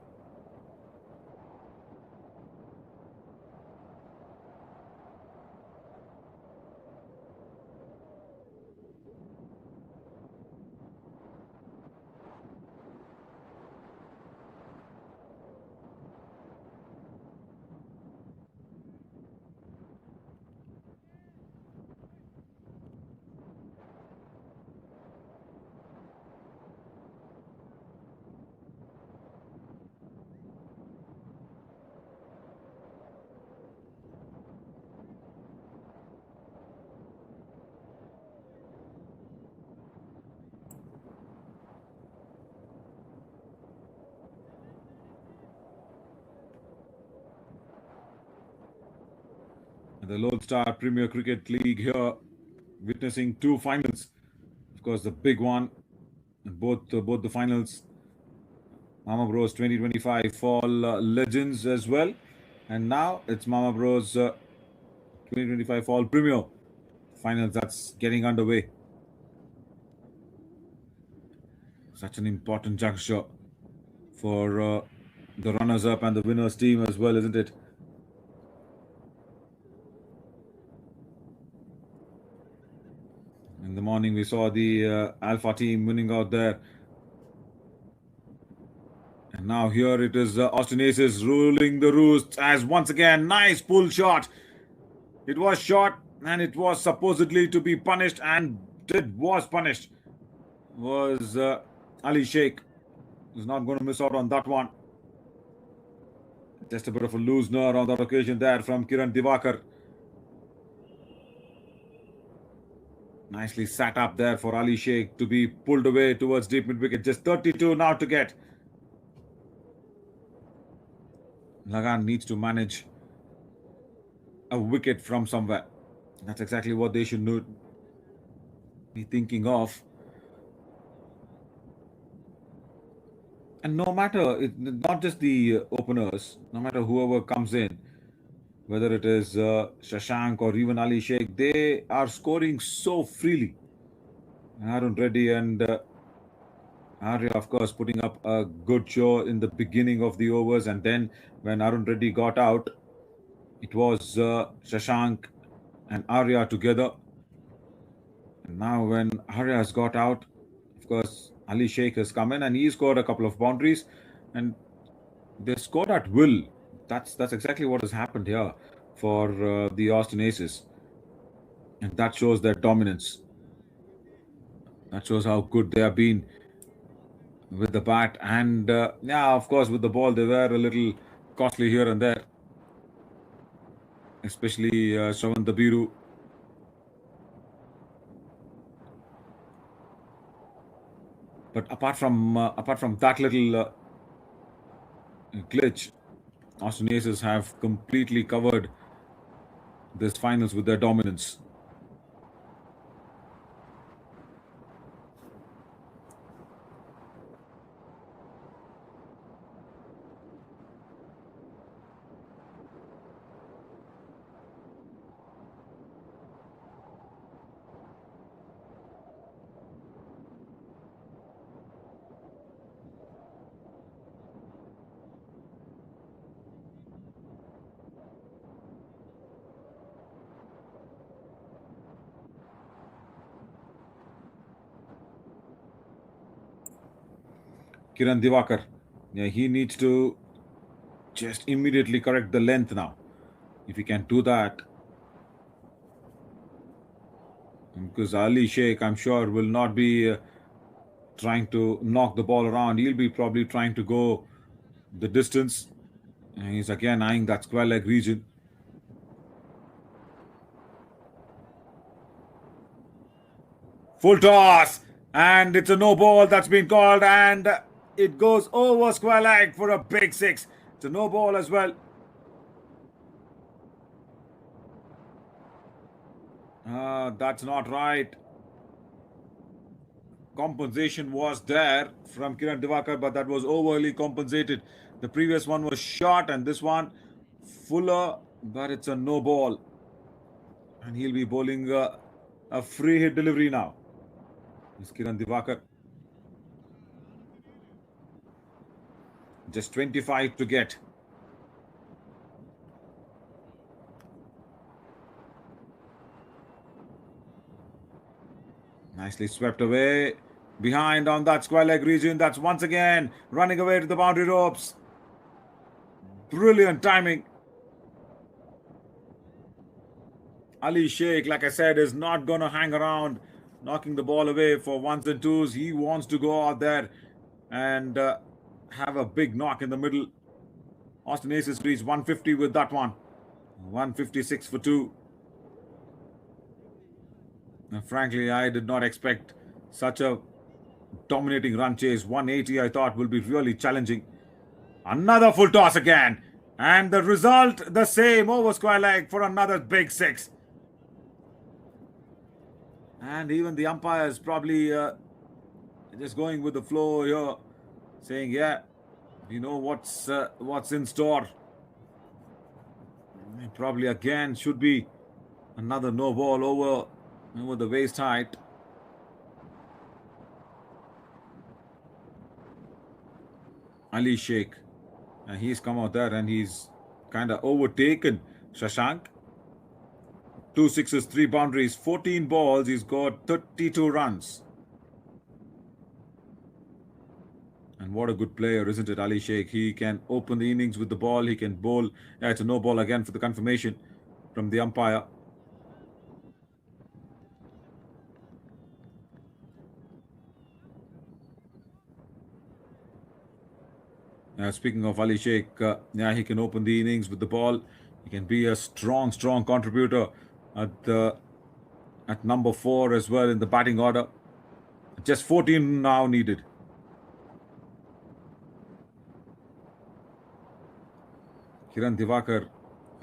[SPEAKER 1] The Lone Star Premier Cricket League here, witnessing 2 finals. Of course, the big one, both the finals. MamaBro's 2025 Fall Legends as well, and now it's MamaBro's 2025 Fall Premier finals that's getting underway. Such an important juncture for the runners-up and the winners team as well, isn't it? In the morning, we saw the Alpha team winning out there. And now here it is Austin Aces ruling the roost as once again, nice pull shot. It was shot and it was supposedly to be punished, and it was punished. Was Ali Sheikh. Is not going to miss out on that one. Just a bit of a loosener on that occasion there from Kiran Divakar. Nicely sat up there for Ali Sheikh to be pulled away towards deep mid wicket. Just 32 now to get. Lagan needs to manage a wicket from somewhere. That's exactly what they should be thinking of. And no matter, not just the openers, no matter whoever comes in, whether it is Shashank or even Ali Sheikh, they are scoring so freely. Arun Reddy and Arya, of course, putting up a good show in the beginning of the overs, and then when Arun Reddy got out, it was Shashank and Arya together. And now when Arya has got out, of course, Ali Sheikh has come in and he scored a couple of boundaries, and they scored at will. That's exactly what has happened here for the Austin Aces, and that shows their dominance. That shows how good they have been with the bat, and yeah, of course, with the ball they were a little costly here and there, especially Shravan Dabiru. But apart from that little glitch, Austin Aces have completely covered this finals with their dominance. Kiran Divakar. Yeah, he needs to just immediately correct the length now. If he can do that. Because Ali Sheikh, I'm sure, will not be trying to knock the ball around. He'll be probably trying to go the distance. And he's again eyeing that square leg region. Full toss. And it's a no ball that's been called. And it goes over square leg for a big six. It's a no ball as well. That's not right. Compensation was there from Kiran Divakar, but that was overly compensated. The previous one was short, and this one fuller, but it's a no ball. And he'll be bowling a free hit delivery now. It's Kiran Divakar. Just 25 to get. Nicely swept away. Behind on that square leg region. That's once again running away to the boundary ropes. Brilliant timing. Ali Sheikh, like I said, is not going to hang around knocking the ball away for ones and twos. He wants to go out there and have a big knock in the middle. Austin Aces reached 150 with that one. 156 for two. And frankly, I did not expect such a dominating run chase. 180 I thought will be really challenging. Another full toss again. And the result the same, over square leg for another big six. And even the umpires probably just going with the flow here, saying, yeah, we know what's in store. Probably again should be another no ball over the waist height. Ali Sheikh. And he's come out there and he's kind of overtaken Shashank. 2 sixes, 3 boundaries, 14 balls. He's got 32 runs. And what a good player, isn't it, Ali Sheikh? He can open the innings with the ball. He can bowl. Yeah, it's a no ball again for the confirmation from the umpire. Speaking of Ali Sheikh, yeah, he can open the innings with the ball. He can be a strong contributor at number 4 as well in the batting order. Just 14 now needed. Kiran Divakar,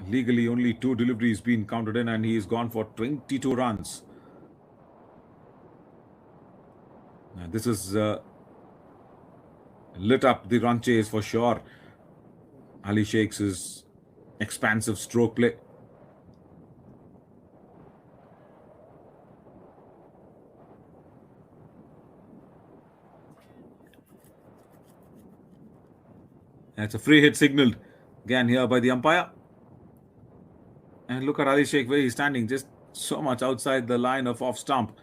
[SPEAKER 1] legally only 2 deliveries been counted in, and he's gone for 22 runs. This is lit up the run chase for sure. Ali Sheikh's expansive stroke play. It's a free hit signaled again here by the umpire. And look at Ali Sheikh where he's standing, just so much outside the line of off stump.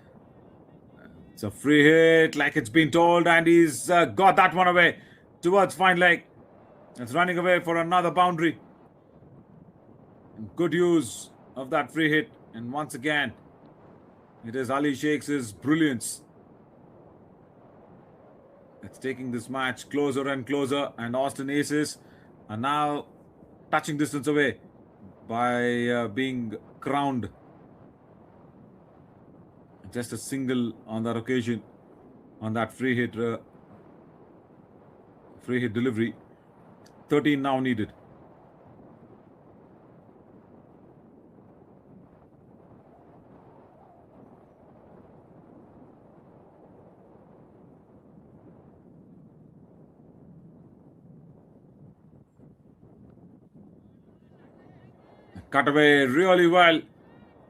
[SPEAKER 1] It's a free hit like it's been told, and he's got that one away towards fine leg. It's running away for another boundary. Good use of that free hit. And once again, it is Ali Sheikh's brilliance. It's taking this match closer and closer, and Austin Aces are now touching distance away by being crowned. Just a single on that occasion, on that free hit delivery. 13 now needed. Cut away really well.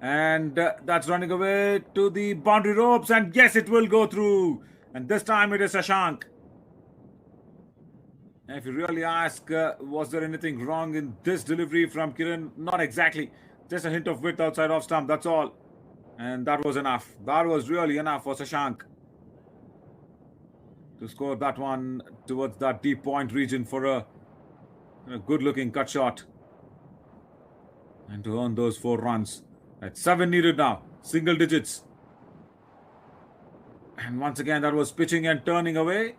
[SPEAKER 1] And that's running away to the boundary ropes. And yes, it will go through. And this time it is Shashank. And if you really ask, was there anything wrong in this delivery from Kiran? Not exactly. Just a hint of width outside off stump. That's all. And that was enough. That was really enough for Shashank. to score that one towards that deep point region for a good-looking cut shot. And to earn those 4 runs. That's 7 needed now. Single digits. And once again, that was pitching and turning away.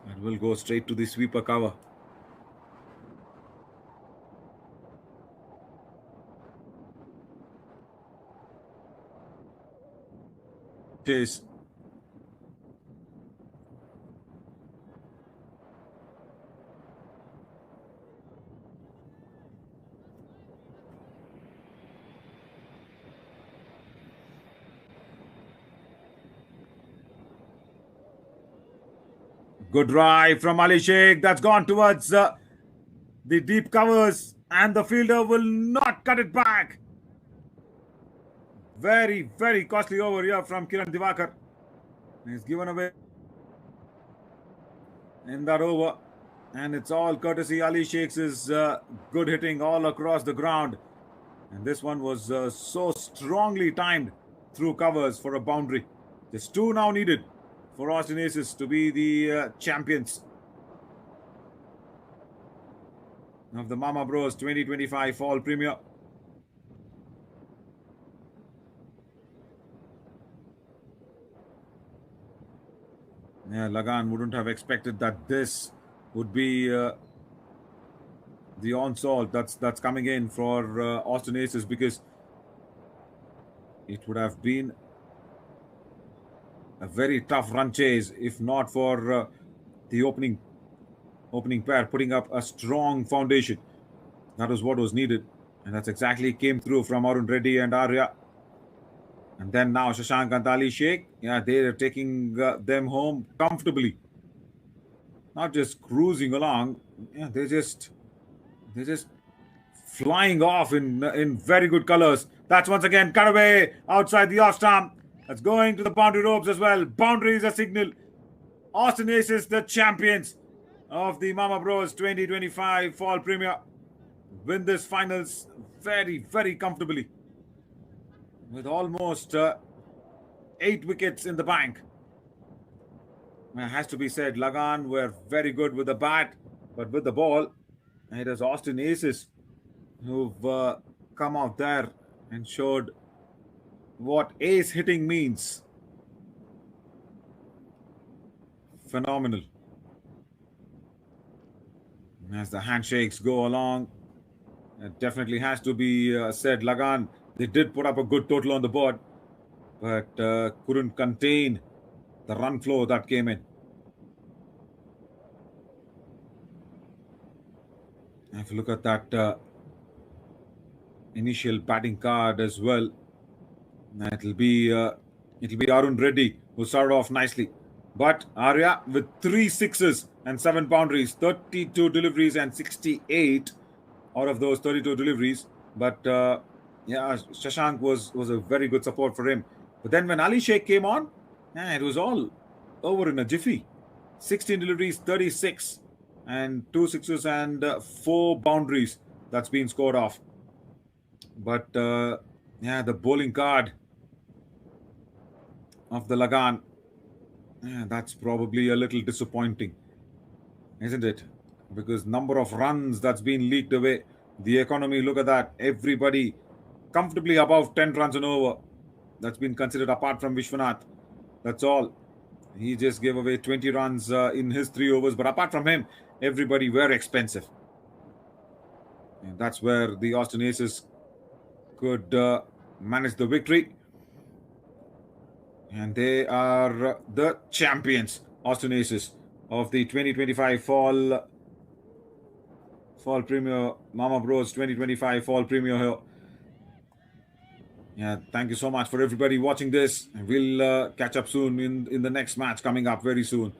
[SPEAKER 1] And will go straight to the sweeper cover. Chase. Good drive from Ali Sheikh. That's gone towards the deep covers. And the fielder will not cut it back. Very, very costly over here from Kiran Divakar. He's given away in that over. And it's all courtesy Ali Sheikh's good hitting all across the ground. And this one was so strongly timed through covers for a boundary. Just 2 now needed for Austin Aces to be the champions of the MamaBro's 2025 Fall Premier. Yeah, Lagan wouldn't have expected that this would be the onslaught that's coming in for Austin Aces, because it would have been a very tough run chase if not for the opening pair putting up a strong foundation. That was what was needed, and that's exactly came through from Arun Reddy and Arya. And then now Shashank and Ali Sheikh, yeah, they're taking them home comfortably. Not just cruising along, yeah, they're just flying off in very good colors. That's once again cut away outside the off stump. That's going to the boundary ropes as well. Boundary is a signal. Austin Aces, the champions of the MamaBro's 2025 Fall Premier, win this finals very, very comfortably, with almost 8 wickets in the bank. It has to be said, Lagan were very good with the bat, but with the ball, it is Austin Aces who've come out there and showed what ace hitting means. Phenomenal. As the handshakes go along, it definitely has to be said, Lagan, they did put up a good total on the board, but couldn't contain the run flow that came in. If you look at that initial batting card as well, it'll be Arun Reddy who started off nicely. But Arya with 3 sixes and 7 boundaries, 32 deliveries and 68 out of those 32 deliveries. But yeah, Shashank was a very good support for him. But then when Ali Sheikh came on, it was all over in a jiffy. 16 deliveries, 36 and 2 sixes and 4 boundaries that's been scored off. But yeah, the bowling card of the Lagan, that's probably a little disappointing, isn't it? Because number of runs that's been leaked away. The economy, look at that. Everybody comfortably above 10 runs and over. That's been considered, apart from Vishwanath. That's all. He just gave away 20 runs in his 3 overs. But apart from him, everybody were expensive. And that's where the Austin Aces could manage the victory. And they are the champions, Austin Aces, of the 2025 Fall Premier, MamaBro's 2025 Fall Premier here. Yeah, thank you so much for everybody watching this. We'll catch up soon in the next match coming up very soon.